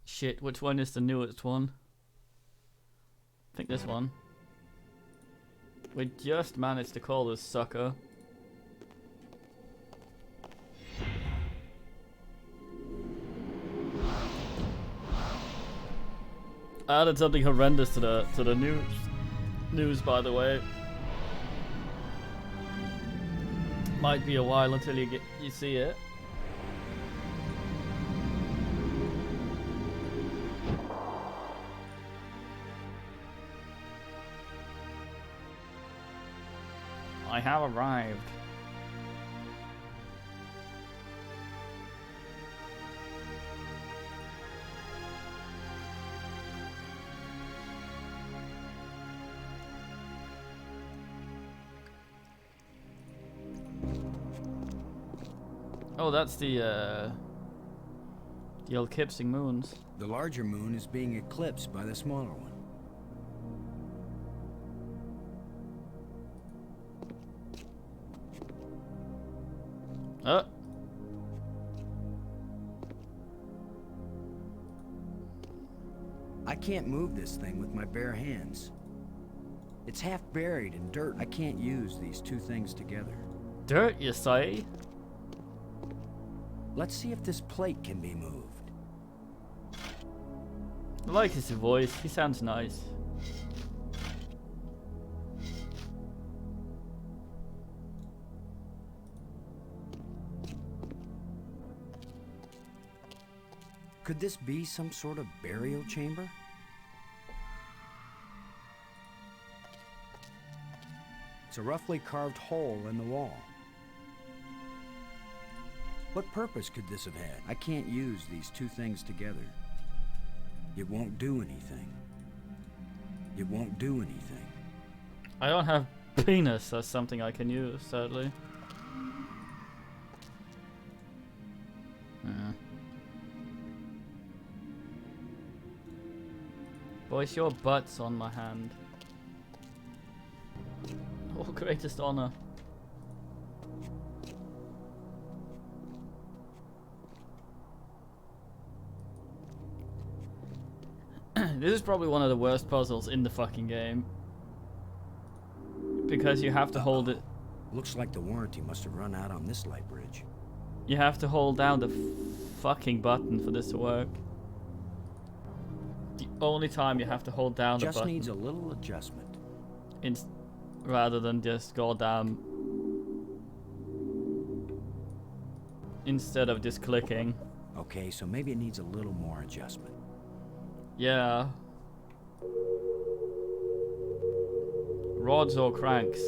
Shit, which one is the newest one? I think this one. We just managed to call this sucker. I added something horrendous to the news, by the way. Might be a while until you see it. I have arrived. Oh, that's the old Kipsing moons. The larger moon is being eclipsed by the smaller one. I can't move this thing with my bare hands. It's half buried in dirt. I can't use these two things together. Dirt, you say? Let's see if this plate can be moved. I like his voice. He sounds nice. Could this be some sort of burial chamber? It's a roughly carved hole in the wall. What purpose could this have had? I can't use these two things together. It won't do anything. It won't do anything. I don't have penis as something I can use, sadly. Boys, your butt's on my hand. Oh, greatest honor. This is probably one of the worst puzzles in the fucking game. Because you have to hold it. Looks like the warranty must have run out on this light bridge. You have to hold down the fucking button for this to work. The only time you have to hold down the button. Just needs a little adjustment. Rather than just go down. Instead of just clicking. Okay, so maybe it needs a little more adjustment. Yeah. Rods or cranks?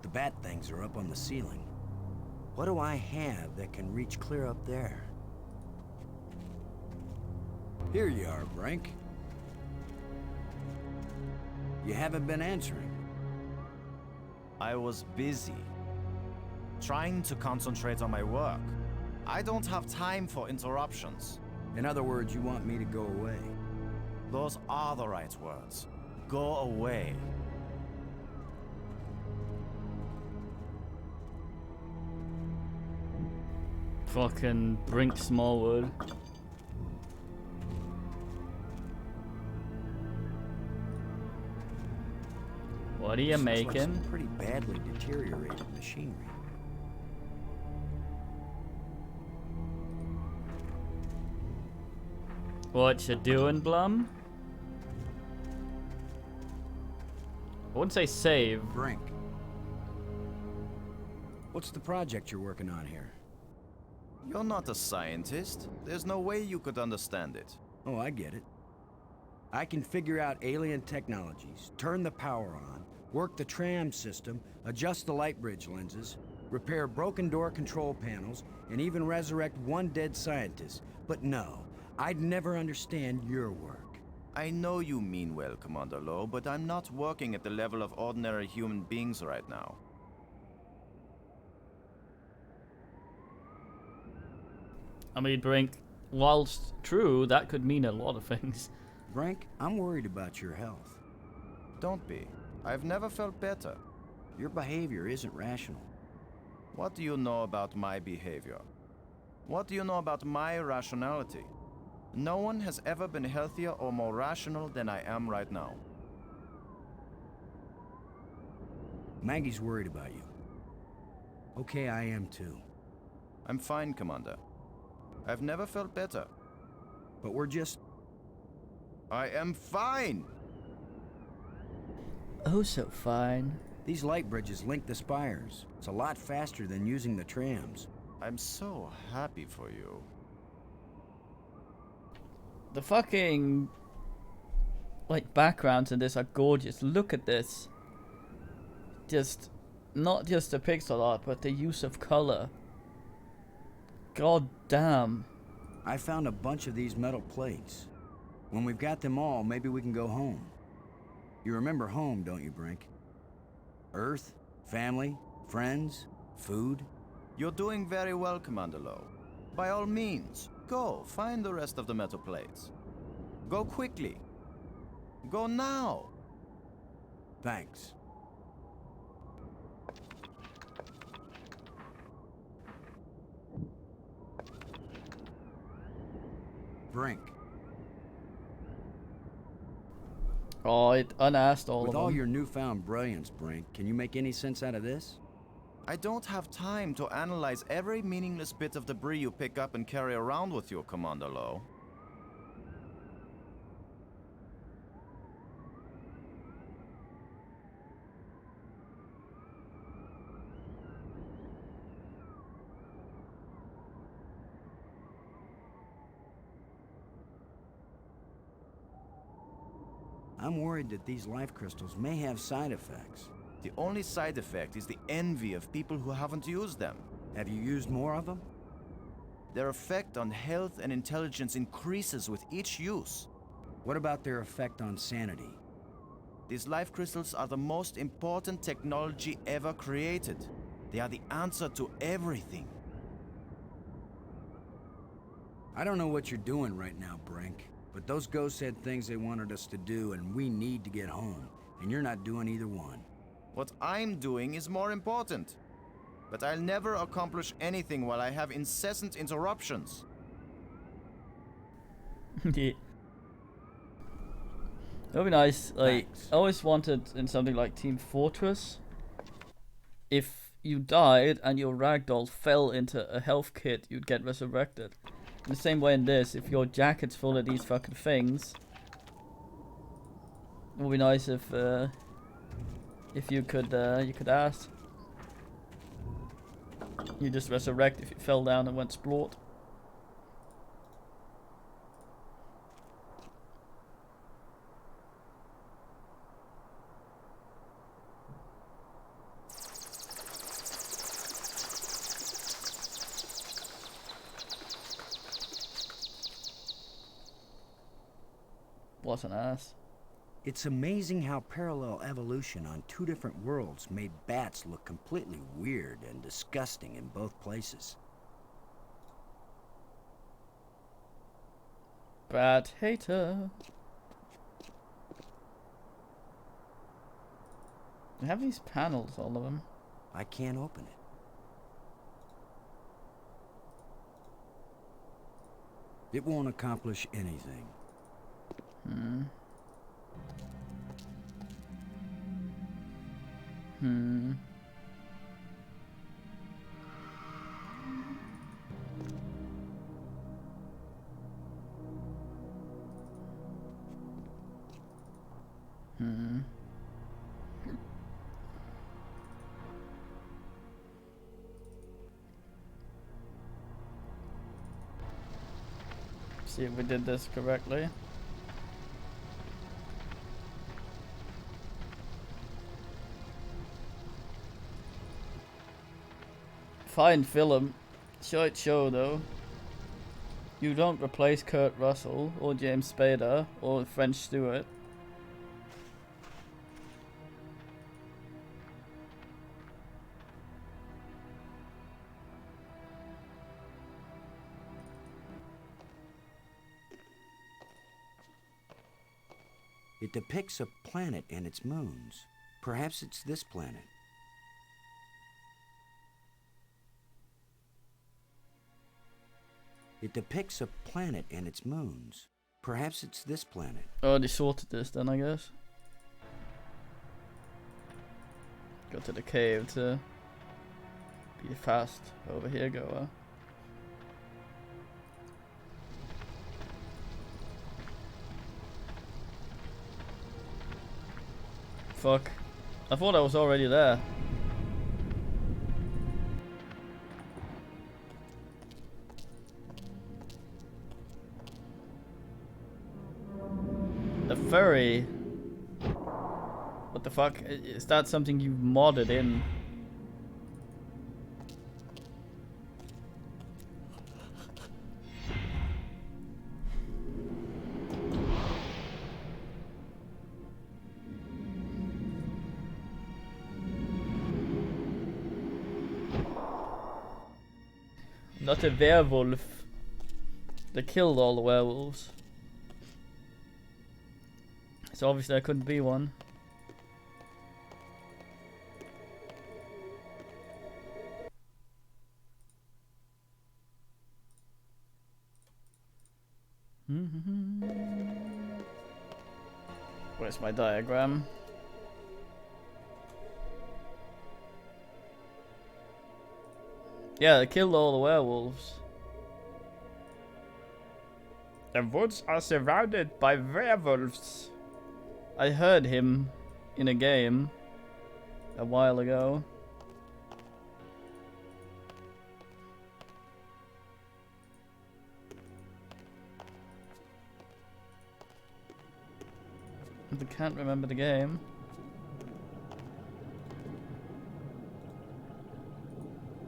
The bat things are up on the ceiling. What do I have that can reach clear up there? Here you are, Brink. You haven't been answering. I was busy. Trying to concentrate on my work. I don't have time for interruptions. In other words, you want me to go away. Those are the right words. Go away. Fucking Brink Smallwood. What are you making? Looks like some pretty badly deteriorated machinery. What you doing, Blum? I wouldn't say save. Brink. What's the project you're working on here? You're not a scientist. There's no way you could understand it. Oh, I get it. I can figure out alien technologies, turn the power on, work the tram system, adjust the light bridge lenses. repair broken door control panels, and even resurrect one dead scientist. But no, I'd never understand your work. I know you mean well, Commander Lowe, but I'm not working at the level of ordinary human beings right now. I mean, Brink, whilst true, that could mean a lot of things. Brink, I'm worried about your health. Don't be. I've never felt better. Your behavior isn't rational. What do you know about my behavior? What do you know about my rationality? No one has ever been healthier or more rational than I am right now. Maggie's worried about you. Okay, I am too. I'm fine, Commander. I've never felt better. But we're just... I am fine! Oh, so fine. These light bridges link the spires. It's a lot faster than using the trams. I'm so happy for you. The fucking like backgrounds in this are gorgeous. Look at this. Just not just the pixel art, but the use of color. God damn. I found a bunch of these metal plates. When we've got them all, maybe we can go home. You remember home, don't you, Brink? Earth, family, friends, food. You're doing very well, Commander Lowe. By all means, go find the rest of the metal plates. Go quickly. Go now. Thanks. Brink, Oh, it unasked all with of all them. your newfound brilliance, Brink, can you make any sense out of this? I don't have time to analyze every meaningless bit of debris you pick up and carry around with you, Commander Lowe. I'm worried that these life crystals may have side effects. The only side effect is the envy of people who haven't used them. Have you used more of them? Their effect on health and intelligence increases with each use. What about their effect on sanity? These life crystals are the most important technology ever created. They are the answer to everything. I don't know what you're doing right now, Brink, but those ghosts had things they wanted us to do, and we need to get home, and you're not doing either one. What I'm doing is more important. But I'll never accomplish anything while I have incessant interruptions. Yeah. It would be nice. Like, Thanks. I always wanted in something like Team Fortress, if you died and your ragdoll fell into a health kit, you'd get resurrected. In the same way in this, if your jacket's full of these fucking things, it would be nice if you could ask. You just resurrect if you fell down and went splort. What an ass. It's amazing how parallel evolution on two different worlds made bats look completely weird and disgusting in both places. Bat hater. They have these panels, all of them. I can't open it. It won't accomplish anything. Hmm. See if we did this correctly. Fine film. Shite show though. You don't replace Kurt Russell or James Spader or French Stewart. It depicts a planet and its moons. Perhaps it's this planet. It depicts a planet and its moons. Perhaps it's this planet. Oh, they sorted this then, I guess. Go to the cave to be fast over here, goer. Fuck. I thought I was already there. The ferry. What the fuck? Is that something you modded in? Not a werewolf. They killed all the werewolves. So obviously I couldn't be one. Where's my diagram? Yeah, they killed all the werewolves. The woods are surrounded by werewolves. I heard him in a game a while ago. I can't remember the game.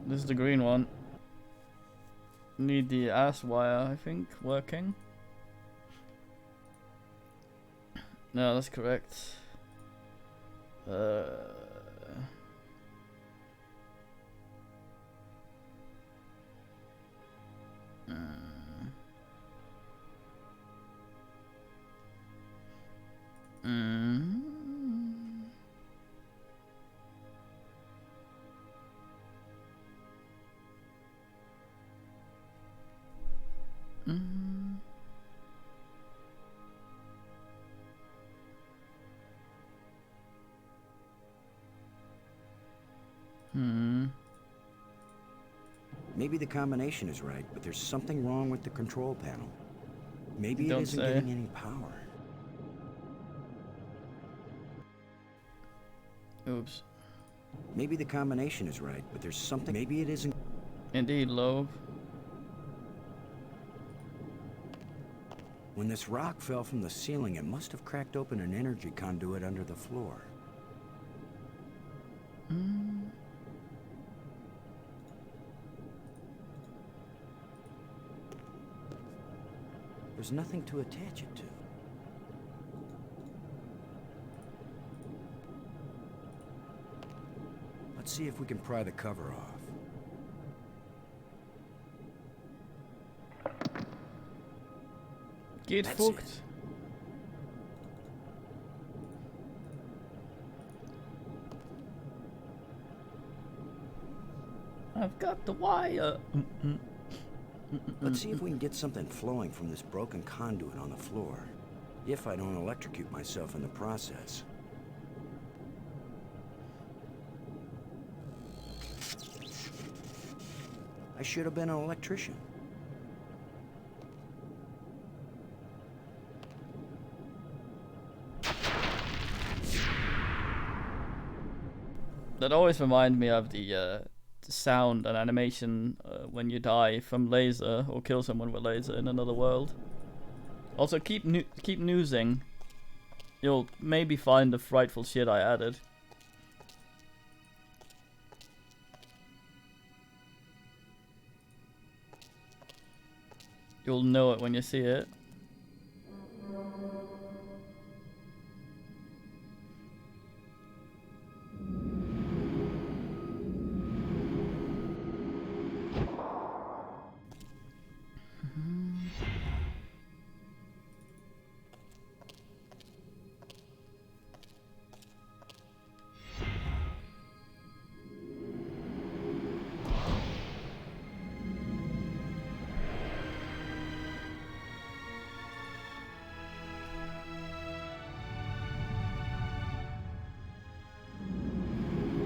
This is the green one. Need the ass wire, I think, working. No, that's correct. Maybe the combination is right, but there's something wrong with the control panel. Maybe it Don't isn't say. getting any power. Oops. Maybe the combination is right, but there's something. Maybe it isn't. Indeed, Loeb. When this rock fell from the ceiling, it must have cracked open an energy conduit under the floor. There's nothing to attach it to. Let's see if we can pry the cover off. Get That's fucked. it. I've got the wire. Let's see if we can get something flowing from this broken conduit on the floor. If I don't electrocute myself in the process. I should have been an electrician. That always reminds me of the sound and animation when you die from laser or kill someone with laser in another world. Also, keep noosing. You'll maybe find the frightful shit I added. You'll know it when you see it.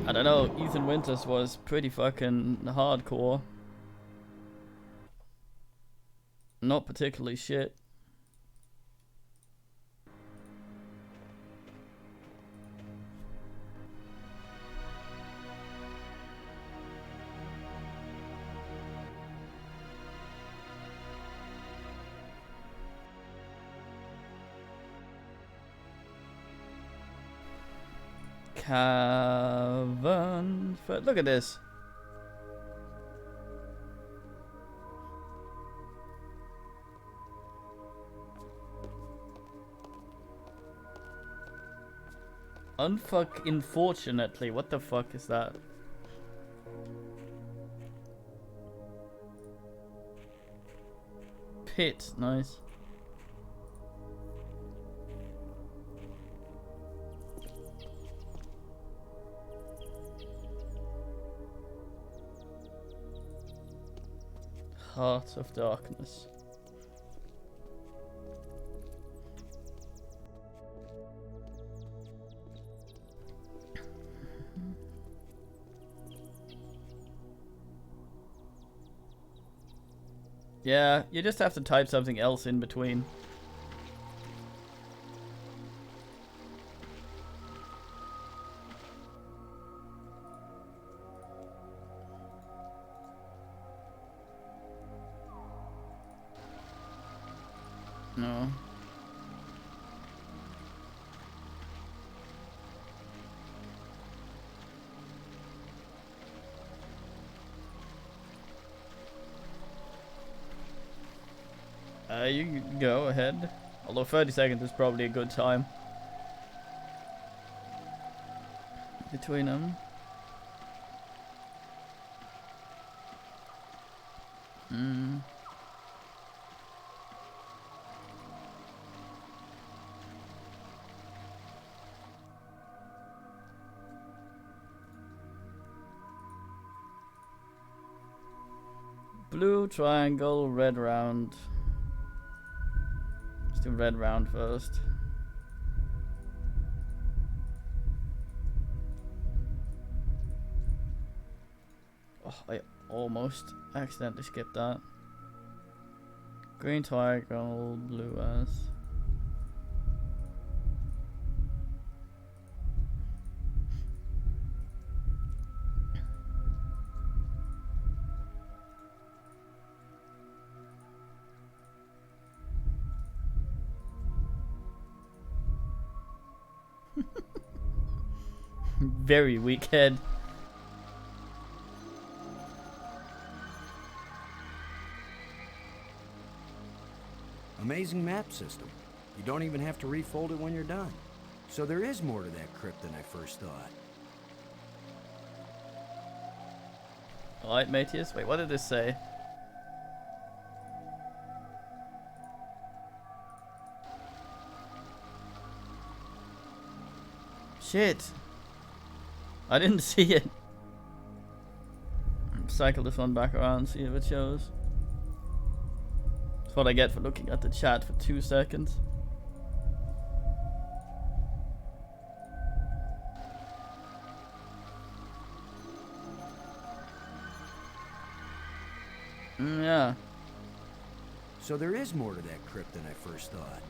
I don't know, Ethan Winters was pretty fucking hardcore. Not particularly shit. Cavern. Look at this. Unfortunately, what the fuck is that? Pit, nice. Heart of Darkness. Yeah, you just have to type something else in between. No. You can go ahead. Although 30 seconds is probably a good time between them. Blue triangle, red round. Let's do red round first. Oh, I almost accidentally skipped that. Green triangle, blue as. Very weak head. Amazing map system. You don't even have to refold it when you're done. So there is more to that crypt than I first thought. Alright, Matthias. Wait, what did this say? Shit. I didn't see it. Cycle this one back around, see if it shows. That's what I get for looking at the chat for 2 seconds. Yeah. So there is more to that crypt than I first thought.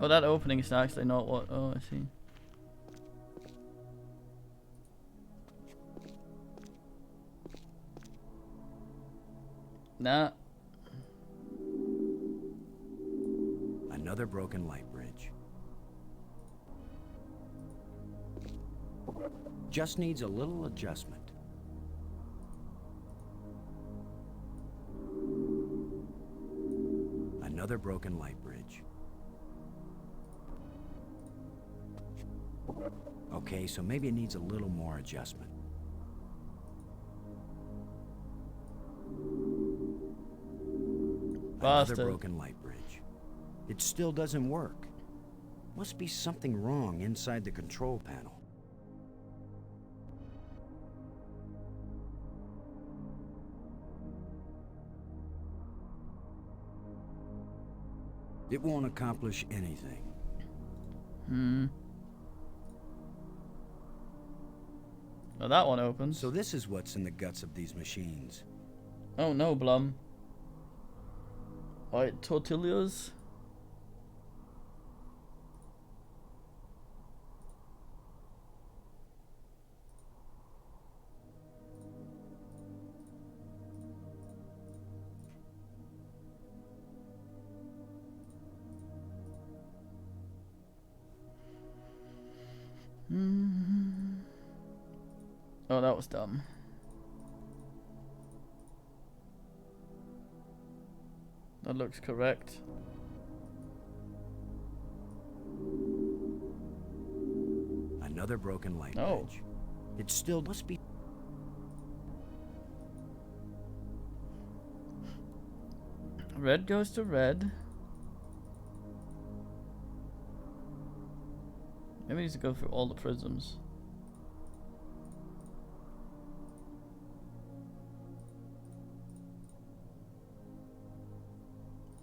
Oh, that opening is actually not what. Oh, I see. Nah. Another broken light bridge. Just needs a little adjustment. Another broken light bridge. Okay, so maybe it needs a little more adjustment. Another Bastard. broken light bridge. It still doesn't work. Must be something wrong inside the control panel. It won't accomplish anything. Oh, that one opens. So this is what's in the guts of these machines. Oh no, Blum. Alright, tortillas. Oh, that was dumb. That looks correct. Another broken light Oh. bridge. It still must be. Red goes to red. Maybe we need to go through all the prisms.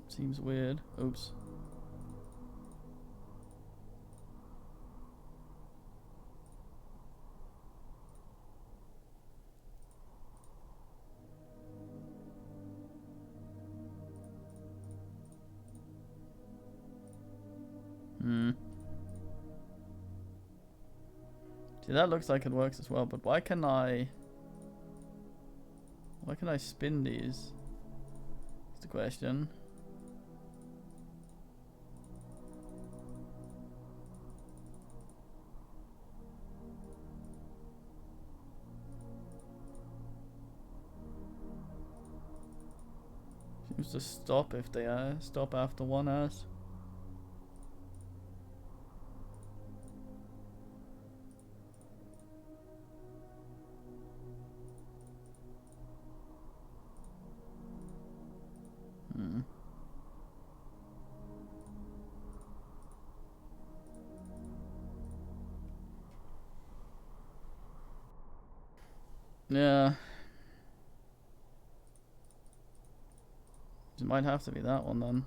Seems weird. Oops. See, that looks like it works as well, but why can I spin these? That's the question. Seems to stop if they stop after one hours. Yeah. It might have to be that one then.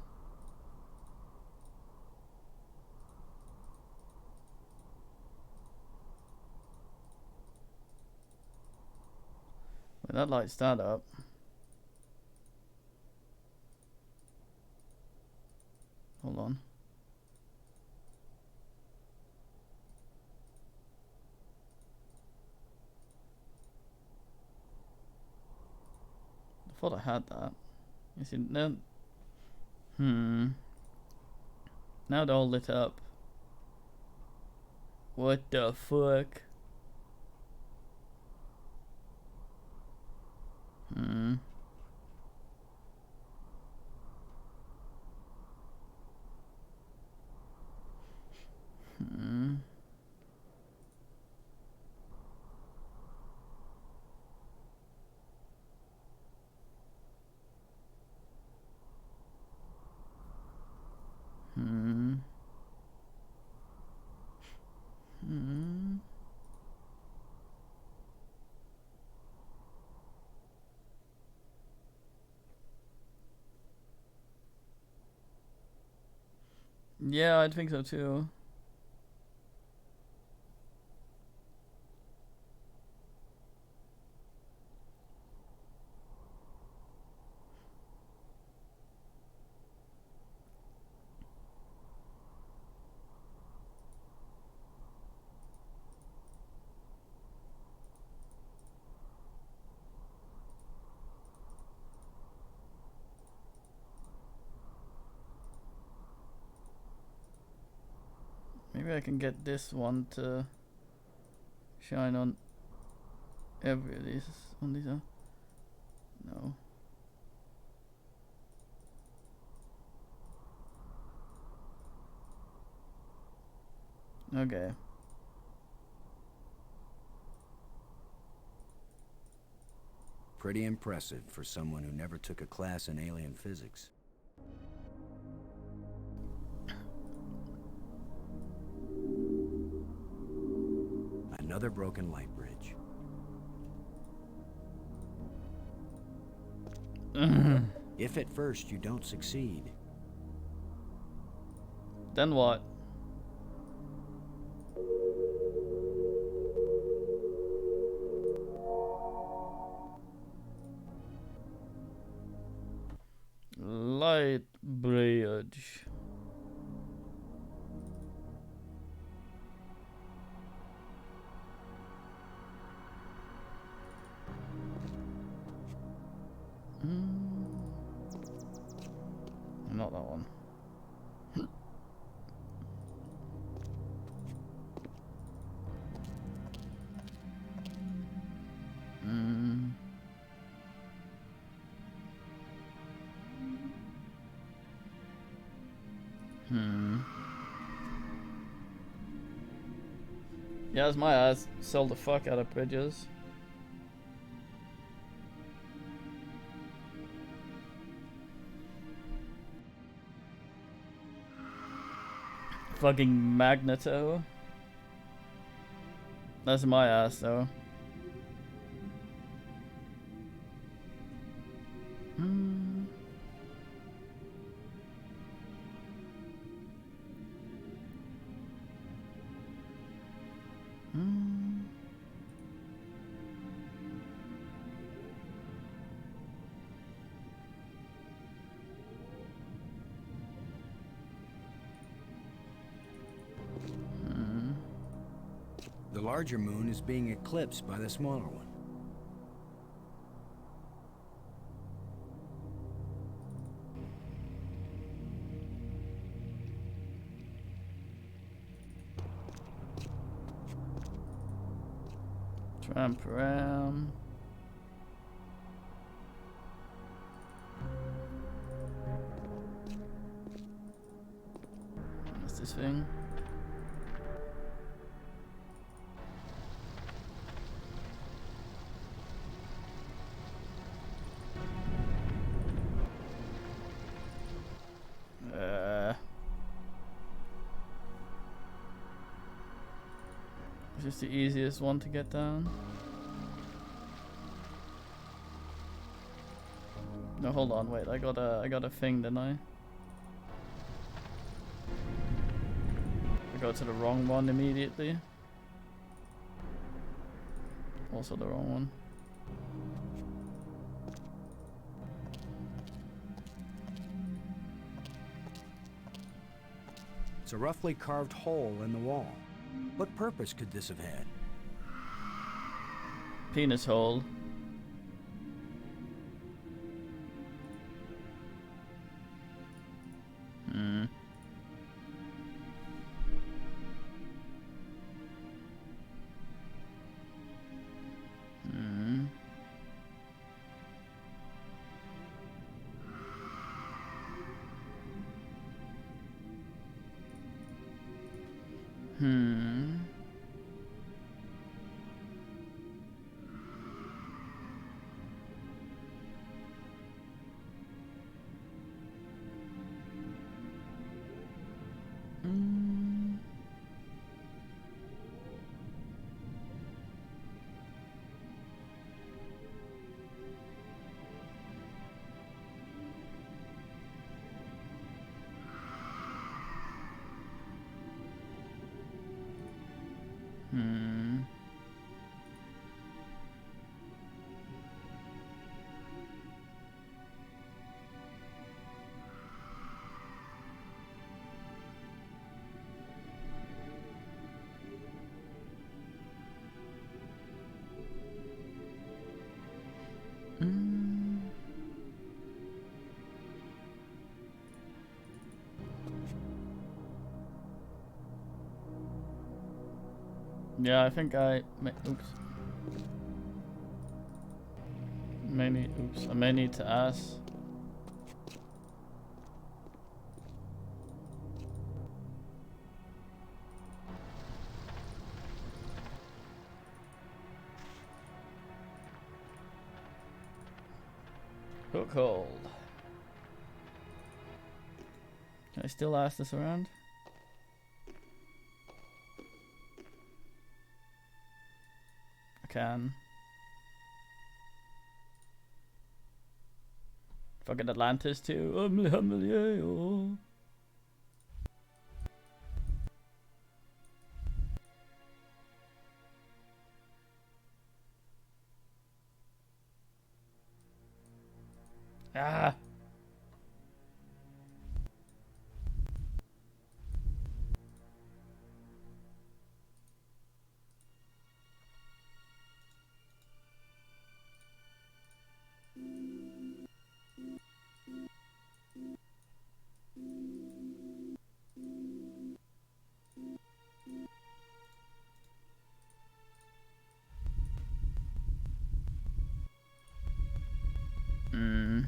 Wait, that lights that up. Hold on. I thought I had that. You see, now, now they're all lit up. What the fuck? Yeah, I think so too. Maybe I can get this one to shine on every of these. On these, no. Okay. Pretty impressive for someone who never took a class in alien physics. Another broken light bridge. If at first you don't succeed, Then what? Light bridge. Not that one. Yeah, it's my ass. Sell the fuck out of bridges. Fucking Magneto. That's my ass though. the larger moon is being eclipsed by the smaller one. Tramp around. What's this thing? Is this the easiest one to get down? No, hold on, wait, I got a thing, didn't I? I go to the wrong one immediately. Also the wrong one. It's a roughly carved hole in the wall. What purpose could this have had? Penis hole. Yeah, I think I oops. I may need to ask. Hook hold. Can I still ask this around? I can. Fucking Atlantis too. Oh. Ah. Hmm.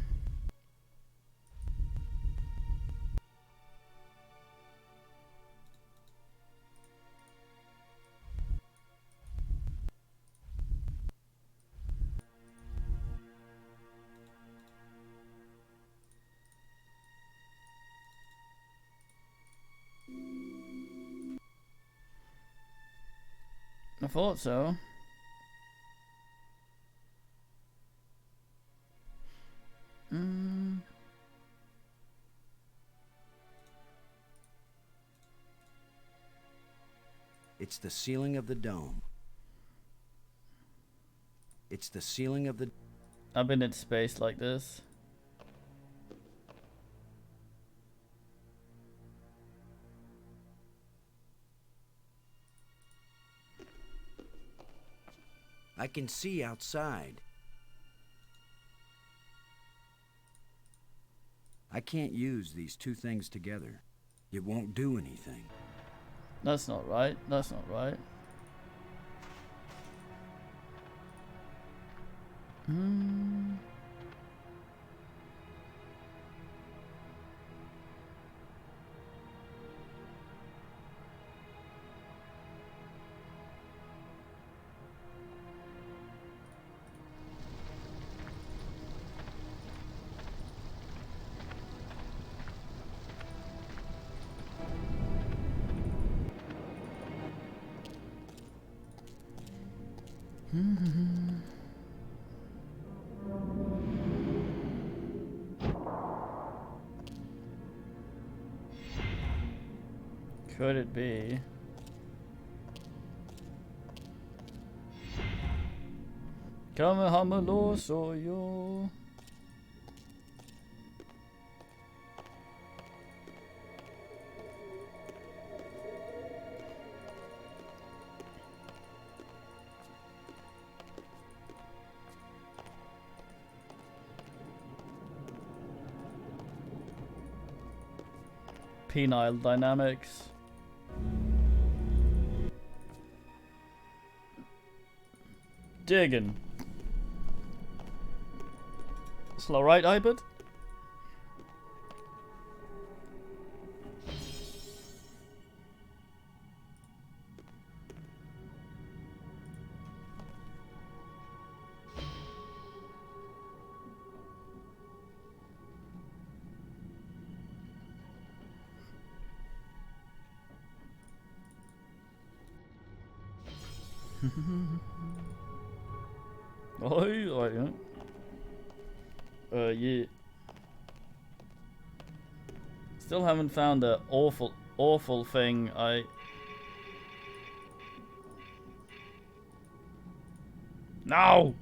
I thought so. Mm. It's the ceiling of the dome. It's the ceiling of the... I've been in space like this. I can see outside. I can't use these two things together. It won't do anything. That's not right. That's not right. Hmm. Could it be? Kamehameha Soyo. Penile dynamics. Digging. Slow right, Ibert? Oh, yeah. Still haven't found the awful thing No!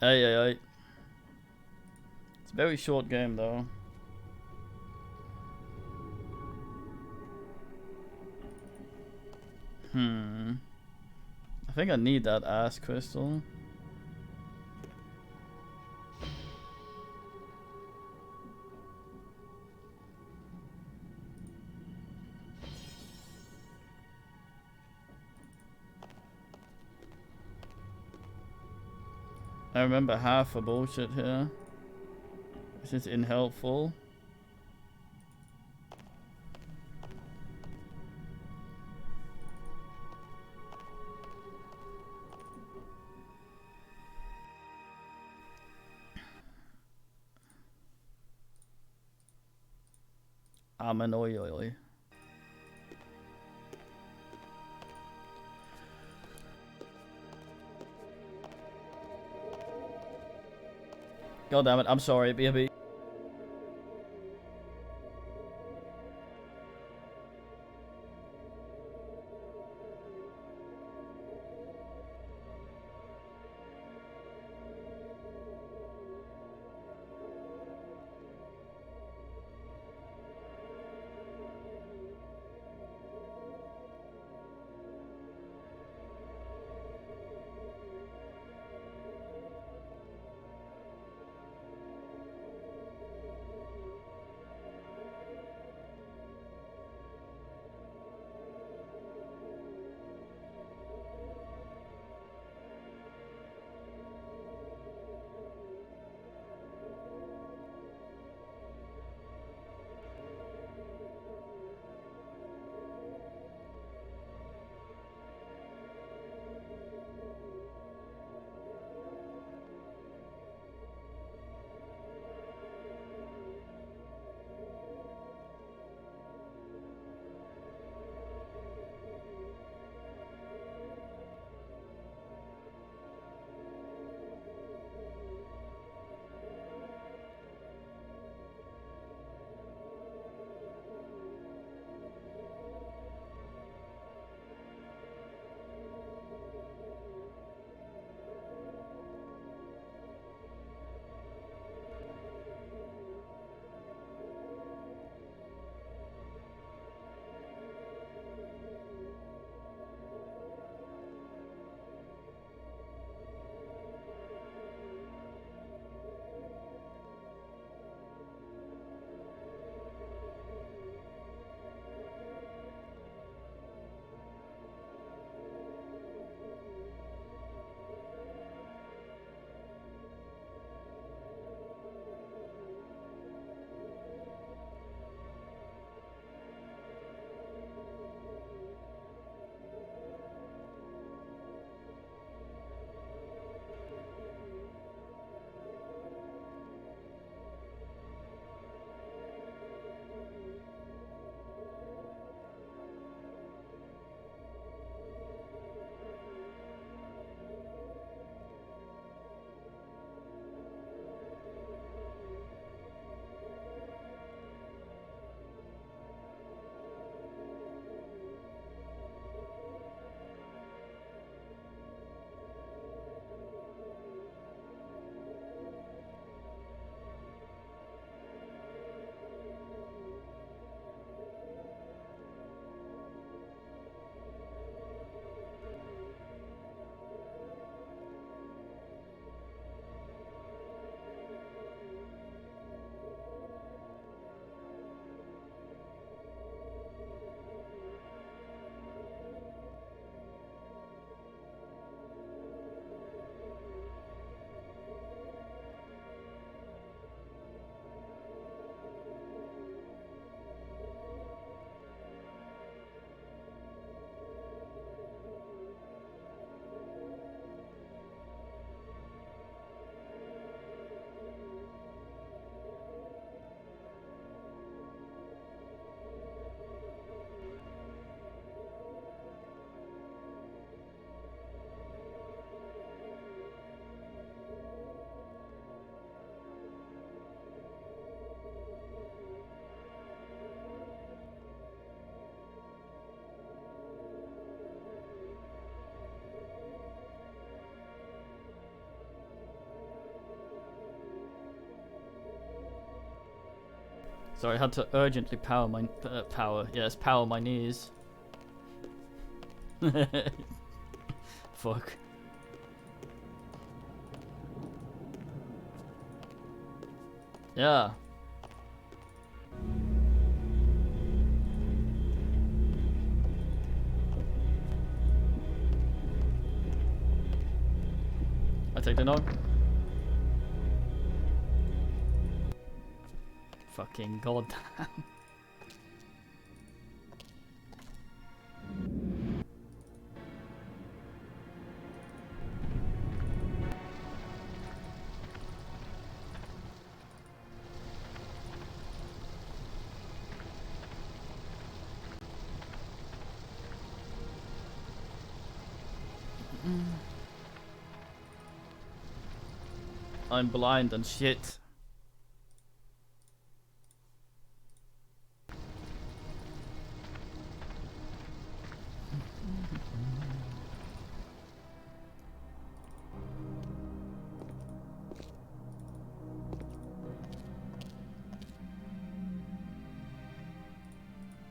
Hey. Very short game though. I think I need that ass crystal. I remember half a bullshit here. This is unhelpful. Amen, oi, oi, oi. God damn it, I'm sorry, baby. Sorry, I had to urgently power my power my knees. Fuck. Yeah. I take the knock. Fucking goddamn. I'm blind and shit.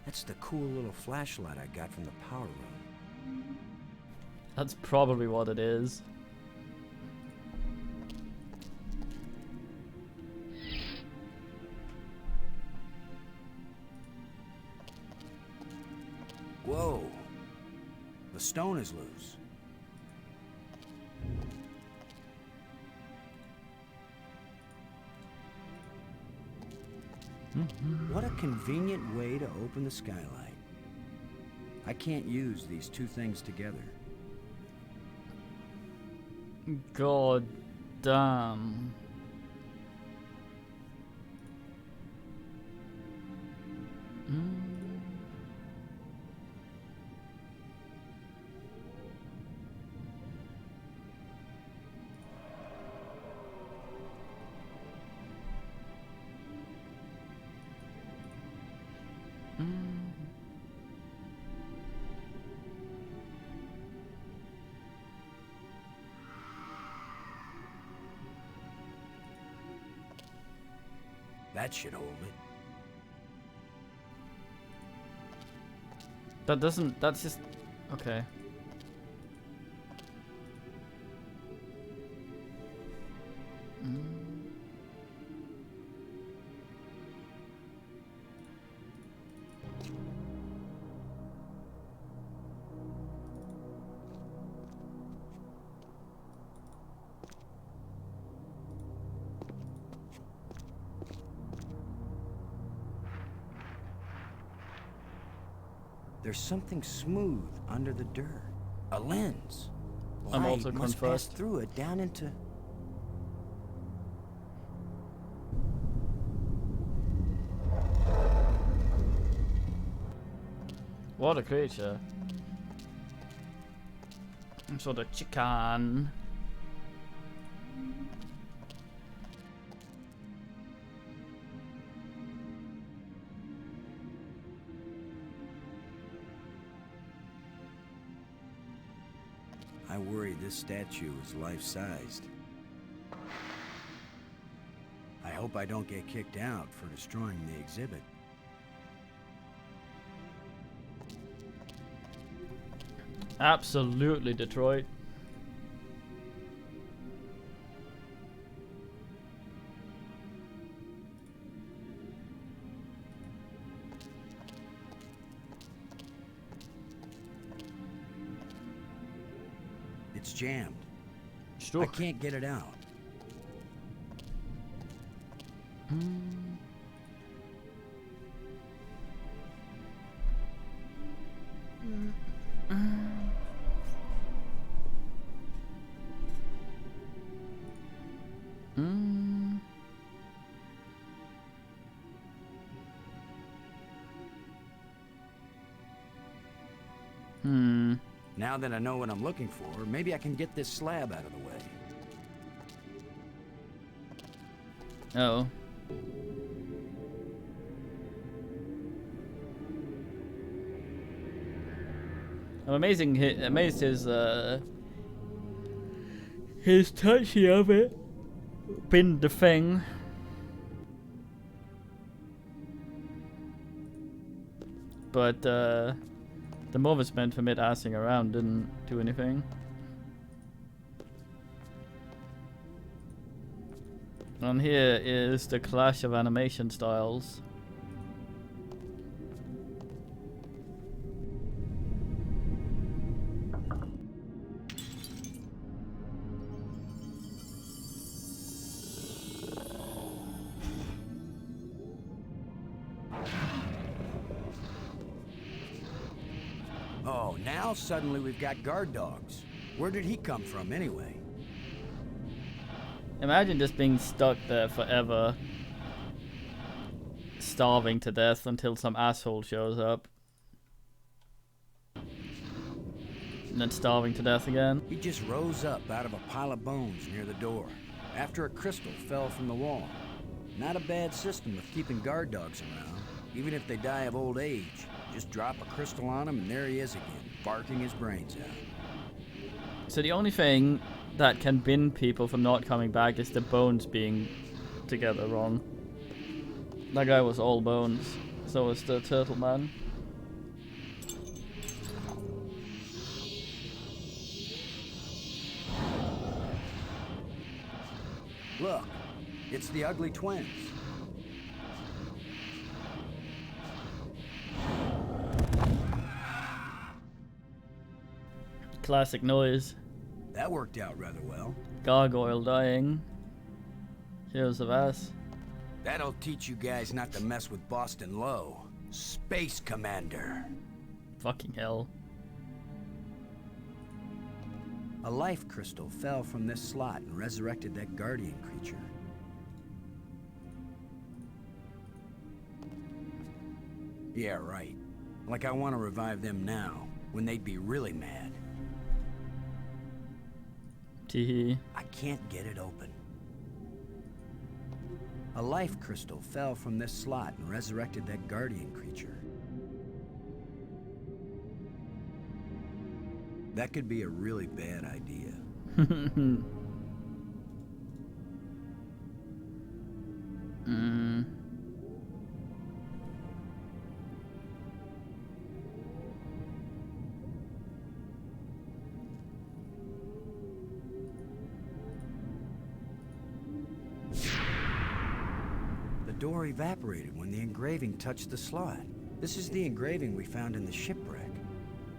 That's the cool little flashlight I got from the power room. That's probably what it is. Whoa! The stone is loose. What a convenient way to open the skylight. I can't use these two things together. God damn. That should hold it. That doesn't. That's just. Okay. There's something smooth under the dirt. A lens. I'm Light also must pass confessed. through it down into... What a creature. Some sort of chicken. I worry this statue is life-sized. I hope I don't get kicked out for destroying the exhibit. Absolutely, Detroit. It's jammed. Sure. I can't get it out. Now that I know what I'm looking for, maybe I can get this slab out of the way. Oh. I'm amazed his touchy of it. Been the thing. but the movement for mid assing around didn't do anything. And here is the clash of animation styles. Oh, now suddenly we've got guard dogs. Where did he come from anyway? Imagine just being stuck there forever, starving to death until some asshole shows up, and then starving to death again. He just rose up out of a pile of bones near the door, after a crystal fell from the wall. Not a bad system of keeping guard dogs around, even if they die of old age. Just drop a crystal on him and there he is again, barking his brains out. So the only thing that can bin people from not coming back is the bones being together wrong. That guy was all bones. So was the turtle man. Look, it's the ugly twins. Classic noise. That worked out rather well. Gargoyle dying. Heroes of Ass. That'll teach you guys not to mess with Boston Low. Space Commander. Fucking hell. A life crystal fell from this slot and resurrected that guardian creature. Yeah, right. Like I want to revive them now, when they'd be really mad. Teehee. I can't get it open. A life crystal fell from this slot and resurrected that guardian creature. That could be a really bad idea. The door evaporated when the engraving touched the slot. This is the engraving we found in the shipwreck.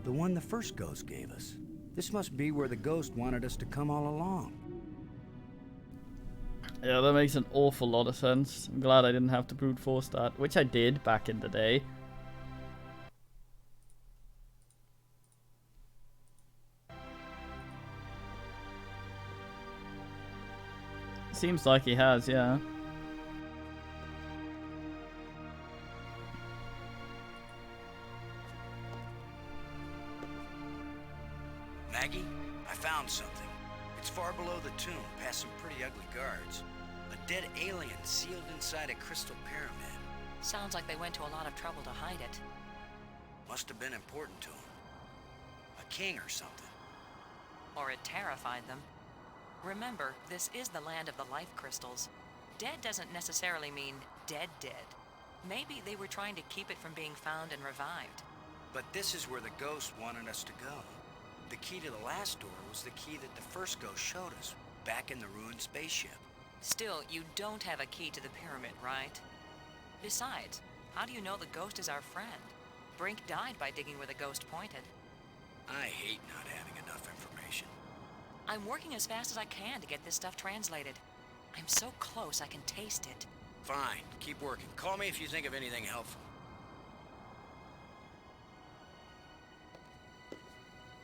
The one the first ghost gave us. This must be where the ghost wanted us to come all along. Yeah, that makes an awful lot of sense. I'm glad I didn't have to brute force that, which I did back in the day. Seems like he has, yeah. Maggie, I found something. It's far below the tomb, past some pretty ugly guards. A dead alien sealed inside a crystal pyramid. Sounds like they went to a lot of trouble to hide it. Must have been important to him. A king or something. Or it terrified them. Remember, this is the land of the life crystals. Dead doesn't necessarily mean dead. Maybe they were trying to keep it from being found and revived. But this is where the ghost wanted us to go. The key to the last door was the key that the first ghost showed us, back in the ruined spaceship. Still, you don't have a key to the pyramid, right? Besides, how do you know the ghost is our friend? Brink died by digging where the ghost pointed. I hate not having enough information. I'm working as fast as I can to get this stuff translated. I'm so close I can taste it. Fine, keep working. Call me if you think of anything helpful.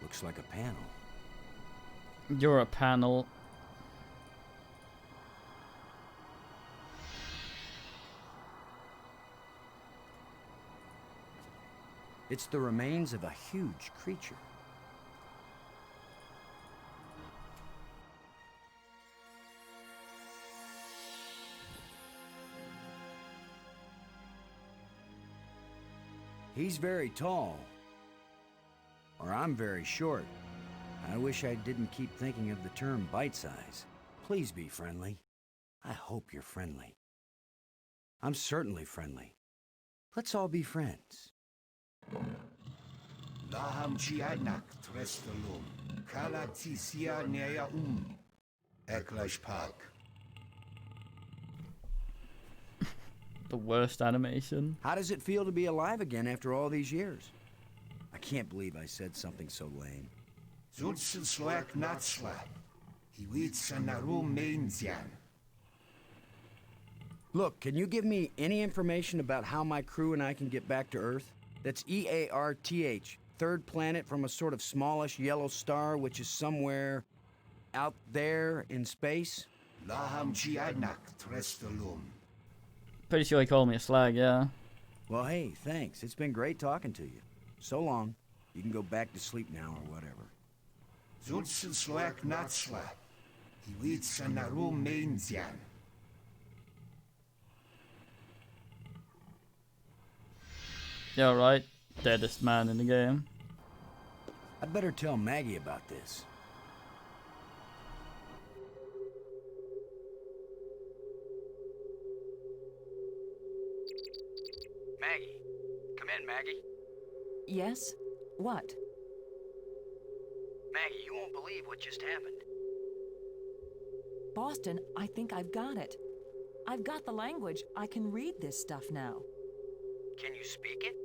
Looks like a panel. You're a panel. It's the remains of a huge creature. He's very tall. Or I'm very short. I wish I didn't keep thinking of the term bite-size. Please be friendly. I hope you're friendly. I'm certainly friendly. Let's all be friends. Laham Chianak Trestalum, Kalatisia Nea Eklash Park. The worst animation. How does it feel to be alive again after all these years? I can't believe I said something so lame. Zulsen Swak Natsla. Hiwitsa Narum Mainzian. Look, can you give me any information about how my crew and I can get back to Earth? That's EARTH, third planet from a sort of smallish yellow star which is somewhere out there in space? Laham Chianak Trestalum. Pretty sure he called me a slag, yeah. Well, hey, thanks. It's been great talking to you. So long. You can go back to sleep now or whatever. Zulsen Swak Natsla. Hiwitsa Narum Mainzian. Yeah, right. Deadest man in the game. I'd better tell Maggie about this. Maggie. Come in, Maggie. Yes? What? Maggie, you won't believe what just happened. Boston, I think I've got it. I've got the language. I can read this stuff now. Can you speak it?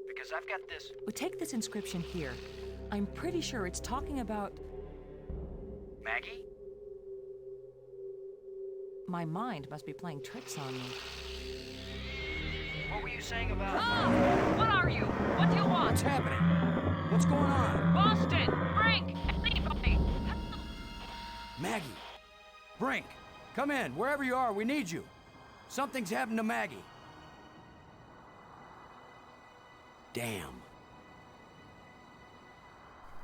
Because I've got this. Well, take this inscription here. I'm pretty sure it's talking about... Maggie? My mind must be playing tricks on me. What were you saying about... Oh! What are you? What do you want? What's happening? What's going on? Boston! Brink! Anybody! Maggie! Brink! Come in, wherever you are, we need you. Something's happened to Maggie. Damn.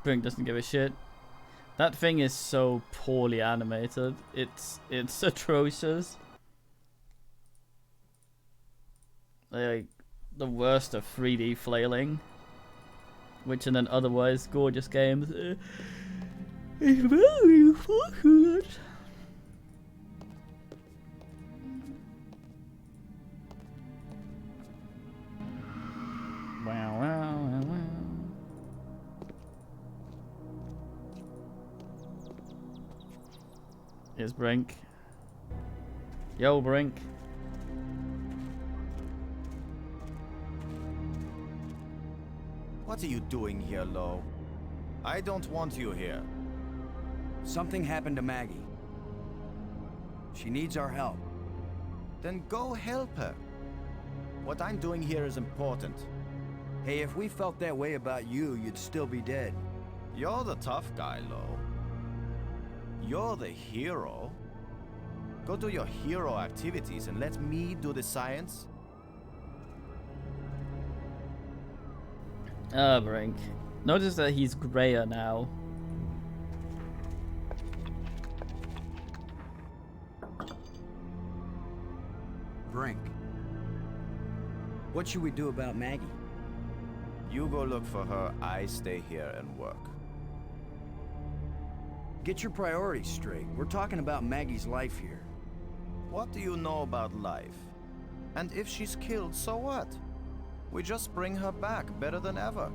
Brink doesn't give a shit. That thing is so poorly animated. It's atrocious. Like the worst of 3D flailing, which in an otherwise gorgeous game is very fucking. Wow, wow, wow, wow. Here's Brink. Yo, Brink. What are you doing here, Lo? I don't want you here. Something happened to Maggie. She needs our help. Then go help her. What I'm doing here is important. Hey, if we felt that way about you, you'd still be dead. You're the tough guy, Lo. You're the hero. Go do your hero activities and let me do the science. Brink. Notice that he's grayer now. Brink. What should we do about Maggie? You go look for her, I stay here and work. Get your priorities straight. We're talking about Maggie's life here. What do you know about life? And if she's killed, so what? We just bring her back better than ever.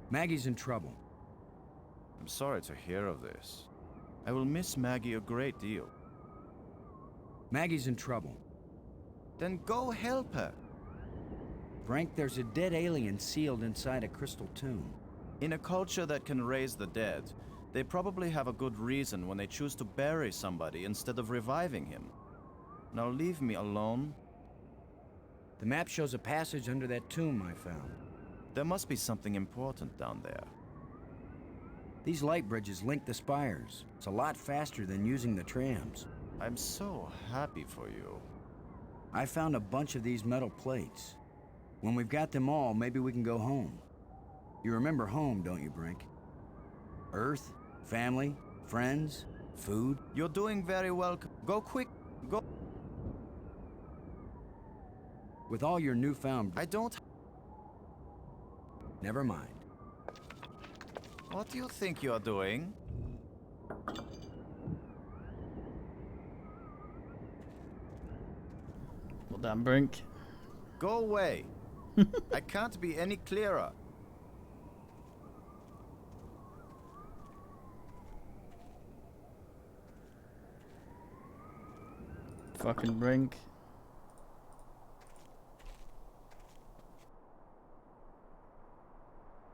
Maggie's in trouble. I'm sorry to hear of this. I will miss Maggie a great deal. Maggie's in trouble. Then go help her. Frank, there's a dead alien sealed inside a crystal tomb. In a culture that can raise the dead, they probably have a good reason when they choose to bury somebody instead of reviving him. Now leave me alone. The map shows a passage under that tomb I found. There must be something important down there. These light bridges link the spires. It's a lot faster than using the trams. I'm so happy for you. I found a bunch of these metal plates. When we've got them all, maybe we can go home. You remember home, don't you, Brink? Earth, family, friends, food. You're doing very well. Go quick. Go. With all your newfound... I don't... Never mind. What do you think you're doing? Damn Brink. Go away. I can't be any clearer. Fucking Brink.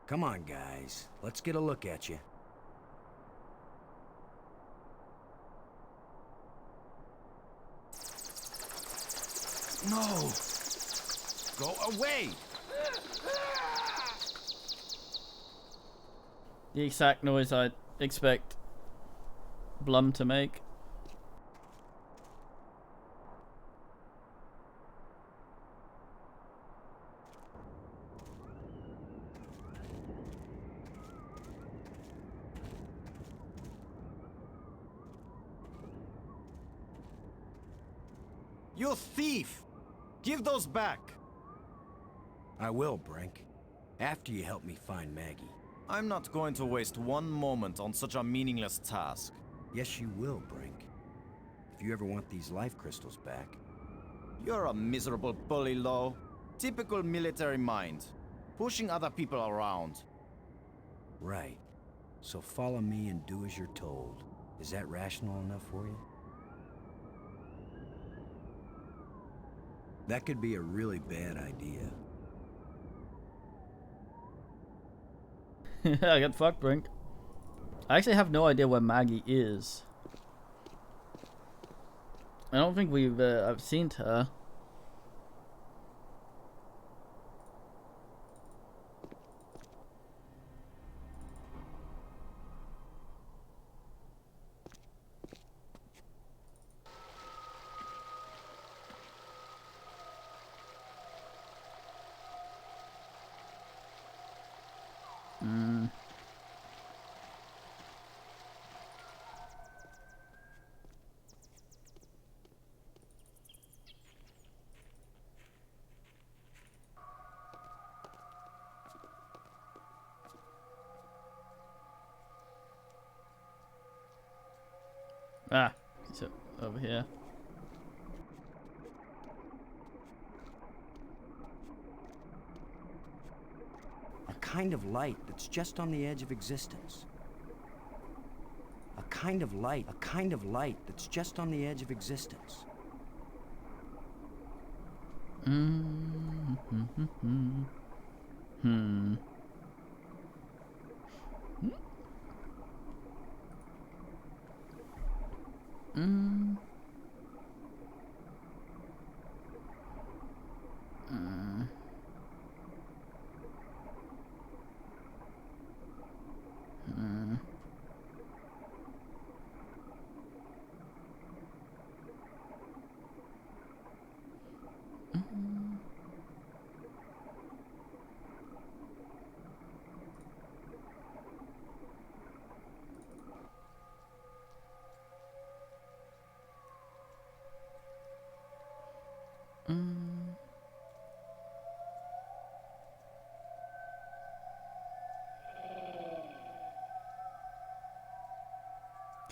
Come on, guys. Let's get a look at you. No! Go away! The exact noise I'd expect Blum to make. You thief! Give those back! I will, Brink. After you help me find Maggie. I'm not going to waste one moment on such a meaningless task. Yes, you will, Brink. If you ever want these life crystals back. You're a miserable bully, Lo. Typical military mind. Pushing other people around. Right. So follow me and do as you're told. Is that rational enough for you? That could be a really bad idea. I got fucked, Brink. I actually have no idea where Maggie is. I don't think I've seen her. Ah, so over here. A kind of light that's just on the edge of existence. A kind of light that's just on the edge of existence.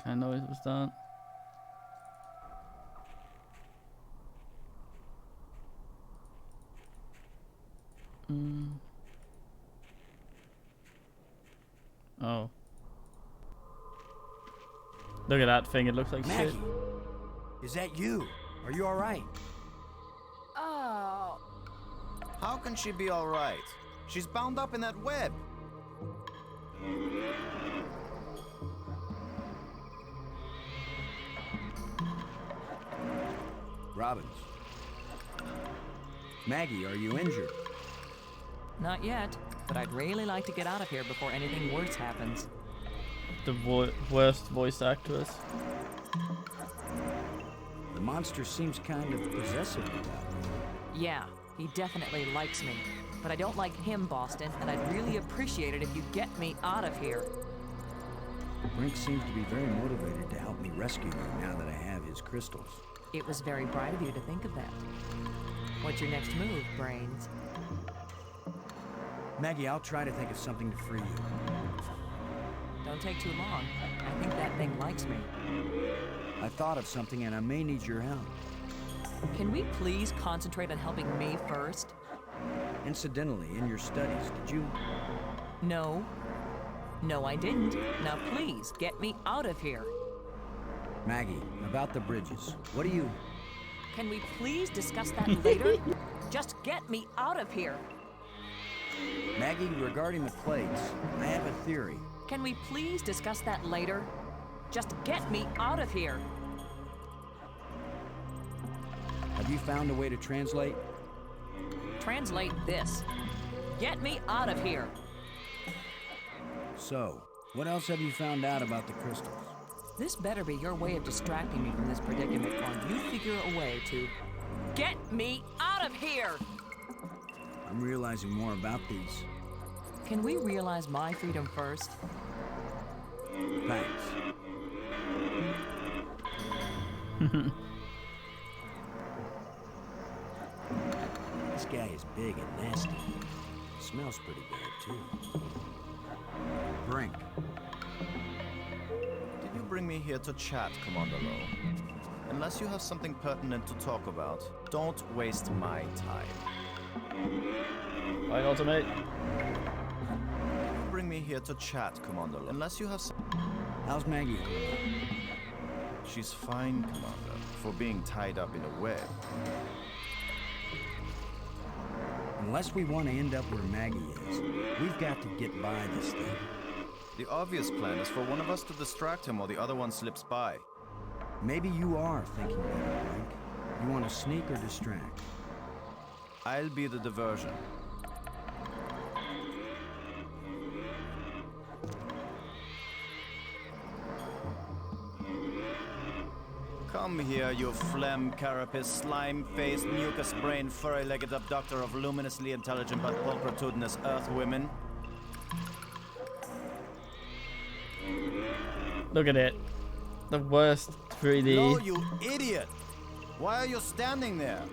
Kind of noise was that? Oh. Look at that thing, it looks like Maggie, shit. is that you? Are you alright? Oh. How can she be alright? She's bound up in that web. Robbins. Maggie, are you injured? Not yet, but I'd really like to get out of here before anything worse happens. The worst voice actress. The monster seems kind of possessive about you. Yeah, he definitely likes me. But I don't like him, Boston, and I'd really appreciate it if you get me out of here. Brink seems to be very motivated to help me rescue you now that I have his crystals. It was very bright of you to think of that. What's your next move, Brains? Maggie, I'll try to think of something to free you. Don't take too long. I think that thing likes me. I thought of something and I may need your help. Can we please concentrate on helping me first? Incidentally, in your studies, did you... No. No, I didn't. Now please, get me out of here. Maggie, about the bridges. What do you... Can we please discuss that later? Just get me out of here. Maggie, regarding the plates, I have a theory. Can we please discuss that later? Just get me out of here. Have you found a way to translate? Translate this. Get me out of here. So, what else have you found out about the crystals? This better be your way of distracting me from this predicament, or you figure a way to get me out of here! I'm realizing more about these. Can we realize my freedom first? Thanks. This guy is big and nasty. Smells pretty bad, too. Brink. Did you bring me here to chat, Commander Lowe? Unless you have something pertinent to talk about, don't waste my time. Right, ultimate. Bring me here to chat, Commander Lowe. Unless you have some... How's Maggie? She's fine, Commander, for being tied up in a web. Unless we want to end up where Maggie is, we've got to get by this thing. The obvious plan is for one of us to distract him while the other one slips by. Maybe you are thinking better, Brink. You want to sneak or distract? I'll be the diversion. Come here, you phlegm carapace, slime-faced, mucus-brained, furry-legged abductor of luminously intelligent but pulchritudinous Earth women. Look at it. The worst 3D. No, you idiot! Why are you standing there?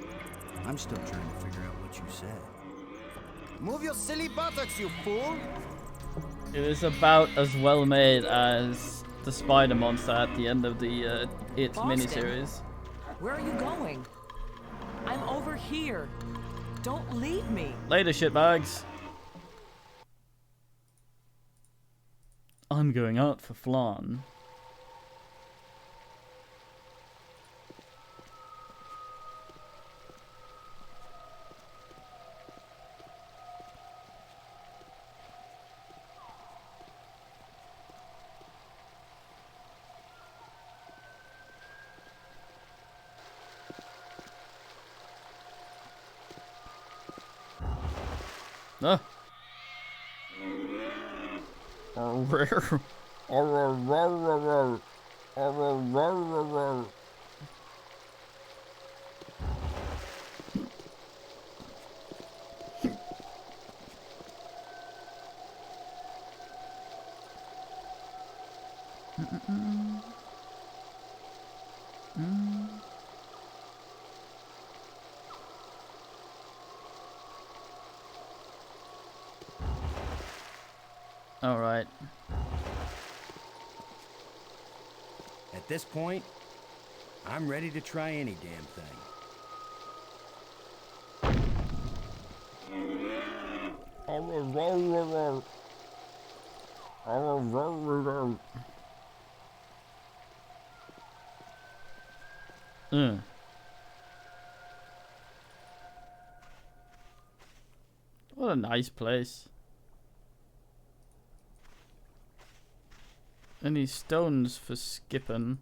I'm still trying to figure out what you said. Move your silly buttocks, you fool! It is about as well made as the spider monster at the end of the It Boston. miniseries. Where are you going? I'm over here. Don't leave me. Later, shitbags. I'm going out for flan. Ah. All right. At this point, I'm ready to try any damn thing. What a nice place. Any stones for skipping?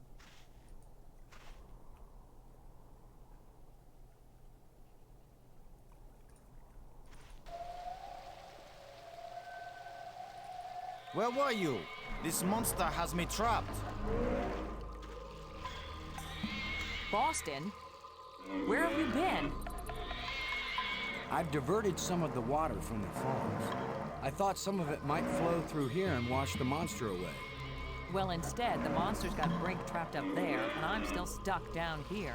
Where were you? This monster has me trapped. Boston? Where have you been? I've diverted some of the water from the falls. I thought some of it might flow through here and wash the monster away. Well, instead, the monster's got Brink trapped up there, and I'm still stuck down here.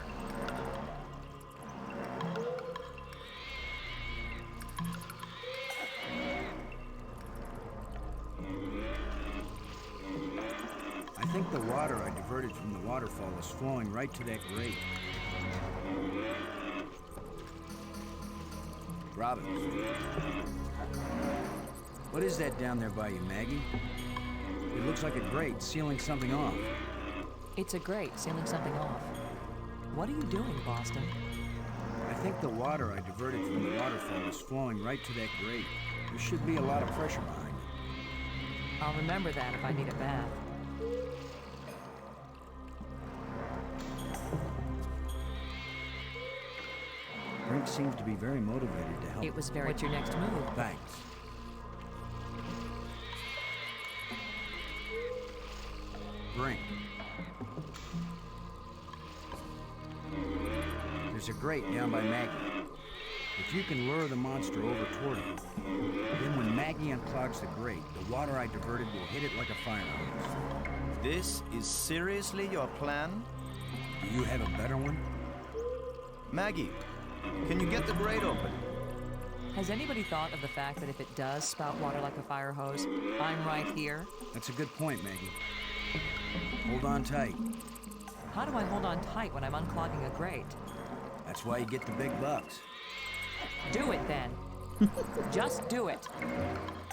I think the water I diverted from the waterfall is flowing right to that grate. Robbins. What is that down there by you, Maggie? It looks like a grate sealing something off. It's a grate sealing something off. What are you doing, Boston? I think the water I diverted from the waterfall is flowing right to that grate. There should be a lot of pressure behind it. I'll remember that if I need a bath. Brink seems to be very motivated to help. It was very... What's your next move? Thanks. Brink. There's a grate down by Maggie. If you can lure the monster over toward it, then when Maggie unclogs the grate, the water I diverted will hit it like a fire hose. This is seriously your plan? Do you have a better one? Maggie, can you get the grate open? Has anybody thought of the fact that if it does spout water like a fire hose, I'm right here? That's a good point, Maggie. Hold on tight. How do I hold on tight when I'm unclogging a grate? That's why you get the big bucks. Do it then. Just do it.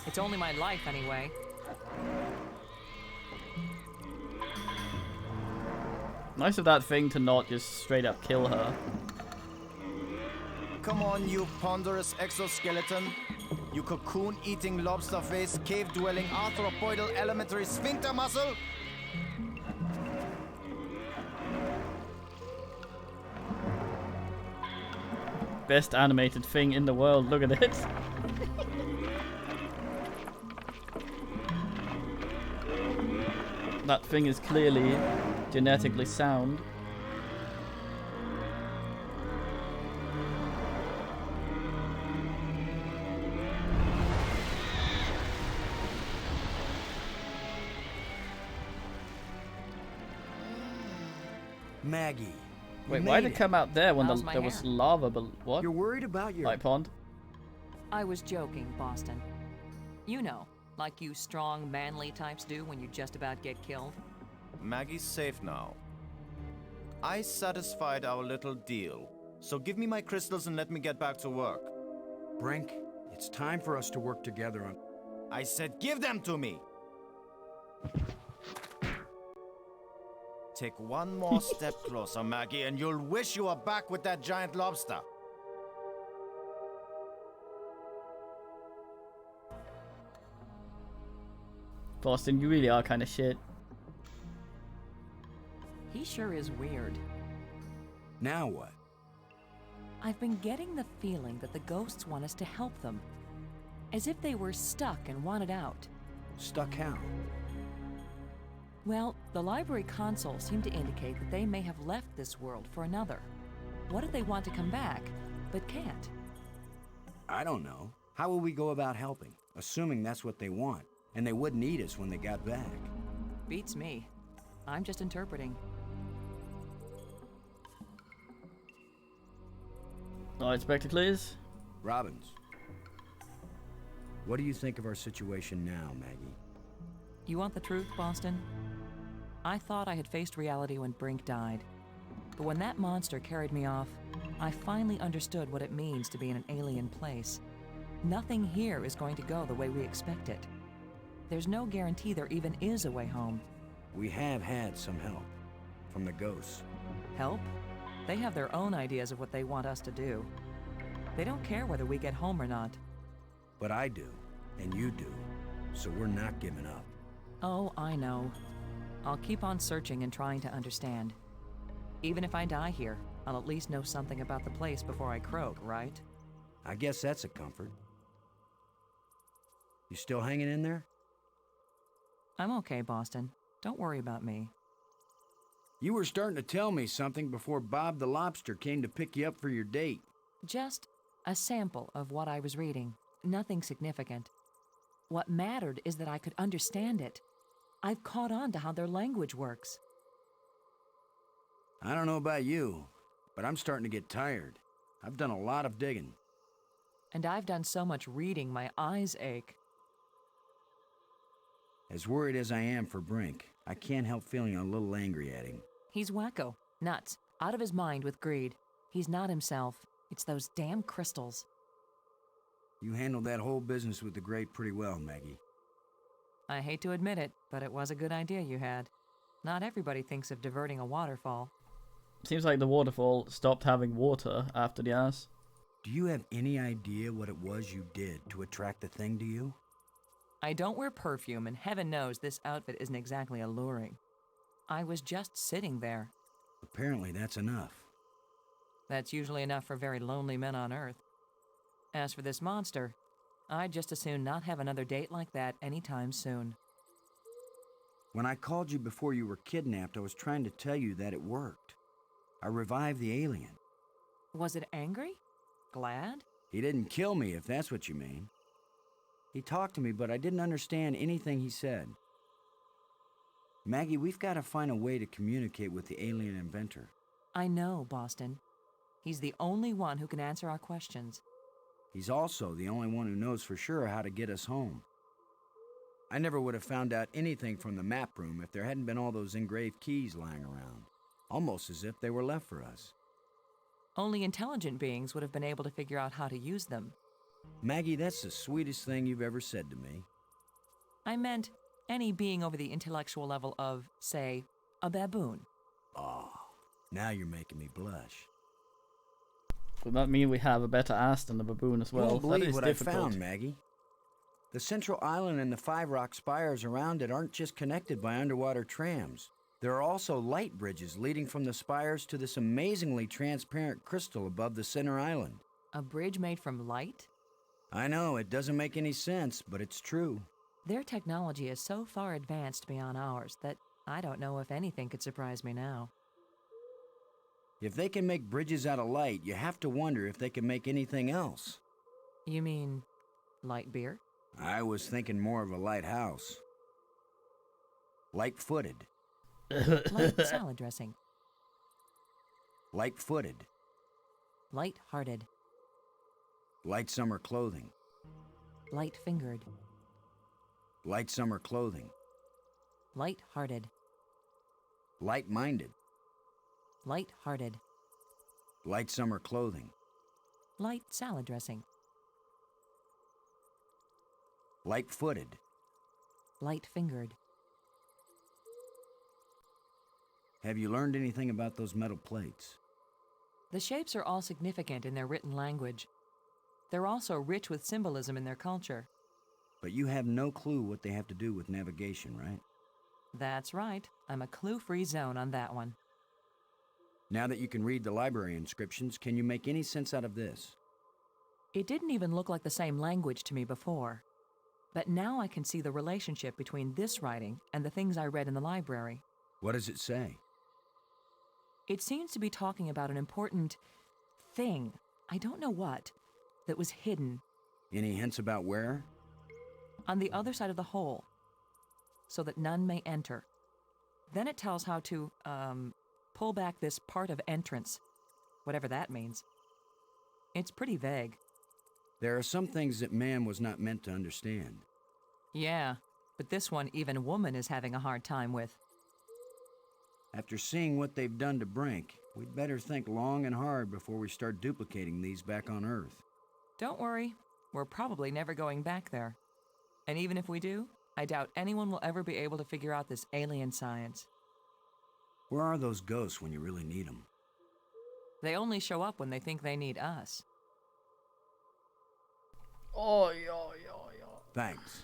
It's only my life anyway. Nice of that thing to not just straight up kill her. Come on, you ponderous exoskeleton. You cocoon-eating lobster-face, cave-dwelling arthropoidal elementary sphincter muscle. Best animated thing in the world, look at it. That thing is clearly genetically sound. Maggie. Wait, why did it come out there when How's my there was hair? lava? But what? You're worried about your... Light pond? I was joking, Boston. You know, like you strong, manly types do when you just about get killed. Maggie's safe now. I satisfied our little deal. So give me my crystals and let me get back to work. Brink, it's time for us to work together on... I said give them to me! Take one more step closer, Maggie, and you'll wish you were back with that giant lobster. Boston, you really are kind of shit. He sure is weird. Now what? I've been getting the feeling that the ghosts want us to help them. As if they were stuck and wanted out. Stuck how? Well, the library console seemed to indicate that they may have left this world for another. What if they want to come back, but can't? I don't know. How will we go about helping? Assuming that's what they want, and they wouldn't eat us when they got back. Beats me. I'm just interpreting. Alright, Spectacles. Robbins. What do you think of our situation now, Maggie? You want the truth, Boston? I thought I had faced reality when Brink died. But when that monster carried me off, I finally understood what it means to be in an alien place. Nothing here is going to go the way we expect it. There's no guarantee there even is a way home. We have had some help. From the ghosts. Help? They have their own ideas of what they want us to do. They don't care whether we get home or not. But I do. And you do. So we're not giving up. Oh, I know. I'll keep on searching and trying to understand. Even if I die here, I'll at least know something about the place before I croak, right? I guess that's a comfort. You still hanging in there? I'm okay, Boston. Don't worry about me. You were starting to tell me something before Bob the Lobster came to pick you up for your date. Just a sample of what I was reading. Nothing significant. What mattered is that I could understand it. I've caught on to how their language works. I don't know about you, but I'm starting to get tired. I've done a lot of digging. And I've done so much reading, my eyes ache. As worried as I am for Brink, I can't help feeling a little angry at him. He's wacko, nuts, out of his mind with greed. He's not himself. It's those damn crystals. You handled that whole business with the grate pretty well, Maggie. I hate to admit it, but it was a good idea you had. Not everybody thinks of diverting a waterfall. Seems like the waterfall stopped having water after the ass. Do you have any idea what it was you did to attract the thing to you? I don't wear perfume, and heaven knows this outfit isn't exactly alluring. I was just sitting there. Apparently that's enough. That's usually enough for very lonely men on Earth. As for this monster, I'd just as soon not have another date like that anytime soon. When I called you before you were kidnapped, I was trying to tell you that it worked. I revived the alien. Was it angry? Glad? He didn't kill me, if that's what you mean. He talked to me, but I didn't understand anything he said. Maggie, we've got to find a way to communicate with the alien inventor. I know, Boston. He's the only one who can answer our questions. He's also the only one who knows for sure how to get us home. I never would have found out anything from the map room if there hadn't been all those engraved keys lying around. Almost as if they were left for us. Only intelligent beings would have been able to figure out how to use them. Maggie, that's the sweetest thing you've ever said to me. I meant any being over the intellectual level of, say, a baboon. Oh, now you're making me blush. Would that mean we have a better ass than the baboon as well? You won't That believe is what difficult. I found, Maggie. The central island and the 5 rock spires around it aren't just connected by underwater trams. There are also light bridges leading from the spires to this amazingly transparent crystal above the center island. A bridge made from light? I know, it doesn't make any sense, but it's true. Their technology is so far advanced beyond ours that I don't know if anything could surprise me now. If they can make bridges out of light, you have to wonder if they can make anything else. You mean light beer? I was thinking more of a lighthouse. Light-footed. Light salad dressing. Light-footed. Light-hearted. Light summer clothing. Light-fingered. Light summer clothing. Light-hearted. Light-minded. Light-hearted. Light summer clothing. Light salad dressing. Light-footed. Light-fingered. Have you learned anything about those metal plates? The shapes are all significant in their written language. They're also rich with symbolism in their culture. But you have no clue what they have to do with navigation, right? That's right. I'm a clue-free zone on that one. Now that you can read the library inscriptions, can you make any sense out of this? It didn't even look like the same language to me before. But now I can see the relationship between this writing and the things I read in the library. What does it say? It seems to be talking about an important thing, I don't know what, that was hidden Any hints about where? on the other side of the hole, so that none may enter. Then it tells how to, pull back this part of entrance, whatever that means. It's pretty vague. There are some things that man was not meant to understand. Yeah, but this one even woman is having a hard time with. After seeing what they've done to Brink, we'd better think long and hard before we start duplicating these back on Earth. Don't worry, we're probably never going back there. And even if we do, I doubt anyone will ever be able to figure out this alien science. Where are those ghosts when you really need them? They only show up when they think they need us. Oh, yeah. Thanks.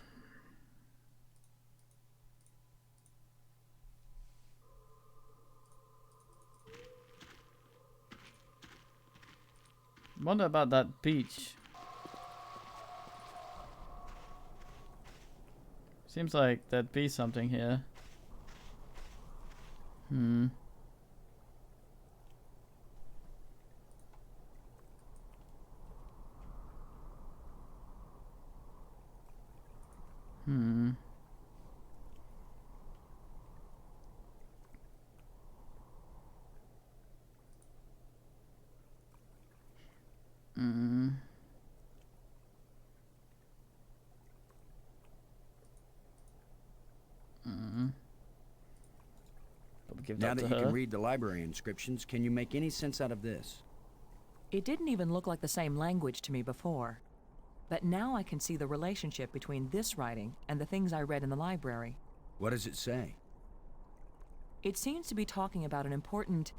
Wonder about that beach. Seems like there'd be something here. Hmm. Hmm. Hmm. Hmm. Probably give Now that that to you her. can read the library inscriptions, can you make any sense out of this? It didn't even look like the same language to me before. But now I can see the relationship between this writing and the things I read in the library. What does it say? It seems to be talking about an important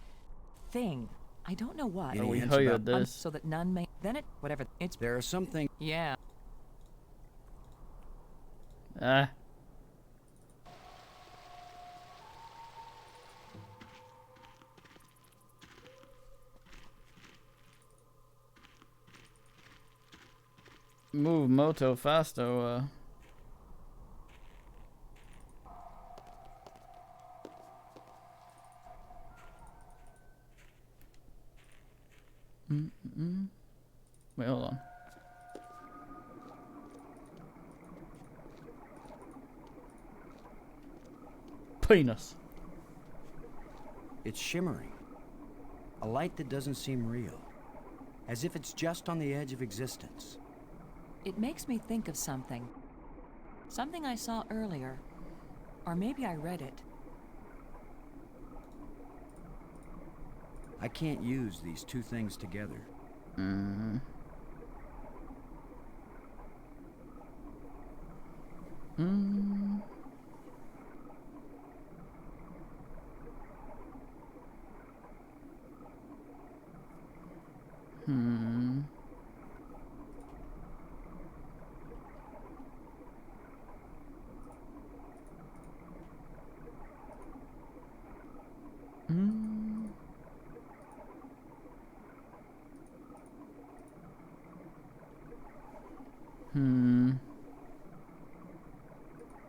thing. I don't know what. Any we hints heard about- this. So that none may. Then it. Whatever. It's. There are some things. Yeah. Ah. Move moto faster. Wait, hold on. Penis. It's shimmering. A light that doesn't seem real. As if it's just on the edge of existence. It makes me think of something. Something I saw earlier. Or maybe I read it. I can't use these two things together.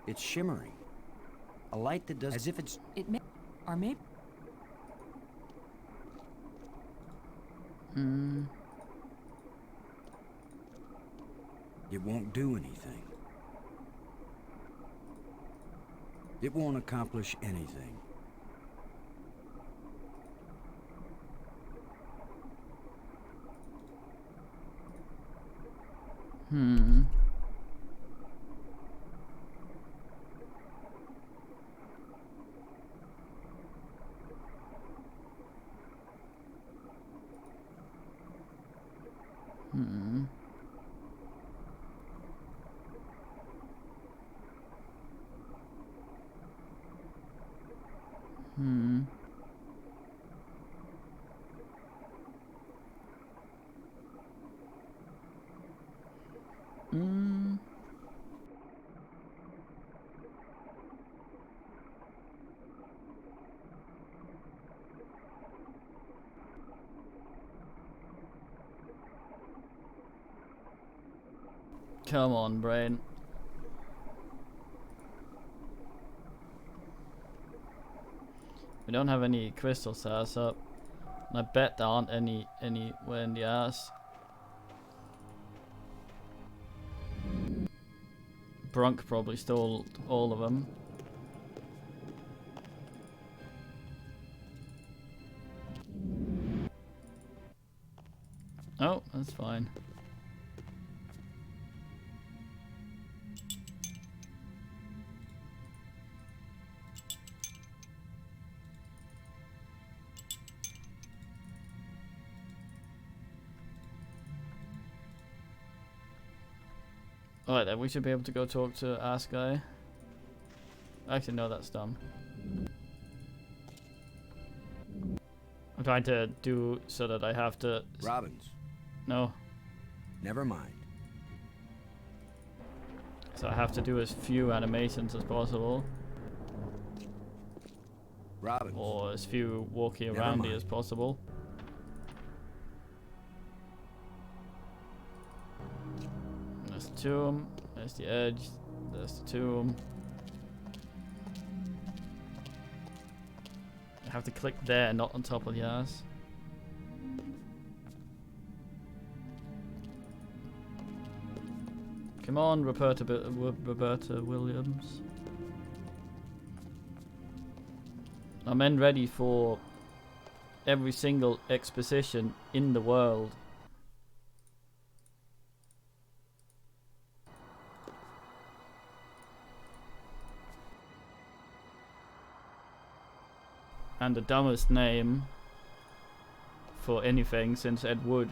It's shimmering. A light that does as if it's It may. Or maybe. It won't do anything. It won't accomplish anything. Come on, brain. We don't have any crystal stars up. And I bet there aren't any anywhere in the ass. Brunk probably stole all of them. Oh, that's fine. Alright then, we should be able to go talk to Ass Guy. Actually, no, that's dumb. I'm trying to do so that I have to... Robbins, No. never mind. So I have to do as few animations as possible. Robbins, Or as few walking Never aroundy mind. as possible. There's the tomb. There's the edge. There's the tomb. I have to click there, not on top of the ass. Come on, Roberta Williams. Are men ready for every single exposition in the world? And the dumbest name for anything since Ed Wood.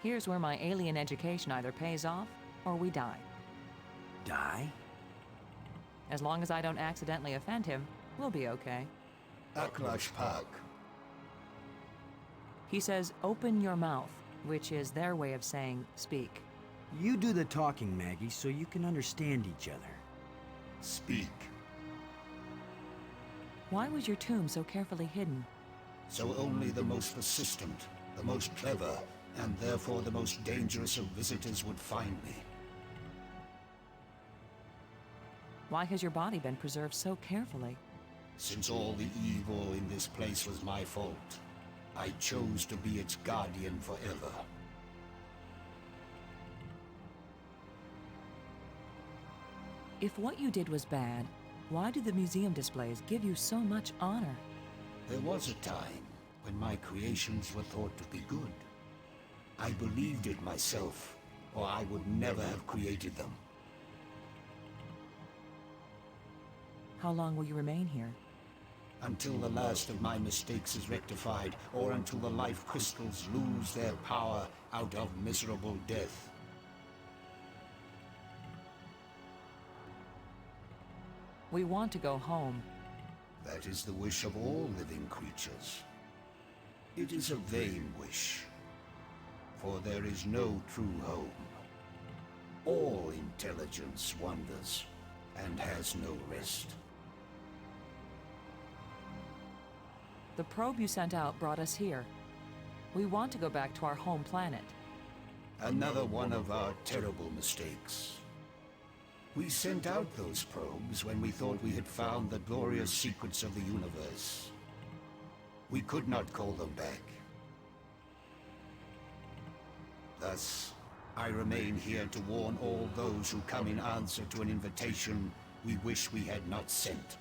Here's where my alien education either pays off or we die. Die? As long as I don't accidentally offend him, we'll be okay. Aklash Park. He says, open your mouth, which is their way of saying speak. You do the talking, Maggie, so you can understand each other. Speak. Why was your tomb so carefully hidden? So only the most persistent, the most clever, and therefore the most dangerous of visitors would find me. Why has your body been preserved so carefully? Since all the evil in this place was my fault, I chose to be its guardian forever. If what you did was bad, why do the museum displays give you so much honor? There was a time when my creations were thought to be good. I believed it myself, or I would never have created them. How long will you remain here? Until the last of my mistakes is rectified, or until the life crystals lose their power out of miserable death. We want to go home. That is the wish of all living creatures. It is a vain wish, for there is no true home. All intelligence wanders and has no rest. The probe you sent out brought us here. We want to go back to our home planet. Another one of our terrible mistakes. We sent out those probes when we thought we had found the glorious secrets of the universe. We could not call them back. Thus, I remain here to warn all those who come in answer to an invitation we wish we had not sent.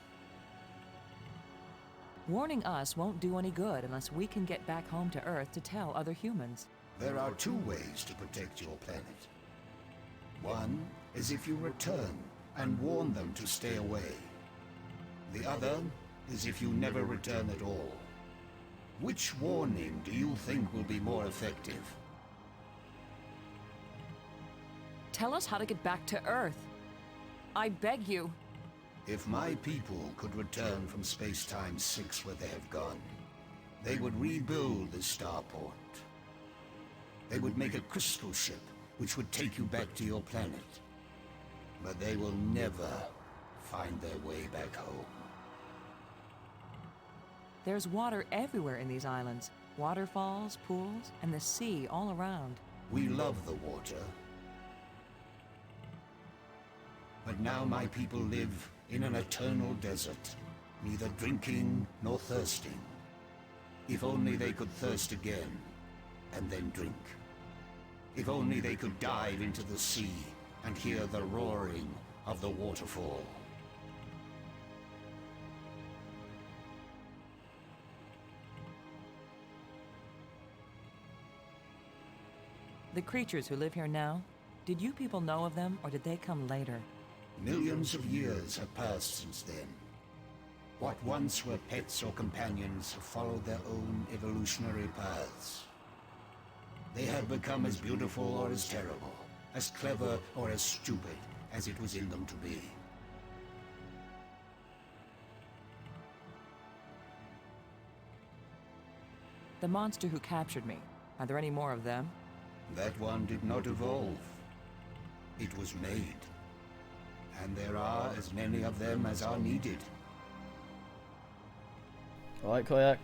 Warning us won't do any good unless we can get back home to Earth to tell other humans. There are two ways to protect your planet. One is if you return and warn them to stay away. The other is if you never return at all. Which warning do you think will be more effective? Tell us how to get back to Earth. I beg you. If my people could return from Space-Time 6 where they have gone, they would rebuild the starport. They would make a crystal ship which would take you back to your planet. But they will never find their way back home. There's water everywhere in these islands. Waterfalls, pools, and the sea all around. We love the water. But now my people live in an eternal desert, neither drinking nor thirsting. If only they could thirst again, and then drink. If only they could dive into the sea and hear the roaring of the waterfall. The creatures who live here now, did you people know of them, or did they come later? Millions of years have passed since then. What once were pets or companions have followed their own evolutionary paths. They have become as beautiful or as terrible, as clever or as stupid as it was in them to be. The monster who captured me, are there any more of them? That one did not evolve. It was made. And there are as many of them as are needed. Alright, Koyak.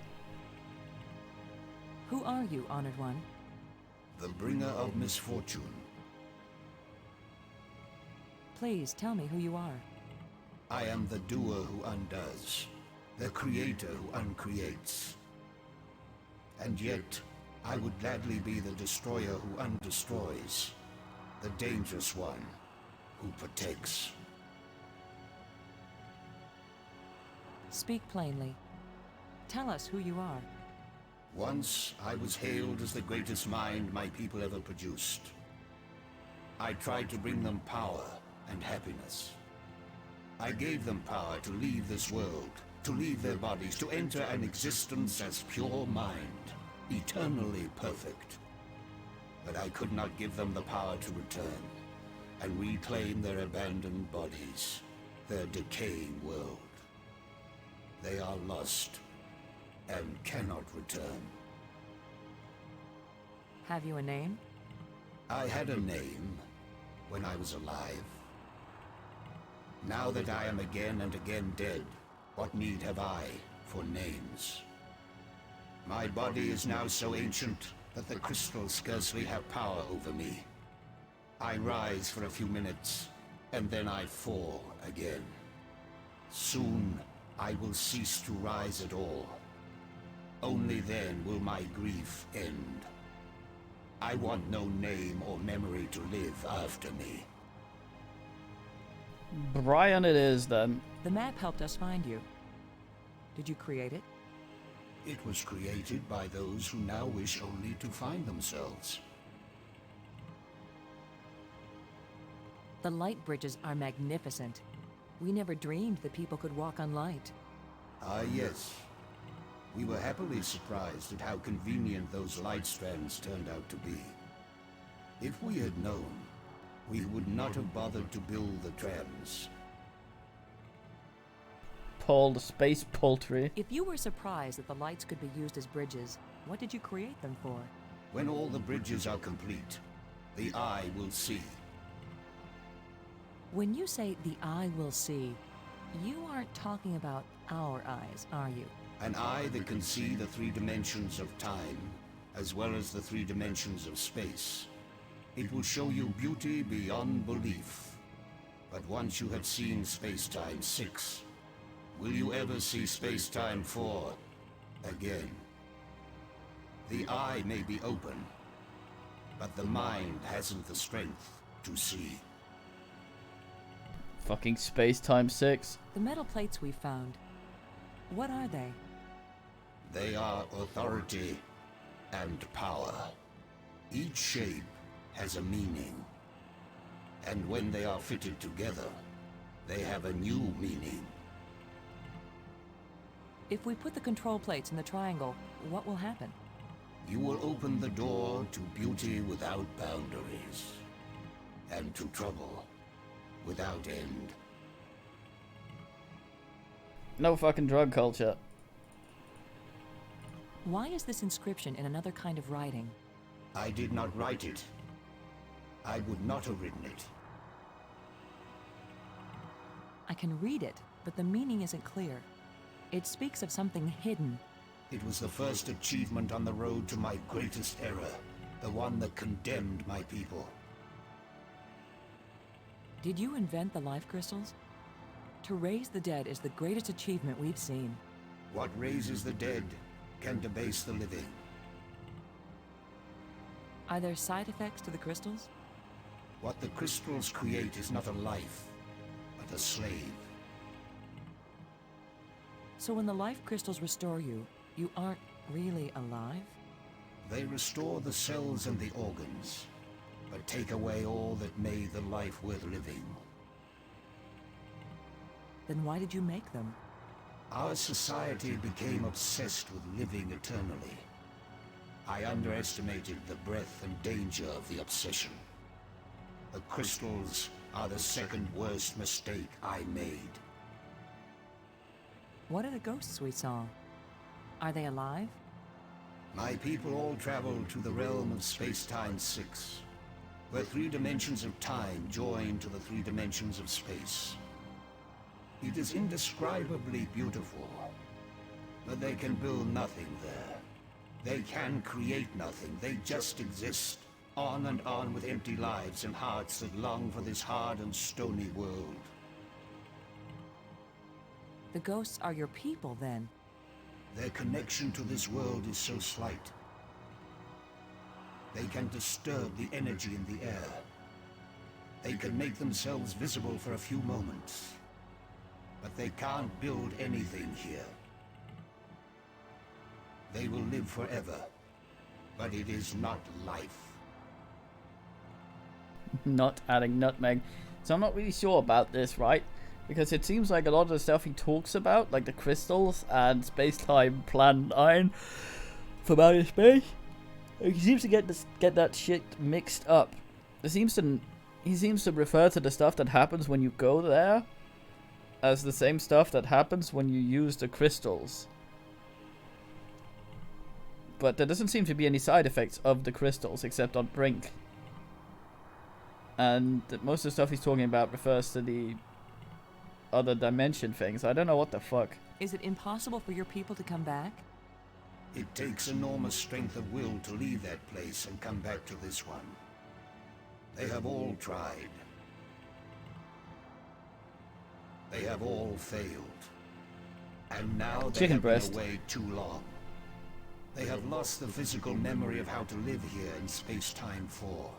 Who are you, Honored One? The bringer of misfortune. Please tell me who you are. I am the doer who undoes, the creator who uncreates. And yet, I would gladly be the destroyer who undestroys, the dangerous one who protects. Speak plainly. Tell us who you are. Once, I was hailed as the greatest mind my people ever produced. I tried to bring them power and happiness. I gave them power to leave this world, to leave their bodies, to enter an existence as pure mind, eternally perfect. but I could not give them the power to return and reclaim their abandoned bodies, their decaying world. They are lost and cannot return. Have you a name? I had a name when I was alive. Now that I am again and again dead, what need have I for names? My body is now so ancient that the crystals scarcely have power over me. I rise for a few minutes, and then I fall again. Soon, I will cease to rise at all. Only then will my grief end. I want no name or memory to live after me. Brian it is then. The map helped us find you. Did you create it? It was created by those who now wish only to find themselves. The light bridges are magnificent. We never dreamed that people could walk on light. Ah, yes. We were happily surprised at how convenient those light strands turned out to be. If we had known, we would not have bothered to build the trams. Paul the space poultry. If you were surprised that the lights could be used as bridges, what did you create them for? When all the bridges are complete, the eye will see. When you say the eye will see, you aren't talking about our eyes, are you? An eye that can see the 3 dimensions of time, as well as the 3 dimensions of space. It will show you beauty beyond belief. But once you have seen Space-Time 6, will you ever see Space-Time 4 again? The eye may be open, but the mind hasn't the strength to see. Fucking Space-Time 6. The metal plates we found, what are they? They are authority and power. Each shape has a meaning. And when they are fitted together, they have a new meaning. If we put the control plates in the triangle, what will happen? You will open the door to beauty without boundaries, and to trouble without end. No fucking drug culture. Why is this inscription in another kind of writing? I did not write it. I would not have written it. I can read it, but the meaning isn't clear. It speaks of something hidden. It was the first achievement on the road to my greatest error, the one that condemned my people. Did you invent the life crystals? To raise the dead is the greatest achievement we've seen. What raises the dead can debase the living. Are there side effects to the crystals? What the crystals create is not a life, but a slave. So when the life crystals restore you, you aren't really alive? They restore the cells and the organs, but take away all that made the life worth living. Then why did you make them? Our society became obsessed with living eternally. I underestimated the breadth and danger of the obsession. The crystals are the second worst mistake I made. What are the ghosts we saw? Are they alive? My people all traveled to the realm of Space-Time 6, where 3 dimensions of time join to the 3 dimensions of space. It is indescribably beautiful, but they can build nothing there. They can create nothing, they just exist, on and on with empty lives and hearts that long for this hard and stony world. The ghosts are your people, then? Their connection to this world is so slight. They can disturb the energy in the air. They can make themselves visible for a few moments. But they can't build anything here. They will live forever, but it is not life. Not adding nutmeg. So I'm not really sure about this, right? Because it seems like a lot of the stuff he talks about, like the crystals and space-time plan 9 from outer space, He seems to get that shit mixed up. He seems to refer to the stuff that happens when you go there as the same stuff that happens when you use the crystals. But there doesn't seem to be any side effects of the crystals except on Brink. And most of the stuff he's talking about refers to the other dimension things. I don't know what the fuck. Is it impossible for your people to come back? It takes enormous strength of will to leave that place and come back to this one. They have all tried. They have all failed. And now they Chicken have breast. been away too long. They have lost the physical memory of how to live here in space-time 4.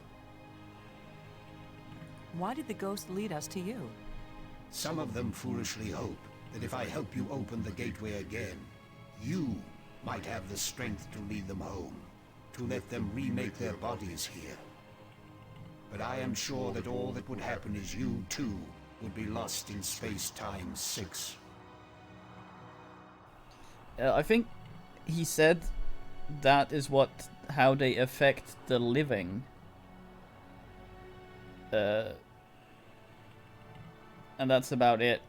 Why did the ghost lead us to you? Some of them foolishly hope that if I help you open the gateway again, you might have the strength to lead them home, to let them remake their bodies here. But I am sure that all that would happen is you, too, would be lost in space-time 6. I think he said that is how they affect the living. And that's about it.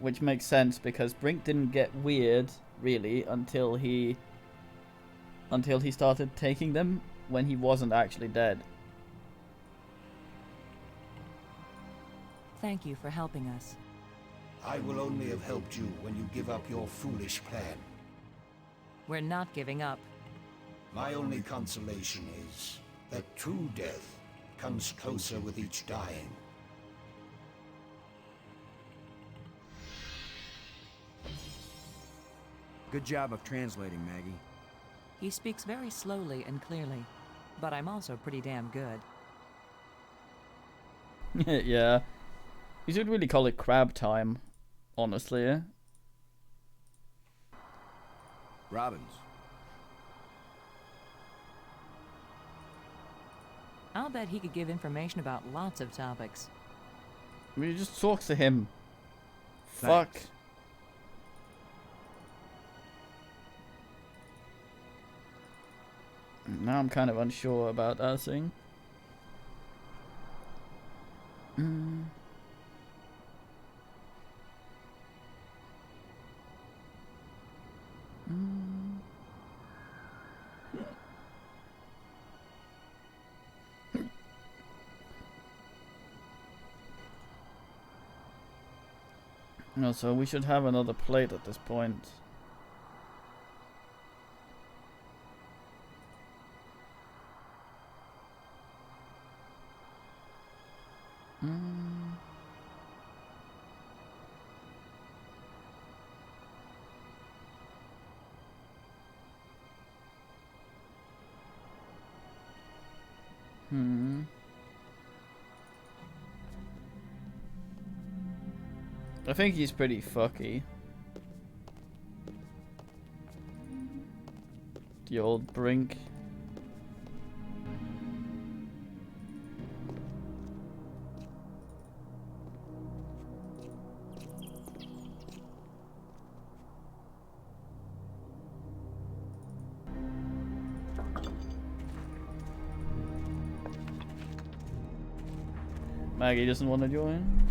Which makes sense because Brink didn't get weird really until he started taking them when he wasn't actually dead. Thank you for helping us. I will only have helped you when you give up your foolish plan. We're not giving up. My only consolation is that true death comes closer with each dying. Good job of translating, Maggie. He speaks very slowly and clearly, but I'm also pretty damn good. Yeah. You should really call it crab time, honestly. Robbins. I'll bet he could give information about lots of topics. I mean, just talk to him. Thanks. Fuck. Now I'm kind of unsure about that thing. No, so we should have another plate at this point. I think he's pretty fucky. The old Brink. Maggie doesn't want to join.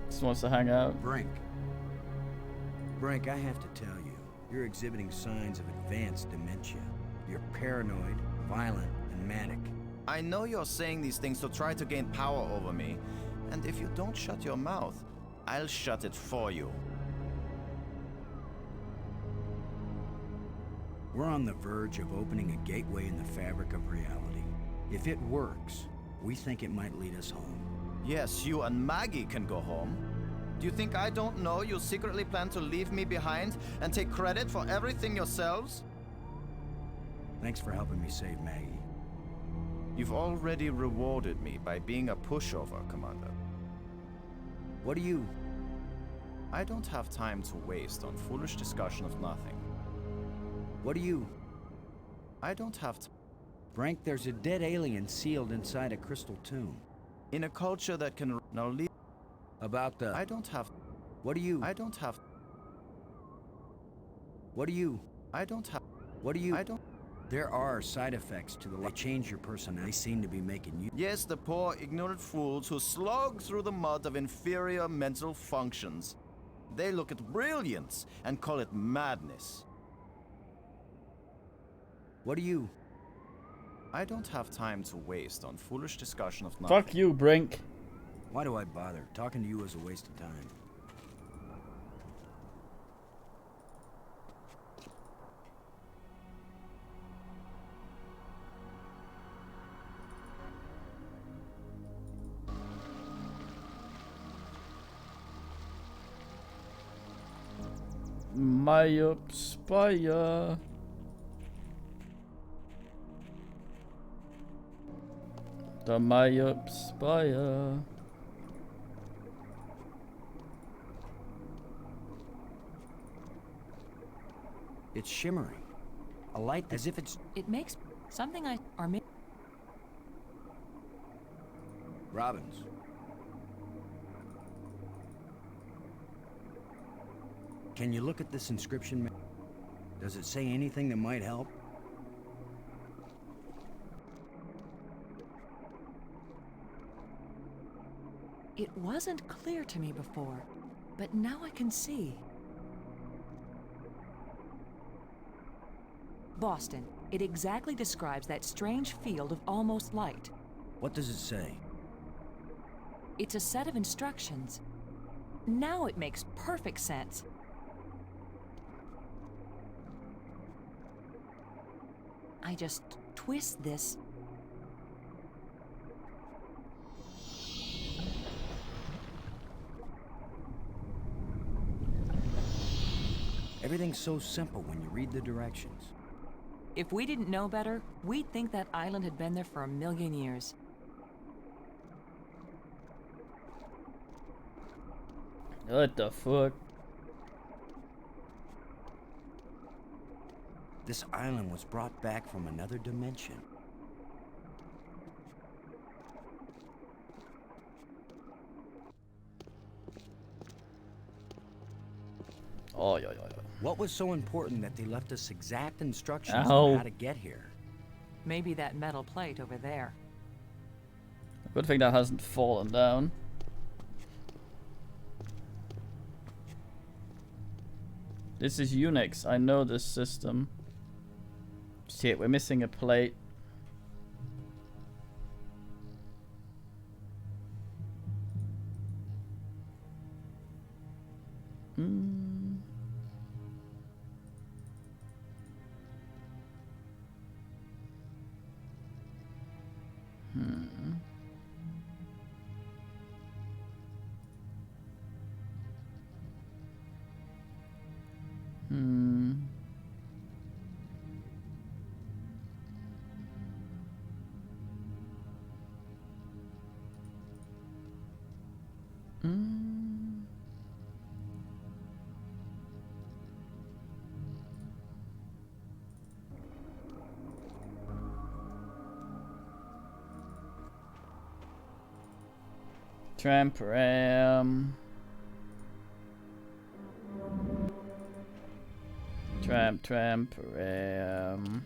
Just wants to hang out. Brink. Brink, I have to tell you, you're exhibiting signs of advanced dementia. You're paranoid, violent, and manic. I know you're saying these things to try to gain power over me, and if you don't shut your mouth, I'll shut it for you. We're on the verge of opening a gateway in the fabric of reality. If it works, we think it might lead us home. Yes, you and Maggie can go home. Do you think I don't know you secretly plan to leave me behind and take credit for everything yourselves? Thanks for helping me save Maggie. You've already rewarded me by being a pushover, Commander. What do you... I don't have time to waste on foolish discussion of nothing. What do you... I don't have to... Brink, there's a dead alien sealed inside a crystal tomb. In a culture that can... Now leave... About the... I don't have... What do you... I don't have... What do you... I don't have... What do you... I don't... There are side effects to the... They change your personality. They seem to be making you... Yes, the poor, ignorant fools who slog through the mud of inferior mental functions. They look at brilliance and call it madness. What do you... I don't have time to waste on foolish discussion of nothing. Fuck you, Brink. Why do I bother? Talking to you is a waste of time. My spire. The my spire. It's shimmering. A light as if it's... It makes something Robbins. Can you look at this inscription? Does it say anything that might help? It wasn't clear to me before, but now I can see. Boston. It exactly describes that strange field of almost light. What does it say? It's a set of instructions. Now it makes perfect sense. I just twist this. Everything's so simple when you read the directions. If we didn't know better, we'd think that island had been there for 1,000,000 years. What the fuck? This island was brought back from another dimension. Oh, yeah. What was so important that they left us exact instructions Ow. on how to get here? Maybe that metal plate over there. Good thing that hasn't fallen down. This is Unix. I know this system. Shit, we're missing a plate. Tramp ram. Tramp ram.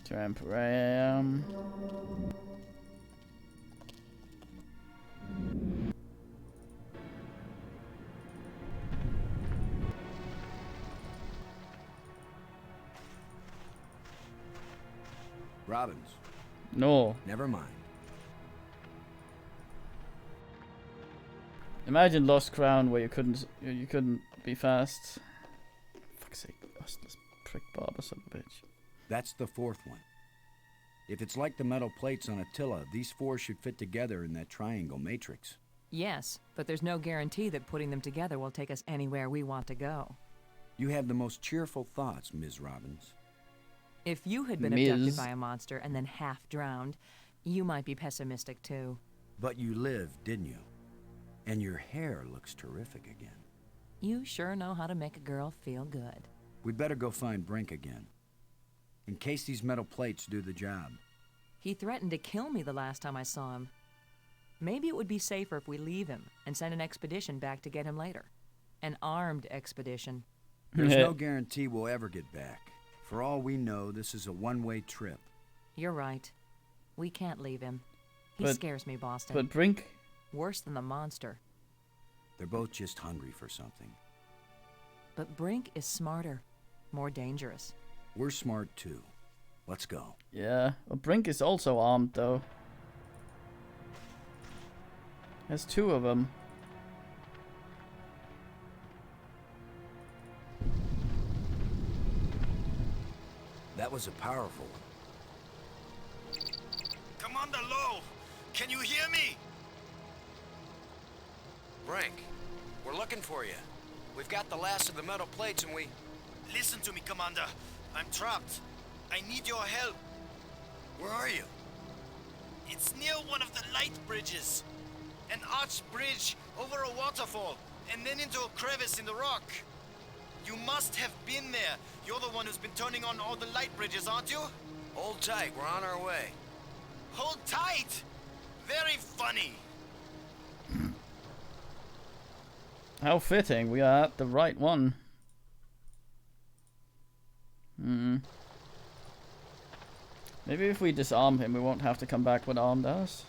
Tramp ram. Robbins. No. Never mind. Imagine Lost Crown where you couldn't be fast. Fuck's sake, this prick barber son of a bitch. That's the fourth one. If it's like the metal plates on Attila, these four should fit together in that triangle matrix. Yes, but there's no guarantee that putting them together will take us anywhere we want to go. You have the most cheerful thoughts, Ms. Robbins. If you had been Ms. abducted by a monster and then half drowned, you might be pessimistic too. But you lived, didn't you? And your hair looks terrific again. You sure know how to make a girl feel good. We'd better go find Brink again. In case these metal plates do the job. He threatened to kill me the last time I saw him. Maybe it would be safer if we leave him and send an expedition back to get him later. An armed expedition. There's no guarantee we'll ever get back. For all we know, this is a one-way trip. You're right. We can't leave him. He But- scares me, Boston. But Brink, Worse than the monster. They're both just hungry for something. But Brink is smarter, more dangerous. We're smart too. Let's go. yeah. Well, Brink is also armed though. There's two of them. That was a powerful one. Commander Lowe, can you hear me? Brink, we're looking for you. We've got the last of the metal plates and we... Listen to me, Commander. I'm trapped. I need your help. Where are you? It's near one of the light bridges. An arched bridge over a waterfall, and then into a crevice in the rock. You must have been there. You're the one who's been turning on all the light bridges, aren't you? Hold tight, we're on our way. Hold tight! Very funny. How fitting, we are at the right one. Maybe if we disarm him, we won't have to come back with armed ass.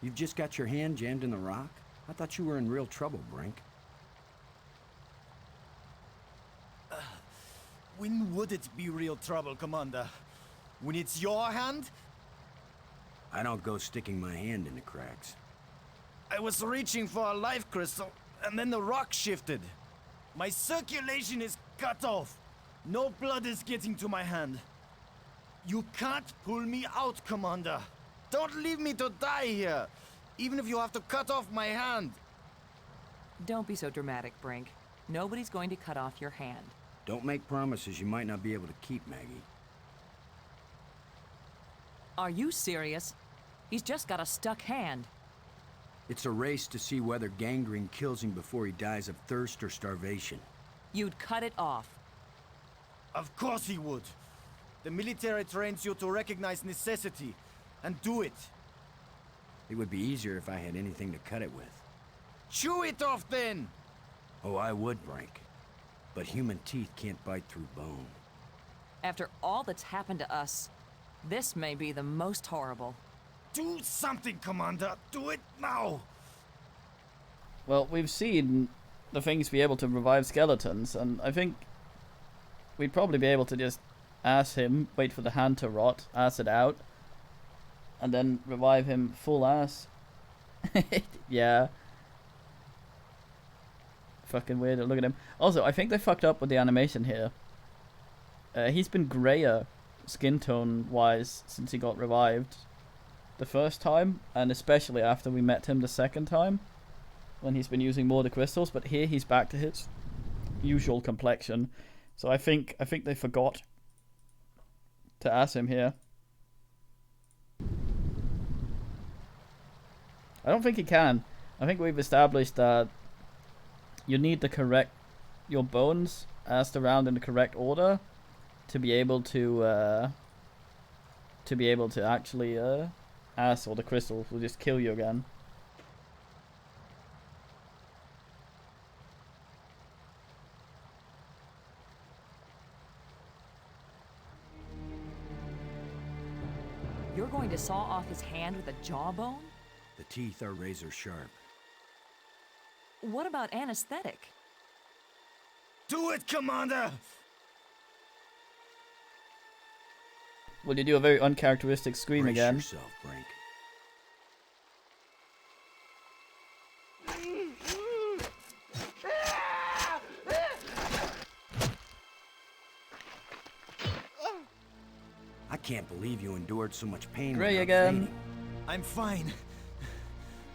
You've just got your hand jammed in the rock? I thought you were in real trouble, Brink. When would it be real trouble, Commander? When it's your hand? I don't go sticking my hand in the cracks. I was reaching for a life crystal, and then the rock shifted. My circulation is cut off. No blood is getting to my hand. You can't pull me out, Commander. Don't leave me to die here, even if you have to cut off my hand. Don't be so dramatic, Brink. Nobody's going to cut off your hand. Don't make promises you might not be able to keep, Maggie. Are you serious? He's just got a stuck hand. It's a race to see whether gangrene kills him before he dies of thirst or starvation. You'd cut it off. Of course he would. The military trains you to recognize necessity and do it. It would be easier if I had anything to cut it with. Chew it off then! Oh, I would, Brink. But human teeth can't bite through bone. After all that's happened to us, this may be the most horrible. Do something, Commander! Do it now! Well, we've seen the things be able to revive skeletons, and I think we'd probably be able to just ass him, wait for the hand to rot, ass it out, and then revive him full ass. Yeah. Fucking weird. Look at him. Also, I think they fucked up with the animation here. He's been grayer, skin tone wise, since he got revived the first time, and especially after we met him the second time, when he's been using more of the crystals. But here he's back to his usual complexion. So I think they forgot to ask him here. I don't think he can. I think we've established that you need your bones asked around in the correct order to be able to actually ask, or the crystals will just kill you again. You're going to saw off his hand with a jawbone? The teeth are razor sharp. What about anesthetic? Do it, Commander! Will you do a very uncharacteristic scream Brace again? yourself, Brink. I can't believe you endured so much pain. Gray without again. fainting. I'm fine,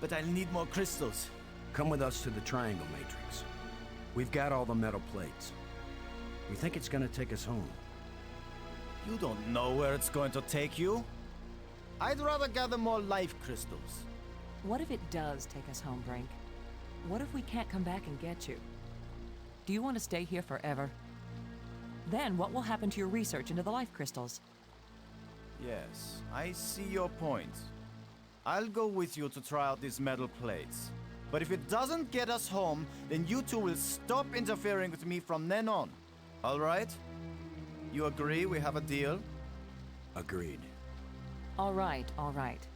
but I'll need more crystals. Come with us to the Triangle Matrix. We've got all the metal plates. We think it's gonna take us home. You don't know where it's going to take you. I'd rather gather more life crystals. What if it does take us home, Brink? What if we can't come back and get you? Do you want to stay here forever? Then what will happen to your research into the life crystals? Yes, I see your point. I'll go with you to try out these metal plates. But if it doesn't get us home, then you two will stop interfering with me from then on. All right? You agree we have a deal? Agreed. All right, all right.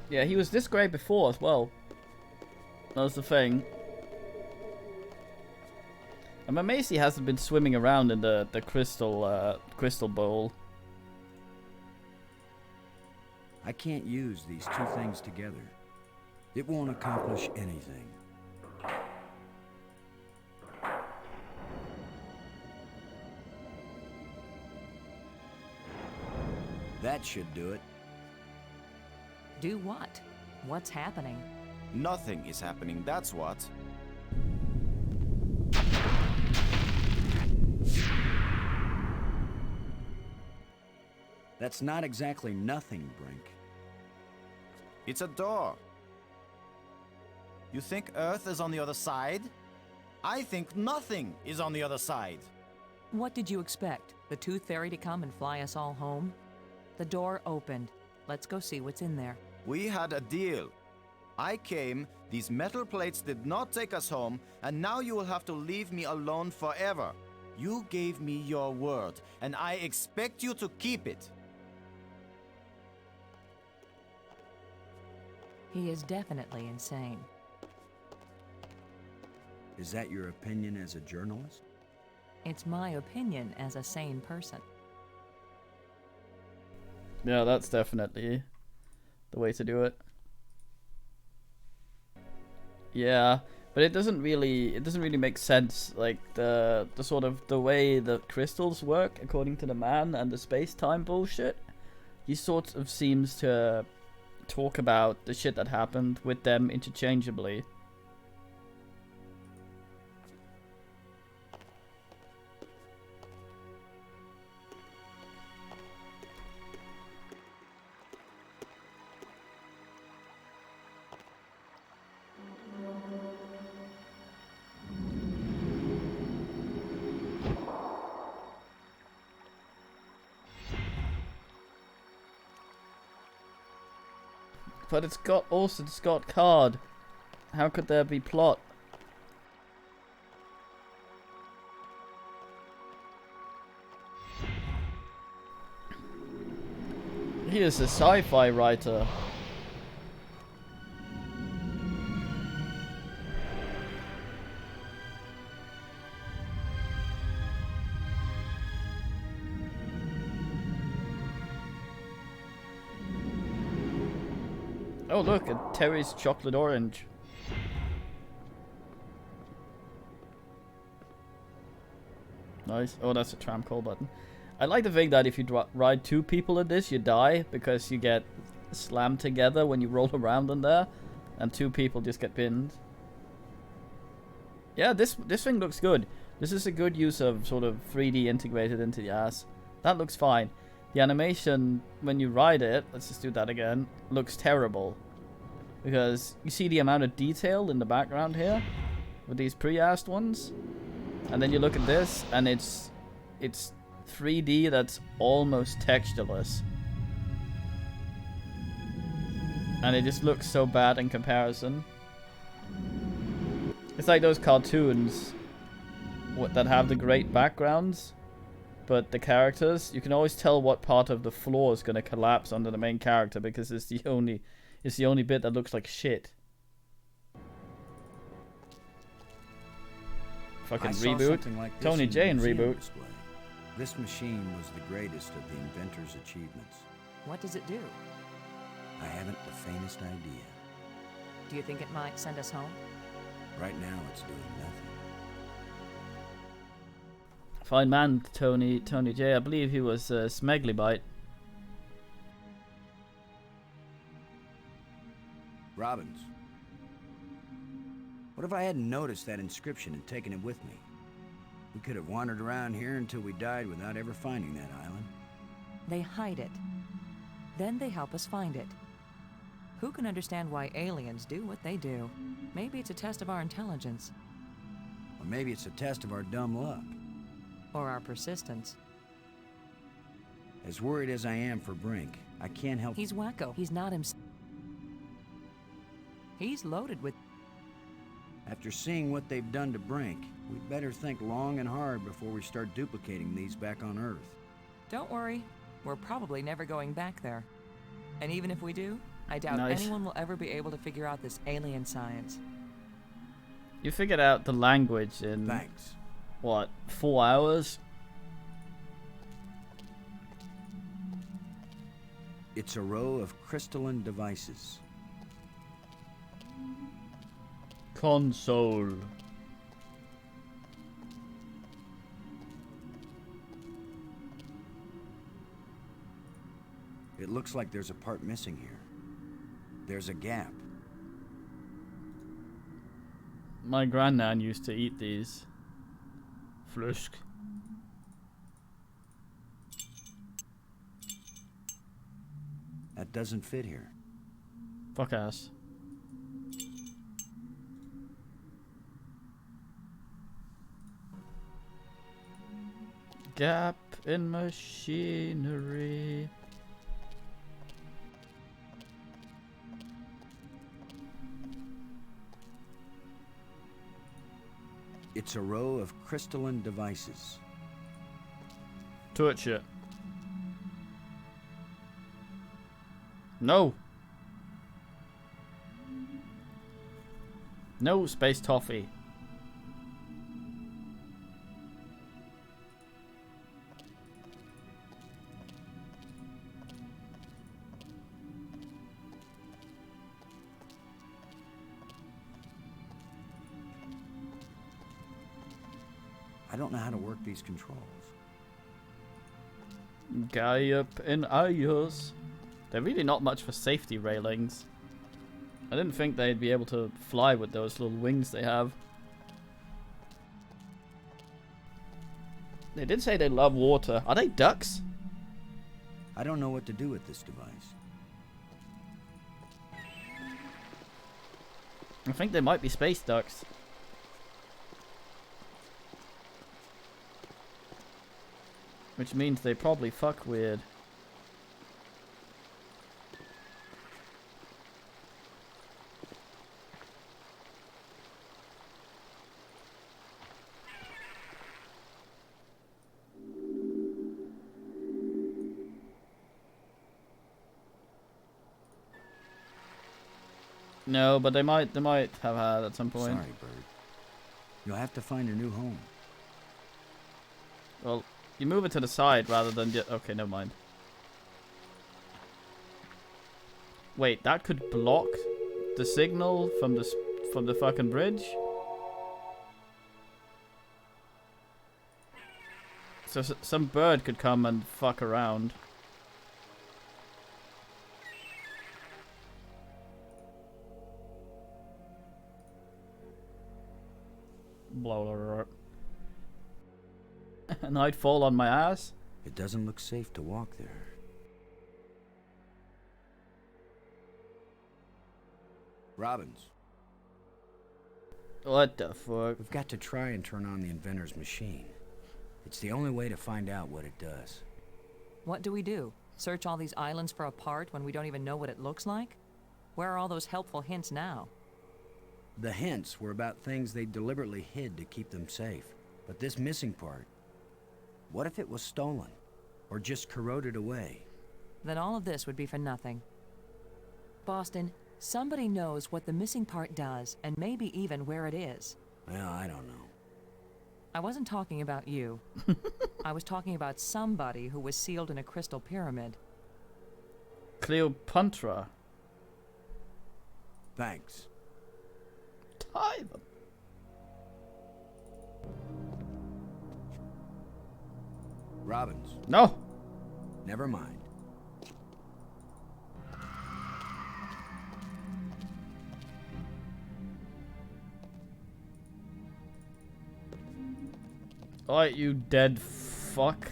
Yeah, he was this great before as well. That was the thing. I'm amazed he hasn't been swimming around in the crystal bowl. I can't use these two things together. It won't accomplish anything. That should do it. Do what? What's happening? Nothing is happening, that's what. That's not exactly nothing, Brink. It's a door. You think Earth is on the other side? I think nothing is on the other side. What did you expect? The Tooth Fairy to come and fly us all home? The door opened. Let's go see what's in there. We had a deal. I came, these metal plates did not take us home, and now you will have to leave me alone forever. You gave me your word, and I expect you to keep it. He is definitely insane. Is that your opinion as a journalist? It's my opinion as a sane person. Yeah, that's definitely the way to do it. Yeah, but it doesn't really make sense, like the sort of the way the crystals work according to the man and the space-time bullshit. He sort of seems to talk about the shit that happened with them interchangeably. But it's got Orson Scott Card. How could there be plot? He is a sci-fi writer. Oh look, a Terry's chocolate orange. Nice. Oh, that's a tram call button. I like the thing that if you ride two people in this, you die because you get slammed together when you roll around in there, and two people just get pinned. Yeah, this thing looks good. This is a good use of sort of 3D integrated into the ass. That looks fine. The animation when you ride it, let's just do that again, looks terrible. Because you see the amount of detail in the background here with these pre-assed ones. And then you look at this and it's 3D that's almost textureless. And it just looks so bad in comparison. It's like those cartoons that have the great backgrounds, but the characters, you can always tell what part of the floor is going to collapse under the main character because it's the only bit that looks like shit. Fucking reboot. Like Tony Jane reboot. Display. This machine was the greatest of the inventor's achievements. What does it do? I haven't the faintest idea. Do you think it might send us home? Right now, it's doing nothing. Fine man, Tony J. I believe he was Smeglybite. Robbins, What if I hadn't noticed that inscription and taken it with me? We could have wandered around here until we died without ever finding that island. They hide it. Then they help us find it. Who can understand why aliens do what they do? Maybe it's a test of our intelligence. Or maybe it's a test of our dumb luck. Or our persistence. As worried as I am for Brink, I can't help... He's wacko. He's not himself. He's loaded with... After seeing what they've done to Brink, we'd better think long and hard before we start duplicating these back on Earth. Don't worry. We're probably never going back there. And even if we do, I doubt Nice. anyone will ever be able to figure out this alien science. You figured out the language in, Thanks. what, 4 hours? It's a row of crystalline devices. Console. It looks like there's a part missing here. There's a gap. My grandnan used to eat these. Flusk. That doesn't fit here. Fuck ass. Gap in machinery. It's a row of crystalline devices. Touch it. No. No space toffee. I don't know how to work these controls. Guy up in iOS. They're really not much for safety railings. I didn't think they'd be able to fly with those little wings they have. They did say they love water. Are they ducks? I don't know what to do with this device. I think they might be space ducks. Which means they probably fuck weird. No, but they might have had at some point. Sorry, Bird. You'll have to find a new home. Well, you move it to the side rather than okay, never mind. Wait, that could block the signal from the fucking bridge? So some bird could come and fuck around. Blah, blah, blah. And I'd fall on my ass? It doesn't look safe to walk there. Robbins, What the fuck? we've got to try and turn on the inventor's machine. It's the only way to find out what it does. What do we do? Search all these islands for a part when we don't even know what it looks like? Where are all those helpful hints now? The hints were about things they deliberately hid to keep them safe. But this missing part, what if it was stolen? Or just corroded away? Then all of this would be for nothing. Boston, somebody knows what the missing part does, and maybe even where it is. Well, I don't know. I wasn't talking about you. I was talking about somebody who was sealed in a crystal pyramid. Cleopatra. Thanks. Tie them. Robbins, No. never mind. Alright, you dead fuck.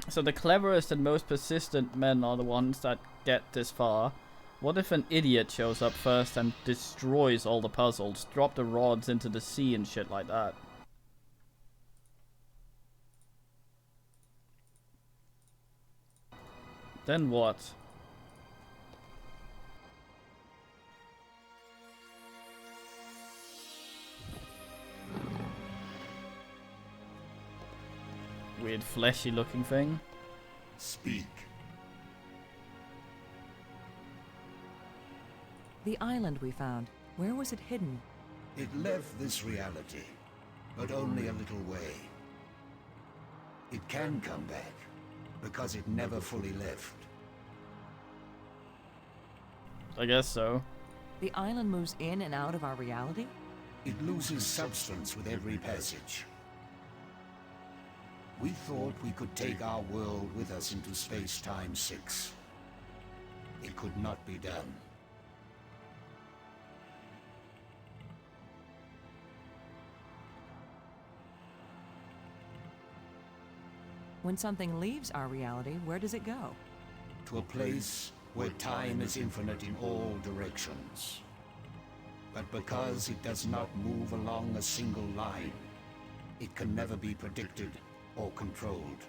So the cleverest and most persistent men are the ones that get this far. What if an idiot shows up first and destroys all the puzzles, drop the rods into the sea and shit like that? Then what? Weird fleshy looking thing. Speak. The island we found, where was it hidden? It left this reality, but only a little way. It can come back, because it never fully left. I guess so. The island moves in and out of our reality? It loses substance with every passage. We thought we could take our world with us into Space-Time 6. It could not be done. When something leaves our reality, where does it go? To a place where time is infinite in all directions. But because it does not move along a single line, it can never be predicted or controlled.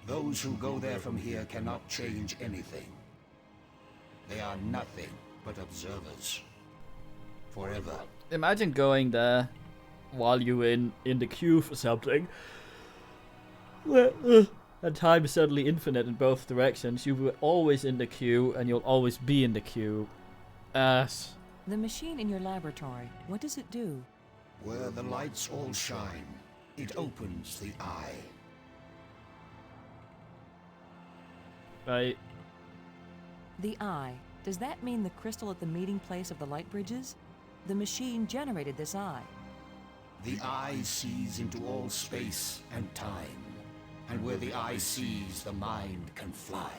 Those who go there from here cannot change anything. They are nothing but observers. Forever. Imagine going there while you're in the queue for something. And time is suddenly infinite in both directions. You were always in the queue and you'll always be in the queue. Ass. The machine in your laboratory, what does it do? Where the lights all shine, it opens the eye. Right. The eye. Does that mean the crystal at the meeting place of the light bridges? The machine generated this eye. The eye sees into all space and time. And where the eye sees, the mind can fly.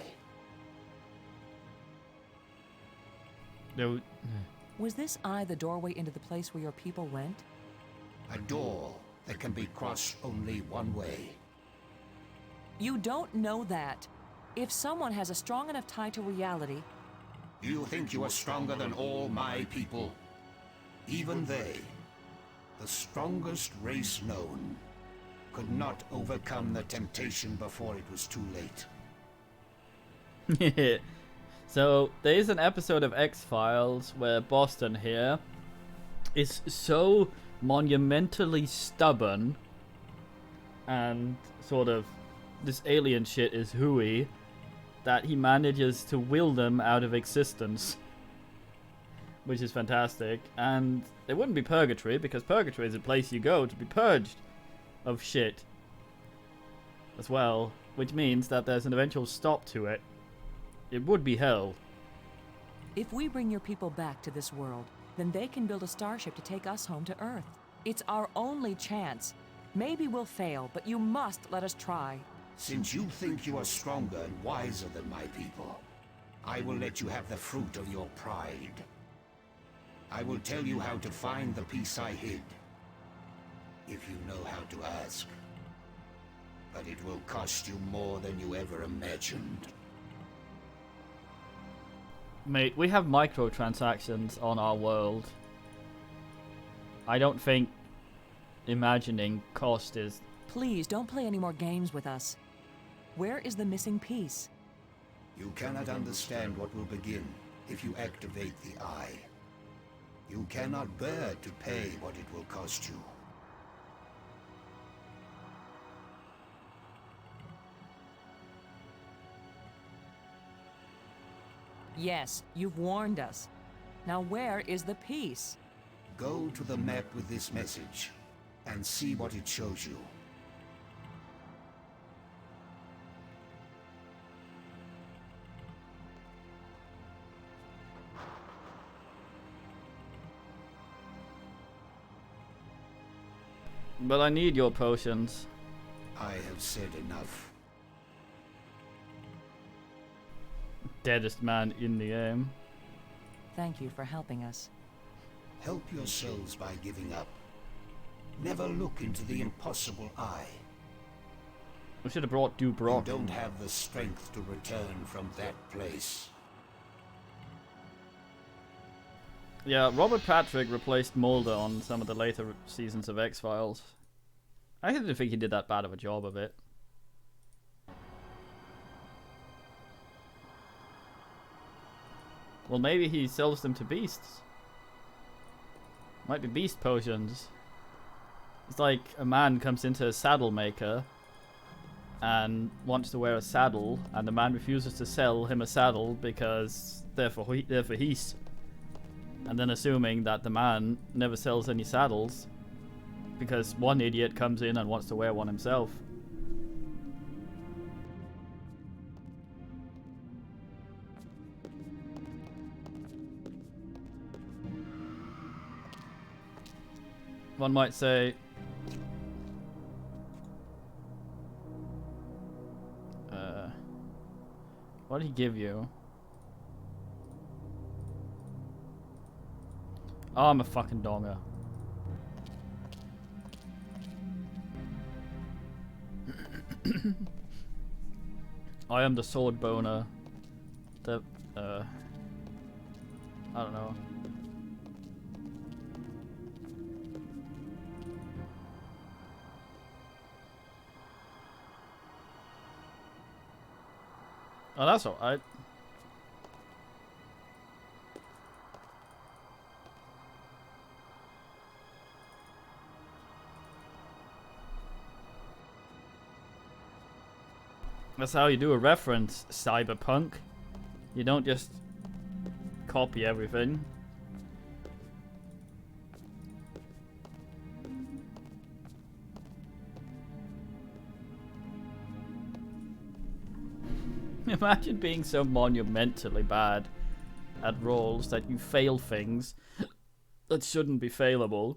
No. Was this eye the doorway into the place where your people went? A door that can be crossed only one way. You don't know that. If someone has a strong enough tie to reality... Do you think you are stronger than all my people? Even they, the strongest race known, could not overcome the temptation before it was too late. So, there is an episode of X-Files where Boston here is so monumentally stubborn and sort of this alien shit is hooey that he manages to will them out of existence, which is fantastic. And it wouldn't be purgatory, because purgatory is a place you go to be purged of shit as well, which means that there's an eventual stop to it. It would be hell. If we bring your people back to this world, then they can build a starship to take us home to Earth. It's our only chance. Maybe we'll fail, but you must let us try. Since you think you are stronger and wiser than my people, I will let you have the fruit of your pride. I will tell you how to find the piece I hid, if you know how to ask. But it will cost you more than you ever imagined. Mate, we have microtransactions on our world. I don't think imagining cost is... Please, don't play any more games with us. Where is the missing piece? You cannot understand what will begin if you activate the eye. You cannot bear to pay what it will cost you. Yes, you've warned us. Now where is the piece? Go to the map with this message and see what it shows you. But I need your potions. I have said enough. Deadest man in the game. Thank you for helping us. Help yourselves by giving up. Never look into the impossible eye. We should have brought You Dubrock. don't have the strength to return from that place. Yeah, Robert Patrick replaced Mulder on some of the later seasons of X-Files. I didn't think he did that bad of a job of it. Well, maybe he sells them to beasts. Might be beast potions. It's like a man comes into a saddle maker and wants to wear a saddle, and the man refuses to sell him a saddle because they're for he's. And then assuming that the man never sells any saddles because one idiot comes in and wants to wear one himself. One might say, what did he give you? Oh, I'm a fucking donger. I am the sword boner. The, I don't know. Oh, that's alright. That's how you do a reference, Cyberpunk. You don't just copy everything. Imagine being so monumentally bad at roles that you fail things that shouldn't be failable.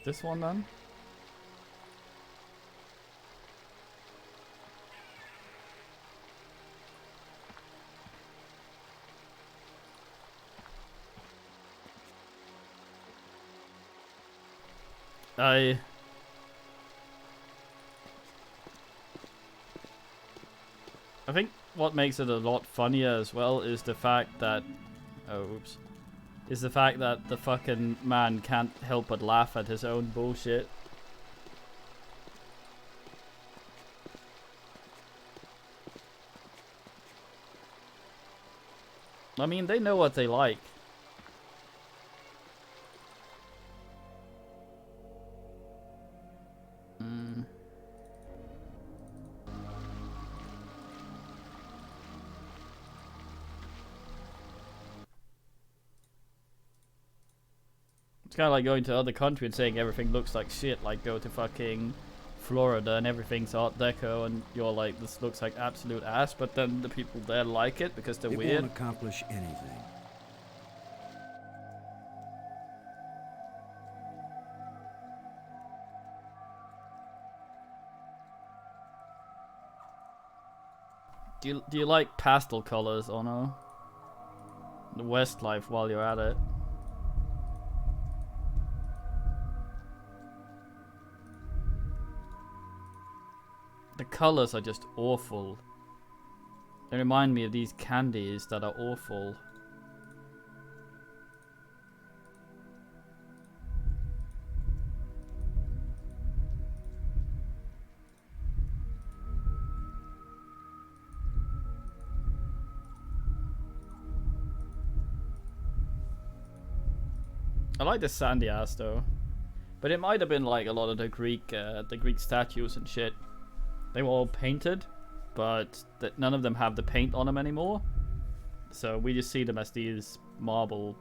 This one then? I think what makes it a lot funnier as well is the fact that is the fact that the fucking man can't help but laugh at his own bullshit. I mean, they know what they like. It's kind of like going to other country and saying everything looks like shit, like go to fucking Florida and everything's Art Deco and you're like, this looks like absolute ass, but then the people there like it because they're weird. It won't accomplish anything. Do you like pastel colors or no? The Westlife while you're at it. The colors are just awful. They remind me of these candies that are awful. I like the sandy ass though, but it might have been like a lot of the Greek statues and shit. They were all painted, but none of them have the paint on them anymore. So we just see them as these marble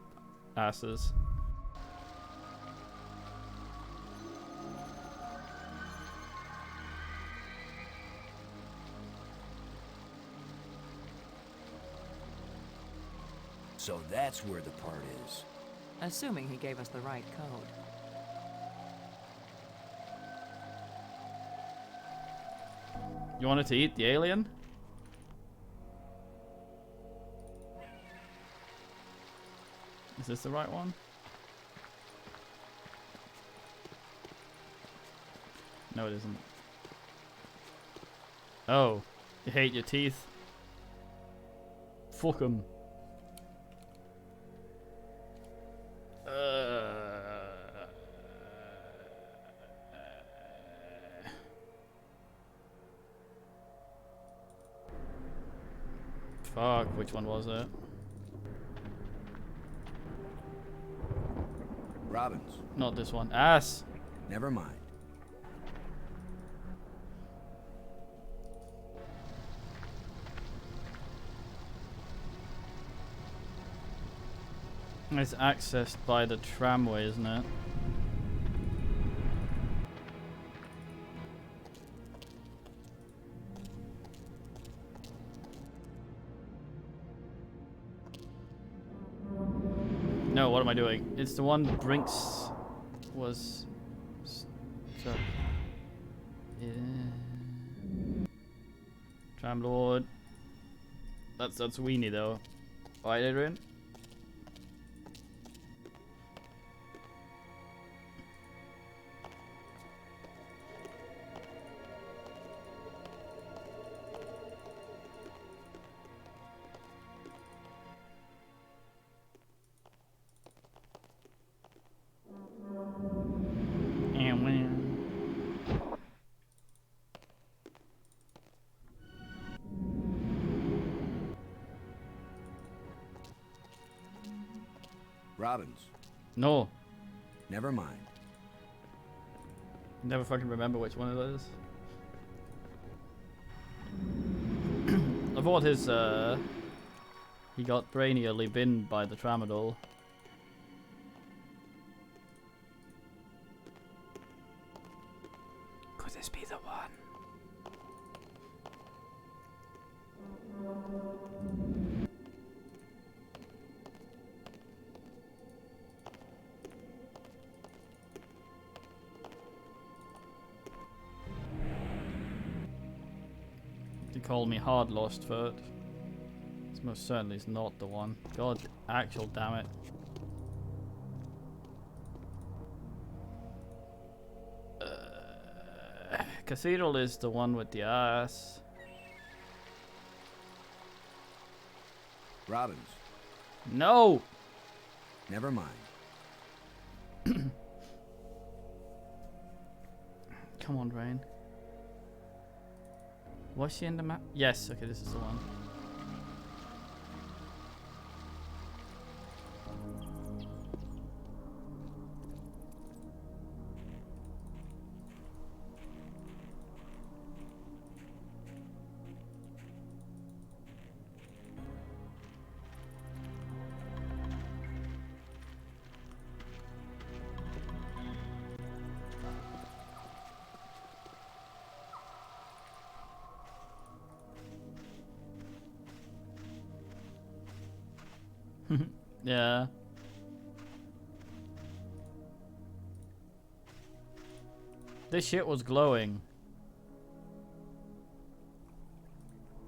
asses. So that's where the part is. Assuming he gave us the right code. You wanted to eat the alien? Is this the right one? No, it isn't. Oh, you hate your teeth? Fuck 'em. Fuck, which one was it? Robbins. Not this one. Ass! Never mind. It's accessed by the tramway, isn't it? No, what am I doing? It's the one Brinks was... So... Yeah. Tram Lord. That's Weenie though. Alright, Adrian? Robbins. No. Never mind. Never fucking remember which one it is. I thought his, he got brainially binned by the tramadol. Could this be the one? They call me hard lost for it. This most certainly is not the one. God, actual damn it. Cathedral is the one with the ass. Robbins. No! Never mind. Come on, Rain. Was she in the map? Yes, okay, this is the one. Yeah. This shit was glowing.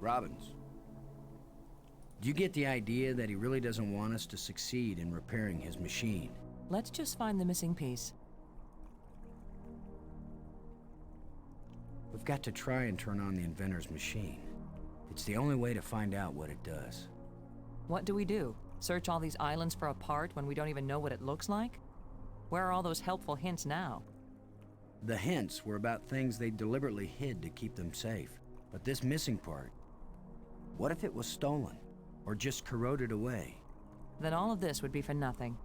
Robbins. Do you get the idea that he really doesn't want us to succeed in repairing his machine? Let's just find the missing piece. We've got to try and turn on the inventor's machine. It's the only way to find out what it does. What do we do? Search all these islands for a part when we don't even know what it looks like? Where are all those helpful hints now? The hints were about things they deliberately hid to keep them safe. But this missing part, what if it was stolen? Or just corroded away? Then all of this would be for nothing.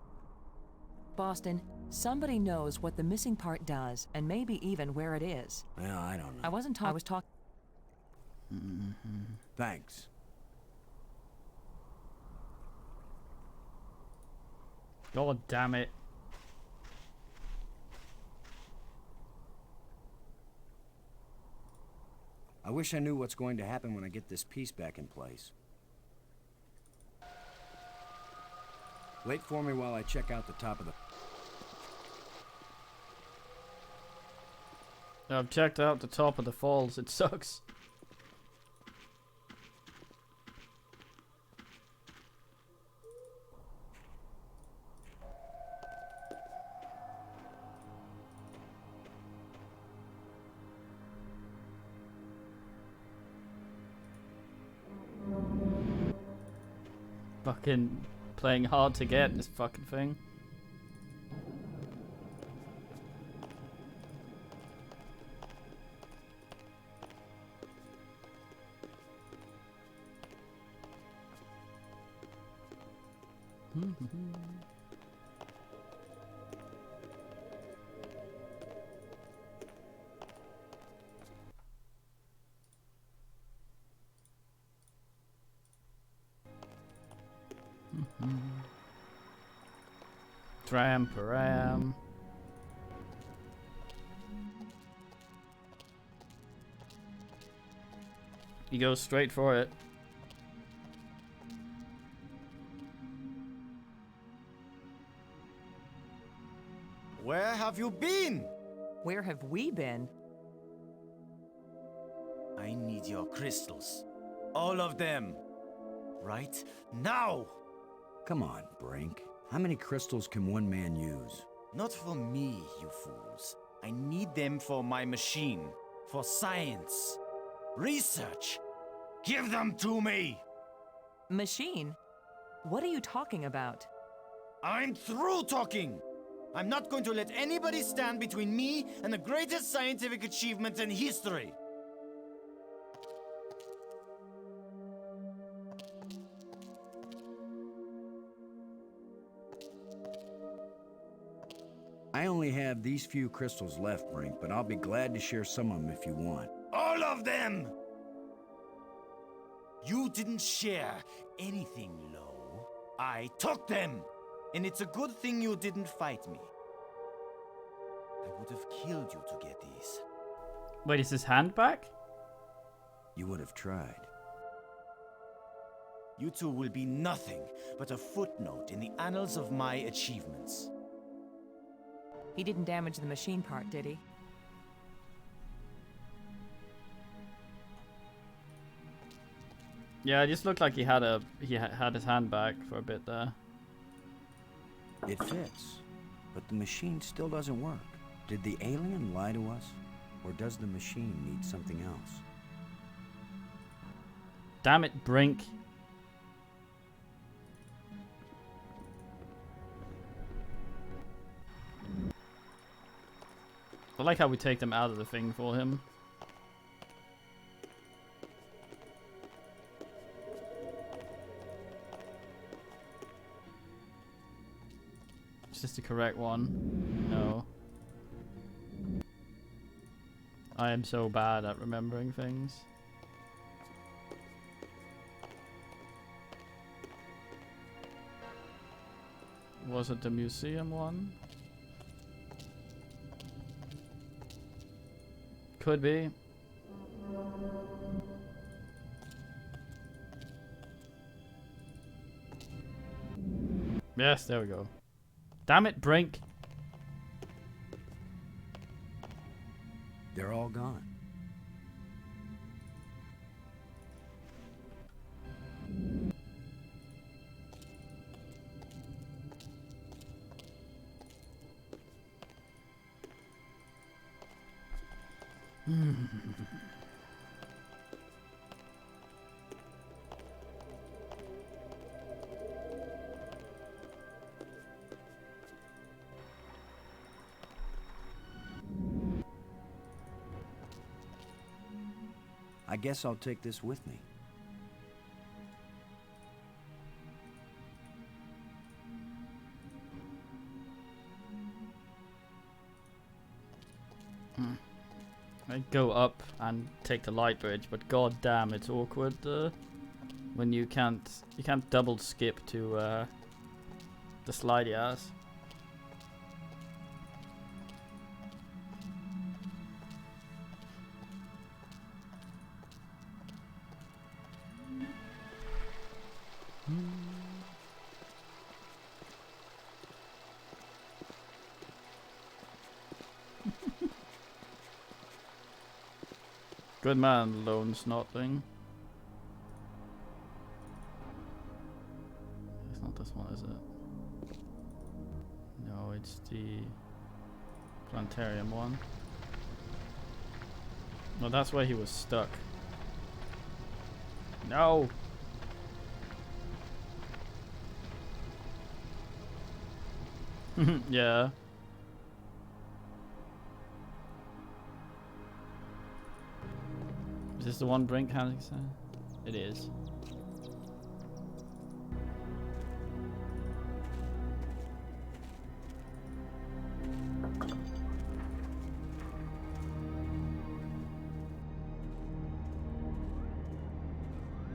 Boston, somebody knows what the missing part does, and maybe even where it is. Well, I don't know. I wasn't talking. I was talking. Thanks. God damn it. I wish I knew what's going to happen when I get this piece back in place. Wait for me while I check out the top of the... I've checked out the top of the falls. It sucks. Fucking playing hard to get in this fucking thing. Tramp-a-ram. He goes straight for it. Where have you been? Where have we been? I need your crystals. All of them. Right now! Come on, Brink. How many crystals can one man use? Not for me, you fools. I need them for my machine. For science. Research. Give them to me! Machine? What are you talking about? I'm through talking! I'm not going to let anybody stand between me and the greatest scientific achievement in history! I only have these few crystals left, Brink, but I'll be glad to share some of them if you want. All of them! You didn't share anything, Lo. I took them! And it's a good thing you didn't fight me. I would have killed you to get these. Wait, is his hand back? You would have tried. You two will be nothing but a footnote in the annals of my achievements. He didn't damage the machine part, did he? Yeah, it just looked like he had had his hand back for a bit there. It fits, but the machine still doesn't work. Did the alien lie to us? Or does the machine need something else? Damn it, Brink. I like how we take them out of the thing for him. Is this the correct one? No. I am so bad at remembering things. Was it the museum one? Could be. Yes, there we go. Damn it, Brink. They're all gone. I guess I'll take this with me. I go up and take the light bridge, but god damn, it's awkward when you can't double skip to the slidey ass. Good man, lone snotling. It's not this one, is it? No, it's the planetarium one. No, that's where he was stuck. No! Yeah. Is this the one Brink has? It is.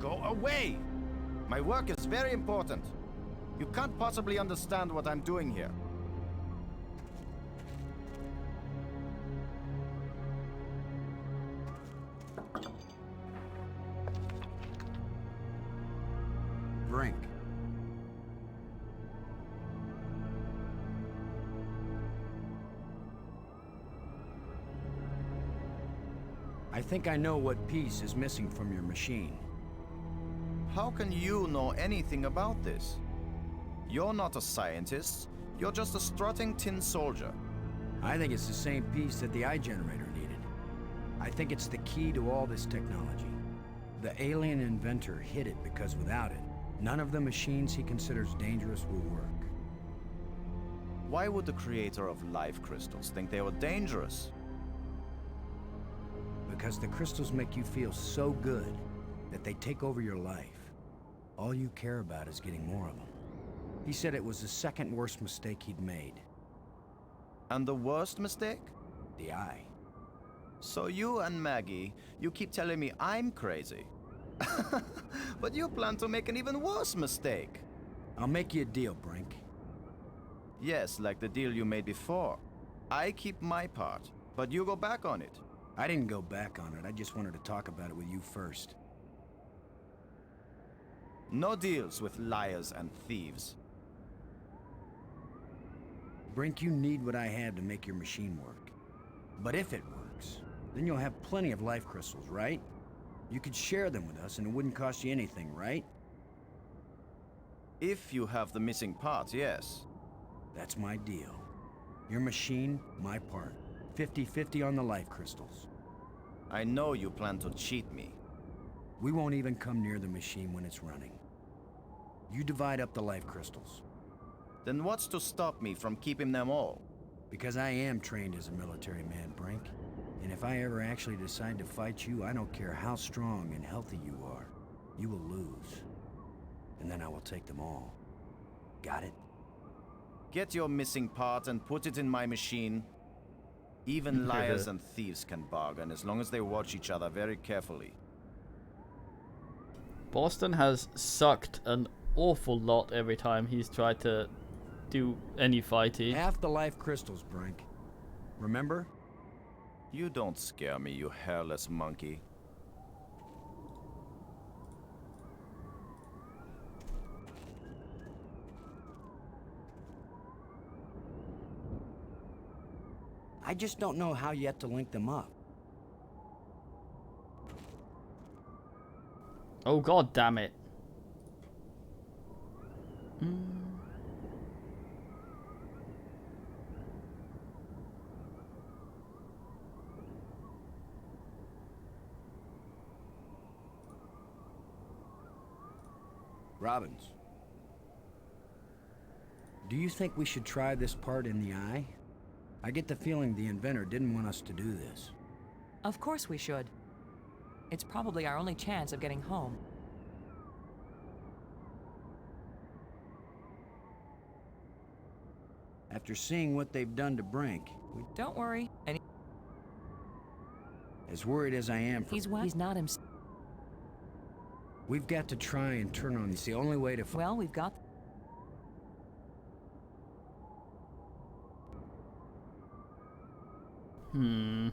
Go away! My work is very important. You can't possibly understand what I'm doing here. Brink. I think I know what piece is missing from your machine. How can you know anything about this? You're not a scientist. You're just a strutting tin soldier. I think it's the same piece that the eye generator needed. I think it's the key to all this technology. The alien inventor hid it because without it, none of the machines he considers dangerous will work. Why would the creator of life crystals think they were dangerous? Because the crystals make you feel so good that they take over your life. All you care about is getting more of them. He said it was the second worst mistake he'd made. And the worst mistake? The eye. So you and Maggie, you keep telling me I'm crazy. But you plan to make an even worse mistake. I'll make you a deal, Brink. Yes, like the deal you made before. I keep my part, but you go back on it. I didn't go back on it. I just wanted to talk about it with you first. No deals with liars and thieves. Brink, you need what I have to make your machine work. But if it works, then you'll have plenty of life crystals, right? You could share them with us and it wouldn't cost you anything, right? If you have the missing parts, yes. That's my deal. Your machine, my part. 50-50 on the life crystals. I know you plan to cheat me. We won't even come near the machine when it's running. You divide up the life crystals. Then what's to stop me from keeping them all? Because I am trained as a military man, Brink. And if I ever actually decide to fight you, I don't care how strong and healthy you are. You will lose. And then I will take them all. Got it? Get your missing part and put it in my machine. Even liars and thieves can bargain as long as they watch each other very carefully. Boston has sucked an awful lot every time he's tried to do any fighty. Half the life crystals, Brink. Remember? You don't scare me, you hairless monkey. I just don't know how yet to link them up. Oh god damn it. Robbins. Do you think we should try this part in the eye? I get the feeling the inventor didn't want us to do this. Of course we should. It's probably our only chance of getting home. After seeing what they've done to Brink, we... Don't worry. As worried as I am for... He's not himself. We've got to try and turn on. It's the only way to... Well, we've got... Hmm.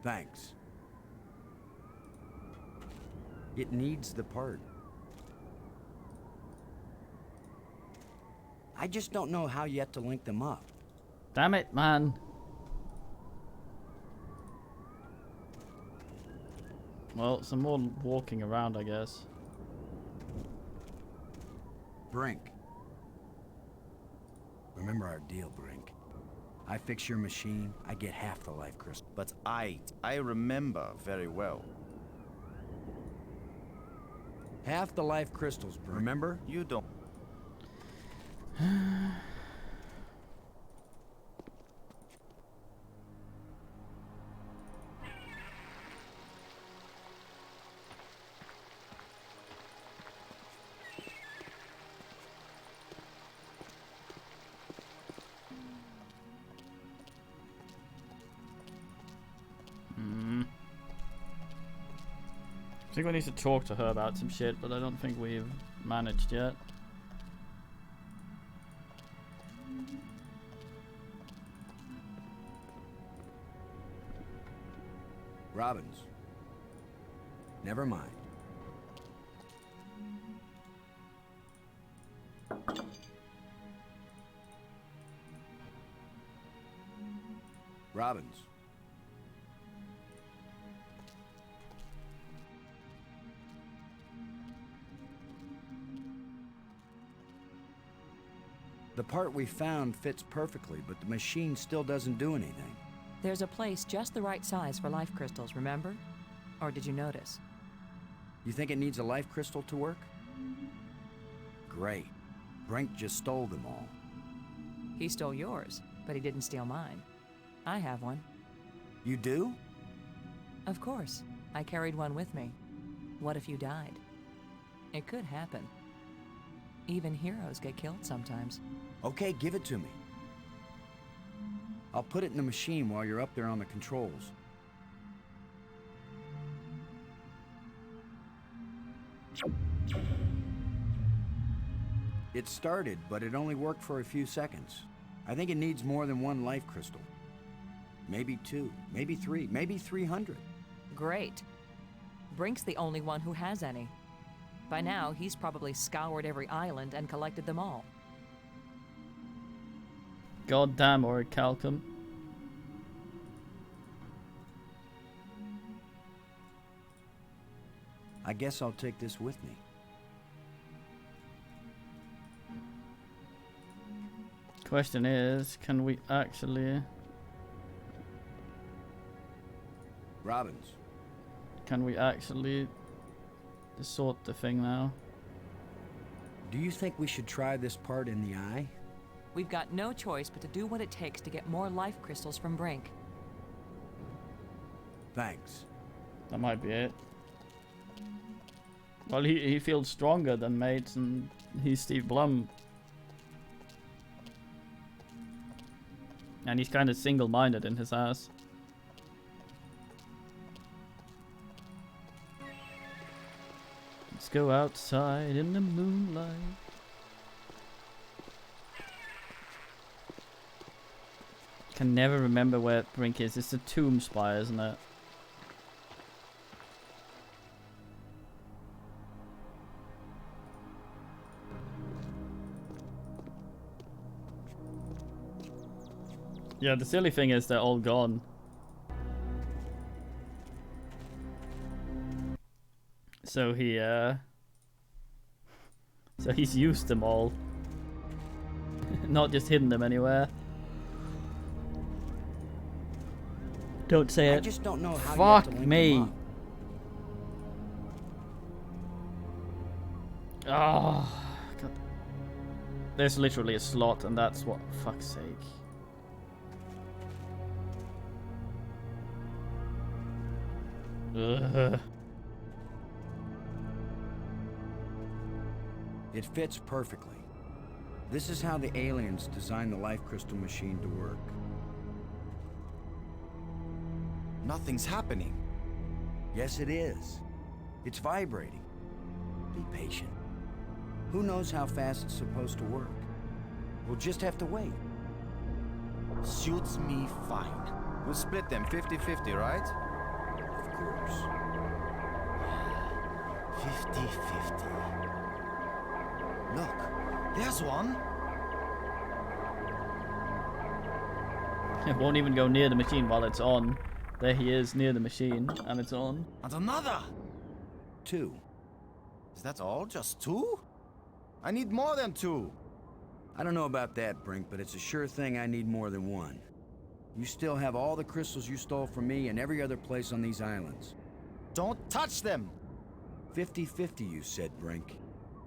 Thanks. It needs the part. I just don't know how yet to link them up. Damn it, man. Well, some more walking around, I guess. Brink. Remember our deal, Brink. I fix your machine, I get half the life crystal. But I remember very well. Half the life crystals, Brink. Remember? You don't. I think we need to talk to her about some shit, but I don't think we've managed yet. Robbins. Never mind. Robbins. The part we found fits perfectly, but the machine still doesn't do anything. There's a place just the right size for life crystals, remember? Or did you notice? You think it needs a life crystal to work? Great. Brink just stole them all. He stole yours, but he didn't steal mine. I have one. You do? Of course. I carried one with me. What if you died? It could happen. Even heroes get killed sometimes. Okay, give it to me. I'll put it in the machine while you're up there on the controls. It started, but it only worked for a few seconds. I think it needs more than one life crystal. Maybe 2, maybe 3, maybe 300. Great. Brink's the only one who has any. By now, he's probably scoured every island and collected them all. Goddamn Orichalcum. I guess I'll take this with me. Question is, can we actually... Robbins. Can we actually sort the thing now? Do you think we should try this part in the eye? We've got no choice but to do what it takes to get more life crystals from Brink. Thanks. That might be it. Well, he feels stronger than mates, and he's Steve Blum. And he's kind of single-minded in his ass. Let's go outside in the moonlight. Can never remember where Brink is. It's the Tomb Spire, isn't it? Yeah, the silly thing is they're all gone. So he's used them all. Not just hidden them anywhere. Don't say it. I just don't know how Fuck you have to link me. them up. Oh, God. There's literally a slot, and that's what. Fuck's sake. Ugh. It fits perfectly. This is how the aliens designed the life crystal machine to work. Nothing's happening. Yes, it is. It's vibrating. Be patient. Who knows how fast it's supposed to work? We'll just have to wait. Suits me fine. We'll split them 50-50, right? Of course. 50-50. Look, there's one. It won't even go near the machine while it's on. There he is near the machine, and it's on. And another. 2. Is that all? Just 2? I need more than 2. I don't know about that, Brink, but it's a sure thing I need more than 1. You still have all the crystals you stole from me and every other place on these islands. Don't touch them. 50-50, you said, Brink.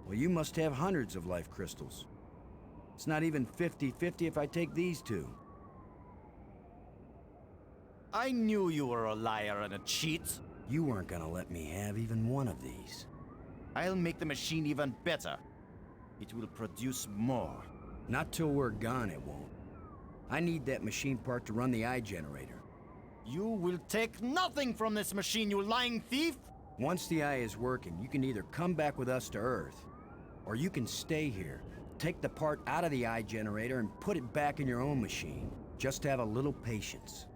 Well, you must have hundreds of life crystals. It's not even 50-50 if I take these 2. I knew you were a liar and a cheat. You weren't gonna let me have even one of these. I'll make the machine even better. It will produce more. Not till we're gone, it won't. I need that machine part to run the eye generator. You will take nothing from this machine, you lying thief! Once the eye is working, you can either come back with us to Earth, or you can stay here, take the part out of the eye generator and put it back in your own machine. Just have a little patience.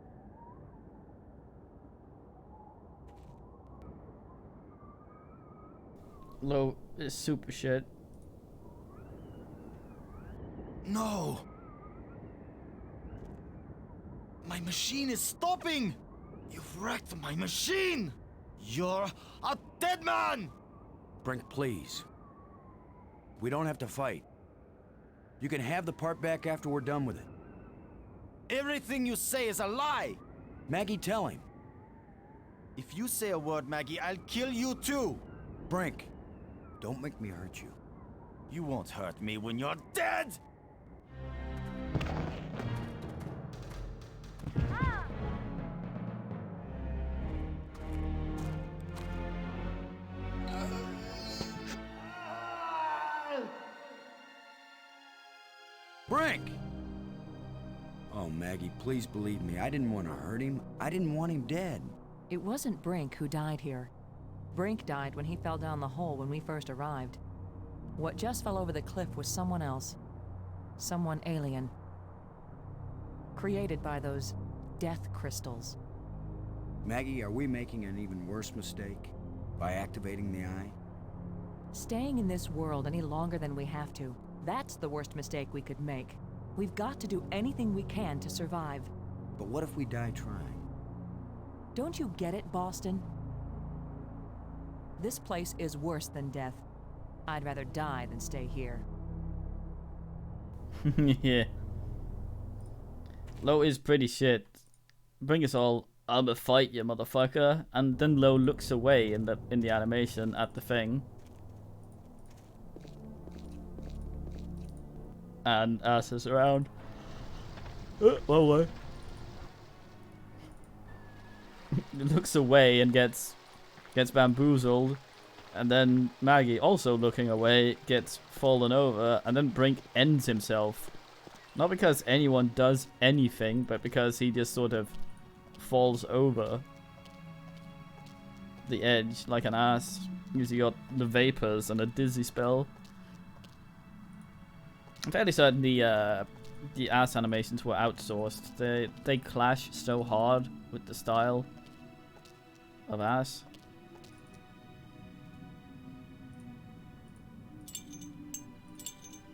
Low is super shit. No! My machine is stopping! You've wrecked my machine! You're a dead man! Brink, please. We don't have to fight. You can have the part back after we're done with it. Everything you say is a lie! Maggie, tell him. If you say a word, Maggie, I'll kill you too! Brink, don't make me hurt you. You won't hurt me when you're dead! Brink! Oh, Maggie, please believe me. I didn't want to hurt him. I didn't want him dead. It wasn't Brink who died here. Brink died when he fell down the hole when we first arrived. What just fell over the cliff was someone else. Someone alien. Created by those death crystals. Maggie, are we making an even worse mistake by activating the eye? Staying in this world any longer than we have to, that's the worst mistake we could make. We've got to do anything we can to survive. But what if we die trying? Don't you get it, Boston? This place is worse than death. I'd rather die than stay here. Yeah. Low is pretty shit. Bring us all. I'll fight you, motherfucker. And then Low looks away in the animation at the thing. And asses around. Well, way. Looks away and gets bamboozled, and then Maggie, also looking away, gets fallen over, and then Brink ends himself. Not because anyone does anything, but because he just sort of falls over the edge like an ass. Because he got the vapors and a dizzy spell. I'm fairly certain the ass animations were outsourced. They clash so hard with the style of ass.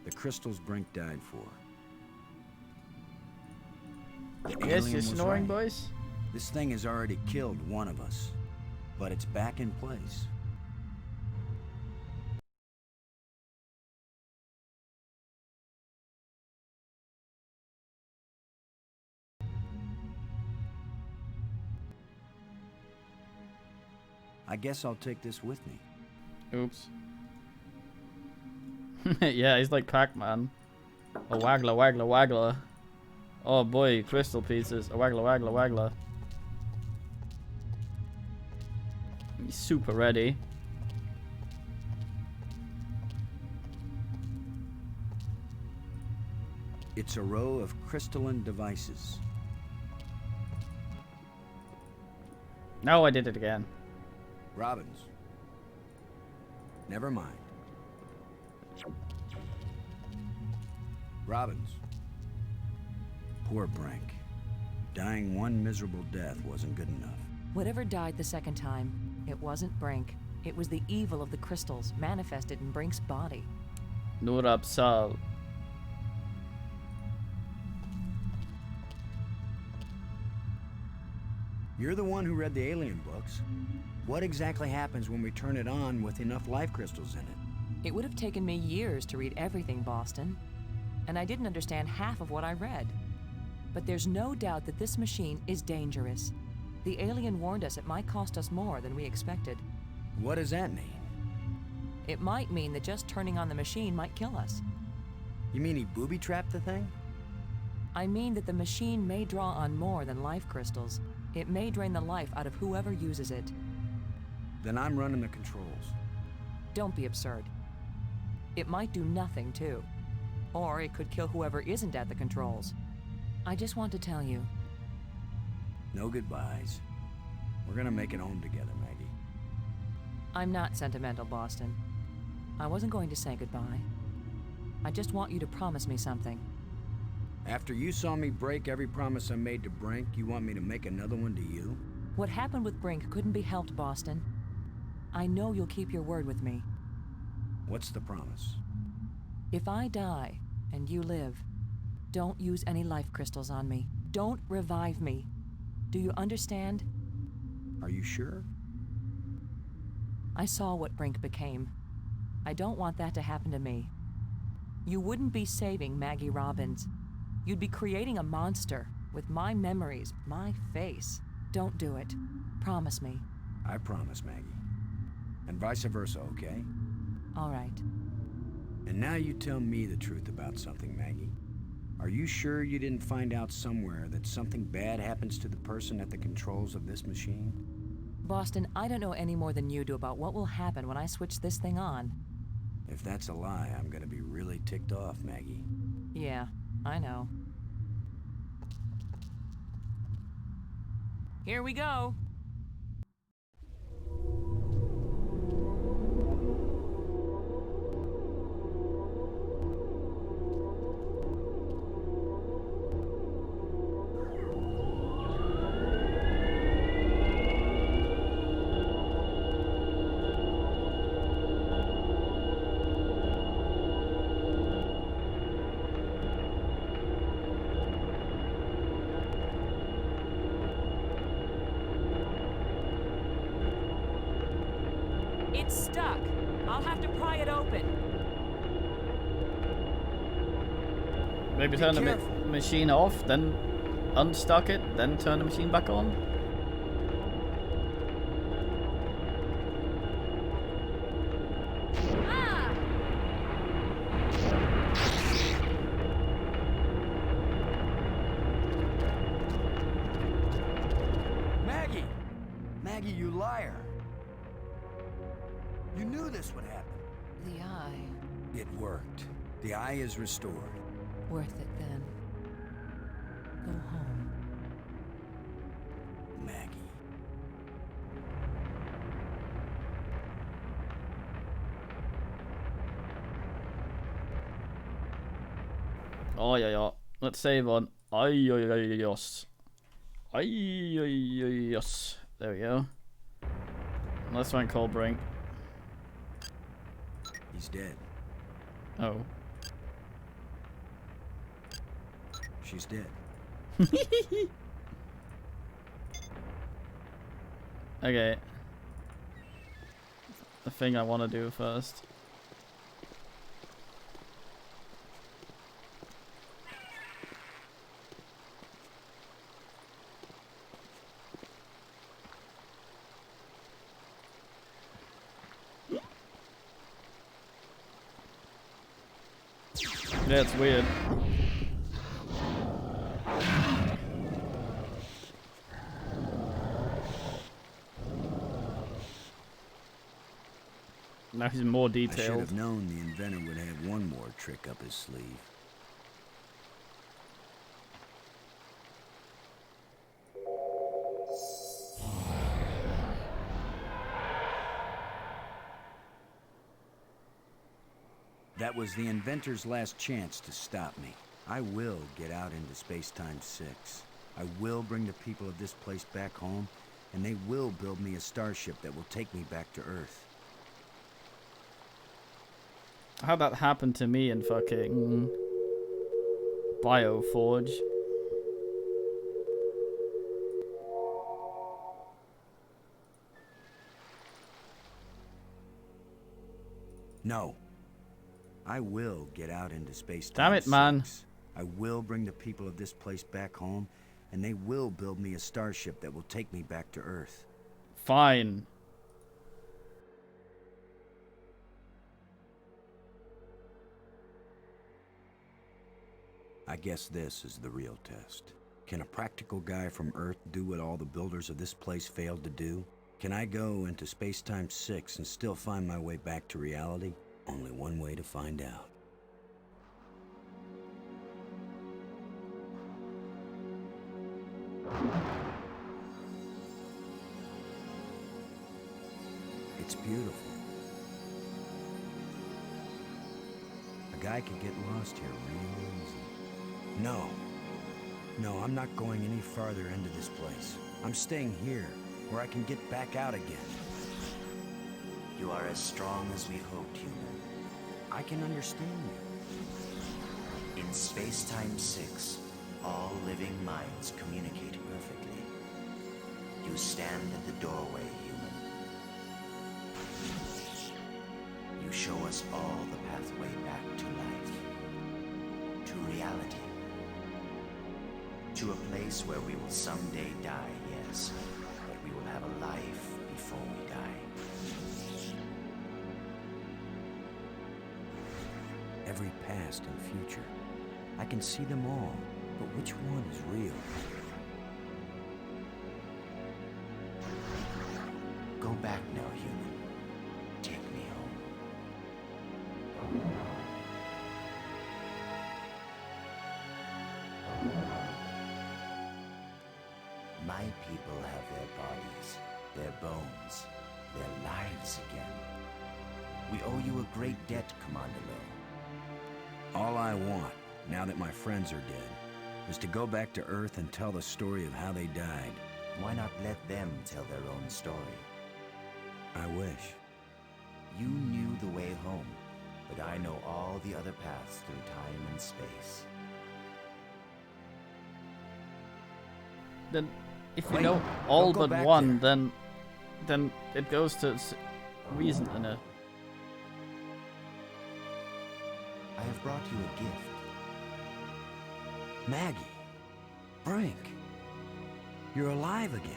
The crystals Brink died for. The Yes, alien you're was snoring, right. boys? This thing has already killed one of us, but it's back in place. I guess I'll take this with me. Oops. Yeah, he's like Pac-Man. A waggler, waggler, waggler. Oh boy, crystal pieces. A waggler, waggler, waggler. He's super ready. It's a row of crystalline devices. No, I did it again. Robbins. Never mind. Robbins. Poor Brink. Dying one miserable death wasn't good enough. Whatever died the second time, it wasn't Brink. It was the evil of the crystals manifested in Brink's body. Nur Absal. You're the one who read the alien books. What exactly happens when we turn it on with enough life crystals in it? It would have taken me years to read everything, Boston. And I didn't understand half of what I read. But there's no doubt that this machine is dangerous. The alien warned us it might cost us more than we expected. What does that mean? It might mean that just turning on the machine might kill us. You mean he booby-trapped the thing? I mean that the machine may draw on more than life crystals. It may drain the life out of whoever uses it. Then I'm running the controls. Don't be absurd. It might do nothing, too. Or it could kill whoever isn't at the controls. I just want to tell you. No goodbyes. We're gonna make it home together, Maggie. I'm not sentimental, Boston. I wasn't going to say goodbye. I just want you to promise me something. After you saw me break every promise I made to Brink, you want me to make another one to you? What happened with Brink couldn't be helped, Boston. I know you'll keep your word with me. What's the promise? If I die and you live, don't use any life crystals on me. Don't revive me. Do you understand? Are you sure? I saw what Brink became. I don't want that to happen to me. You wouldn't be saving Maggie Robbins. You'd be creating a monster with my memories, my face. Don't do it. Promise me. I promise, Maggie. And vice versa, okay? All right. And now you tell me the truth about something, Maggie. Are you sure you didn't find out somewhere that something bad happens to the person at the controls of this machine? Boston, I don't know any more than you do about what will happen when I switch this thing on. If that's a lie, I'm gonna be really ticked off, Maggie. Yeah, I know. Here we go. It's stuck. I'll have to pry it open. Maybe turn the machine off, then unstuck it, then turn the machine back on. Ah! Maggie! Maggie, you liar! You knew this would happen. The eye. It worked. The eye is restored. Worth it then. Go home. Maggie. Oh yeah, yeah. Let's save on. Ay, ay, ay, yes. Ay, ay, ay, yes. There we go. Let's try and call Brink. He's dead. Oh. She's dead. Okay. The thing I want to do first. Yeah, it's weird. Now he's more I should detailed. have known the inventor would have one more trick up his sleeve. That was the inventor's last chance to stop me. I will get out into Space-Time 6. I will bring the people of this place back home, and they will build me a starship that will take me back to Earth. How'd that happen to me in fucking Bioforge? No. I will get out into space. Damn it, man. I will bring the people of this place back home, and they will build me a starship that will take me back to Earth. Fine. I guess this is the real test. Can a practical guy from Earth do what all the builders of this place failed to do? Can I go into Space-Time 6 and still find my way back to reality? Only one way to find out. It's beautiful. A guy could get lost here real easy. No. No, I'm not going any farther into this place. I'm staying here, where I can get back out again. You are as strong as we hoped, human. I can understand you. In Space-Time 6, all living minds communicate perfectly. You stand at the doorway, human. You show us all the pathway back to life. To reality. To a place where we will someday die, yes, but we will have a life before we die. Every past and future. I can see them all, but which one is real? Go back now, human. Take me home. My people have their bodies, their bones, their lives again. We owe you a great debt, Commander Lowe. All I want, now that my friends are dead, is to go back to Earth and tell the story of how they died. Why not let them tell their own story? I wish. You knew the way home, but I know all the other paths through time and space. Then, if we Wait, know all don't go but back one, there. then it goes to reason in it. I have brought you a gift. Maggie. Brink. You're alive again.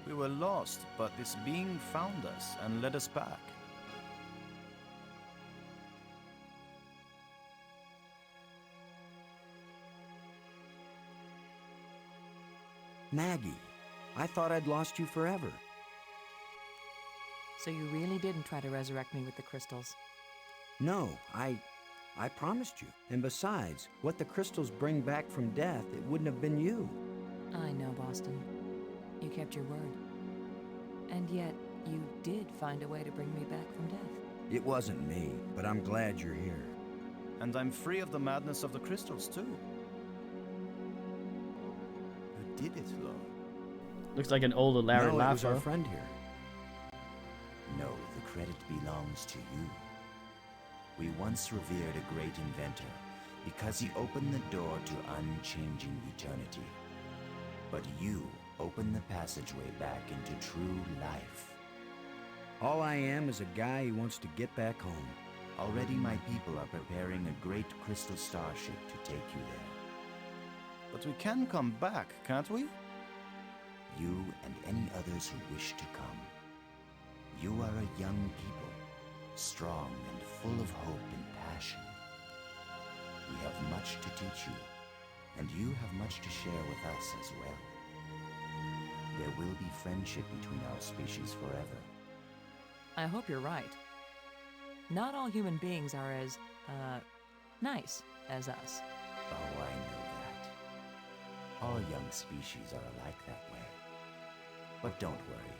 We were lost, but this being found us and led us back. Maggie. I thought I'd lost you forever. So you really didn't try to resurrect me with the crystals? No, I promised you. And besides, what the crystals bring back from death, it wouldn't have been you. I know, Boston. You kept your word. And yet, you did find a way to bring me back from death. It wasn't me, but I'm glad you're here. And I'm free of the madness of the crystals, too. You did it, Lo. Looks like an older Larry no, it was our Laffer. friend here. No, the credit belongs to you. We once revered a great inventor because he opened the door to unchanging eternity. But you opened the passageway back into true life. All I am is a guy who wants to get back home. Already my people are preparing a great crystal starship to take you there. But we can come back, can't we? You and any others who wish to come. You are a young people, strong and full of hope and passion. We have much to teach you, and you have much to share with us as well. There will be friendship between our species forever. I hope you're right. Not all human beings are as, nice as us. Oh, I know that. All young species are alike that way. But don't worry.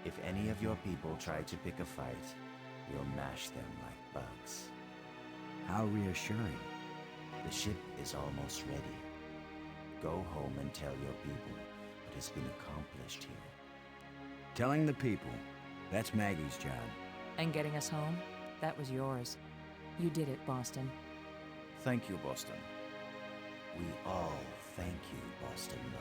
If any of your people try to pick a fight, we'll mash them like bugs. How reassuring. The ship is almost ready. Go home and tell your people what has been accomplished here. Telling the people, that's Maggie's job. And getting us home, that was yours. You did it, Boston. Thank you, Boston. We all thank you, Boston Low.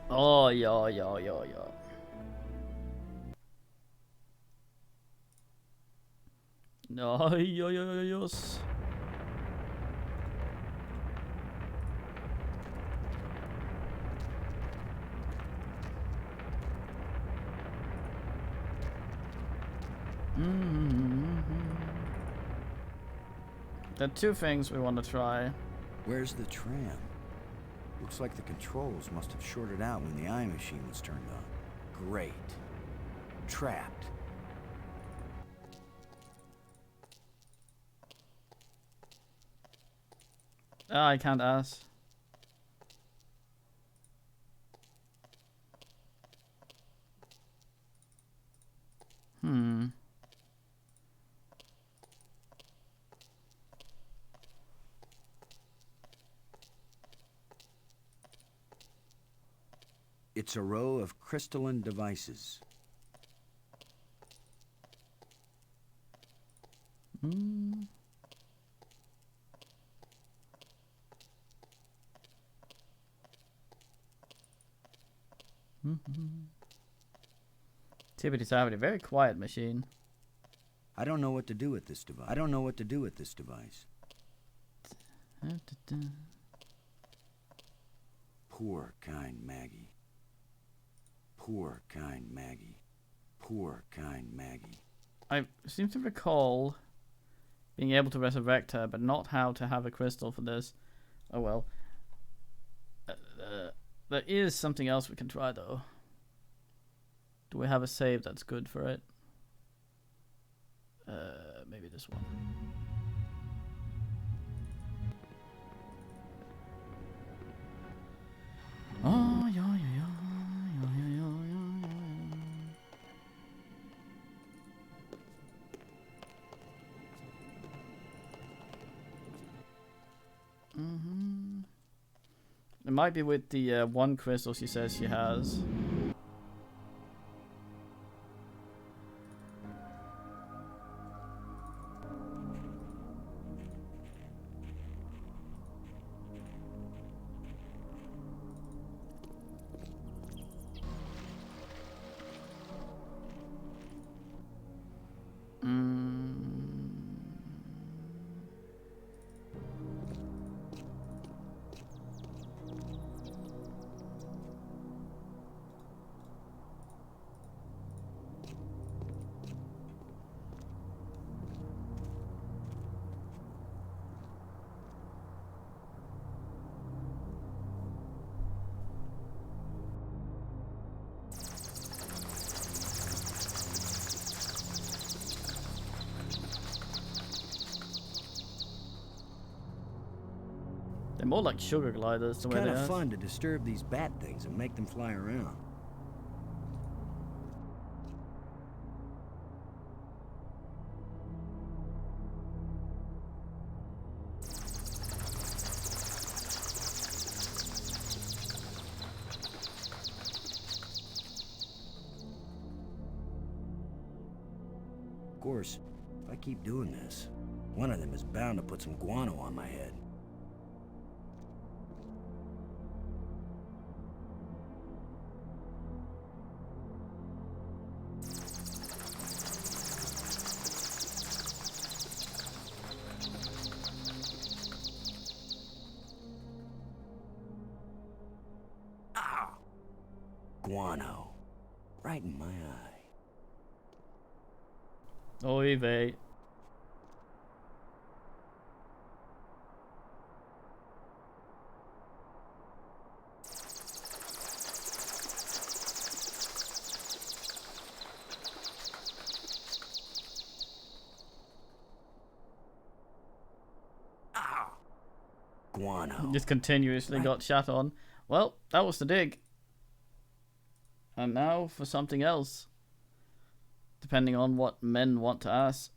Oh, ja, ja, ja, ja. Ja, ja, ja, ja, yes. There are two things we want to try. Where's the tram? Looks like the controls must have shorted out when the eye machine was turned on. Great. Trapped. Ah, I can't ask. It's a row of crystalline devices. Tippity tappity, very quiet machine. I don't know what to do with this device. I don't know what to do with this device. Poor, kind Maggie. Poor, kind Maggie. Poor, kind Maggie. I seem to recall being able to resurrect her, but not how to have a crystal for this. Oh well. There is something else we can try though. Do we have a save that's good for it? Maybe this one. Oh, yeah, yeah, yeah, yeah, yeah, yeah, yeah, yeah. It might be with the one crystal she says she has. They're more like sugar gliders the way Kind they of are. fun to disturb these bat things and make them fly around. course, if I keep doing this, one of them is bound to put some guano on my head. Guano. Right in my eye. Oy vey. Guano. Just continuously got shot on. Well, that was the dig. And now for something else. Depending on what men want to ask.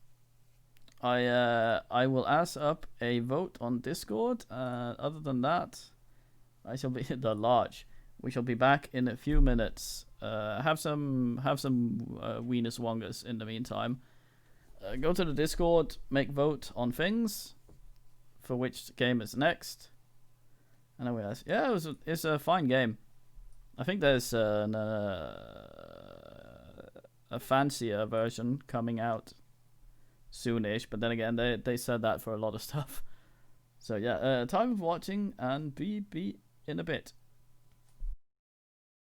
I will ask up a vote on Discord. Other than that, I shall be the large. We shall be back in a few minutes. Have some Weenus Wongas in the meantime. Go to the Discord, make vote on things. For which game is next. And then we ask. Yeah, it's a fine game. I think there's a fancier version coming out soonish, but then again, they said that for a lot of stuff. So yeah, time of watching, and be in a bit.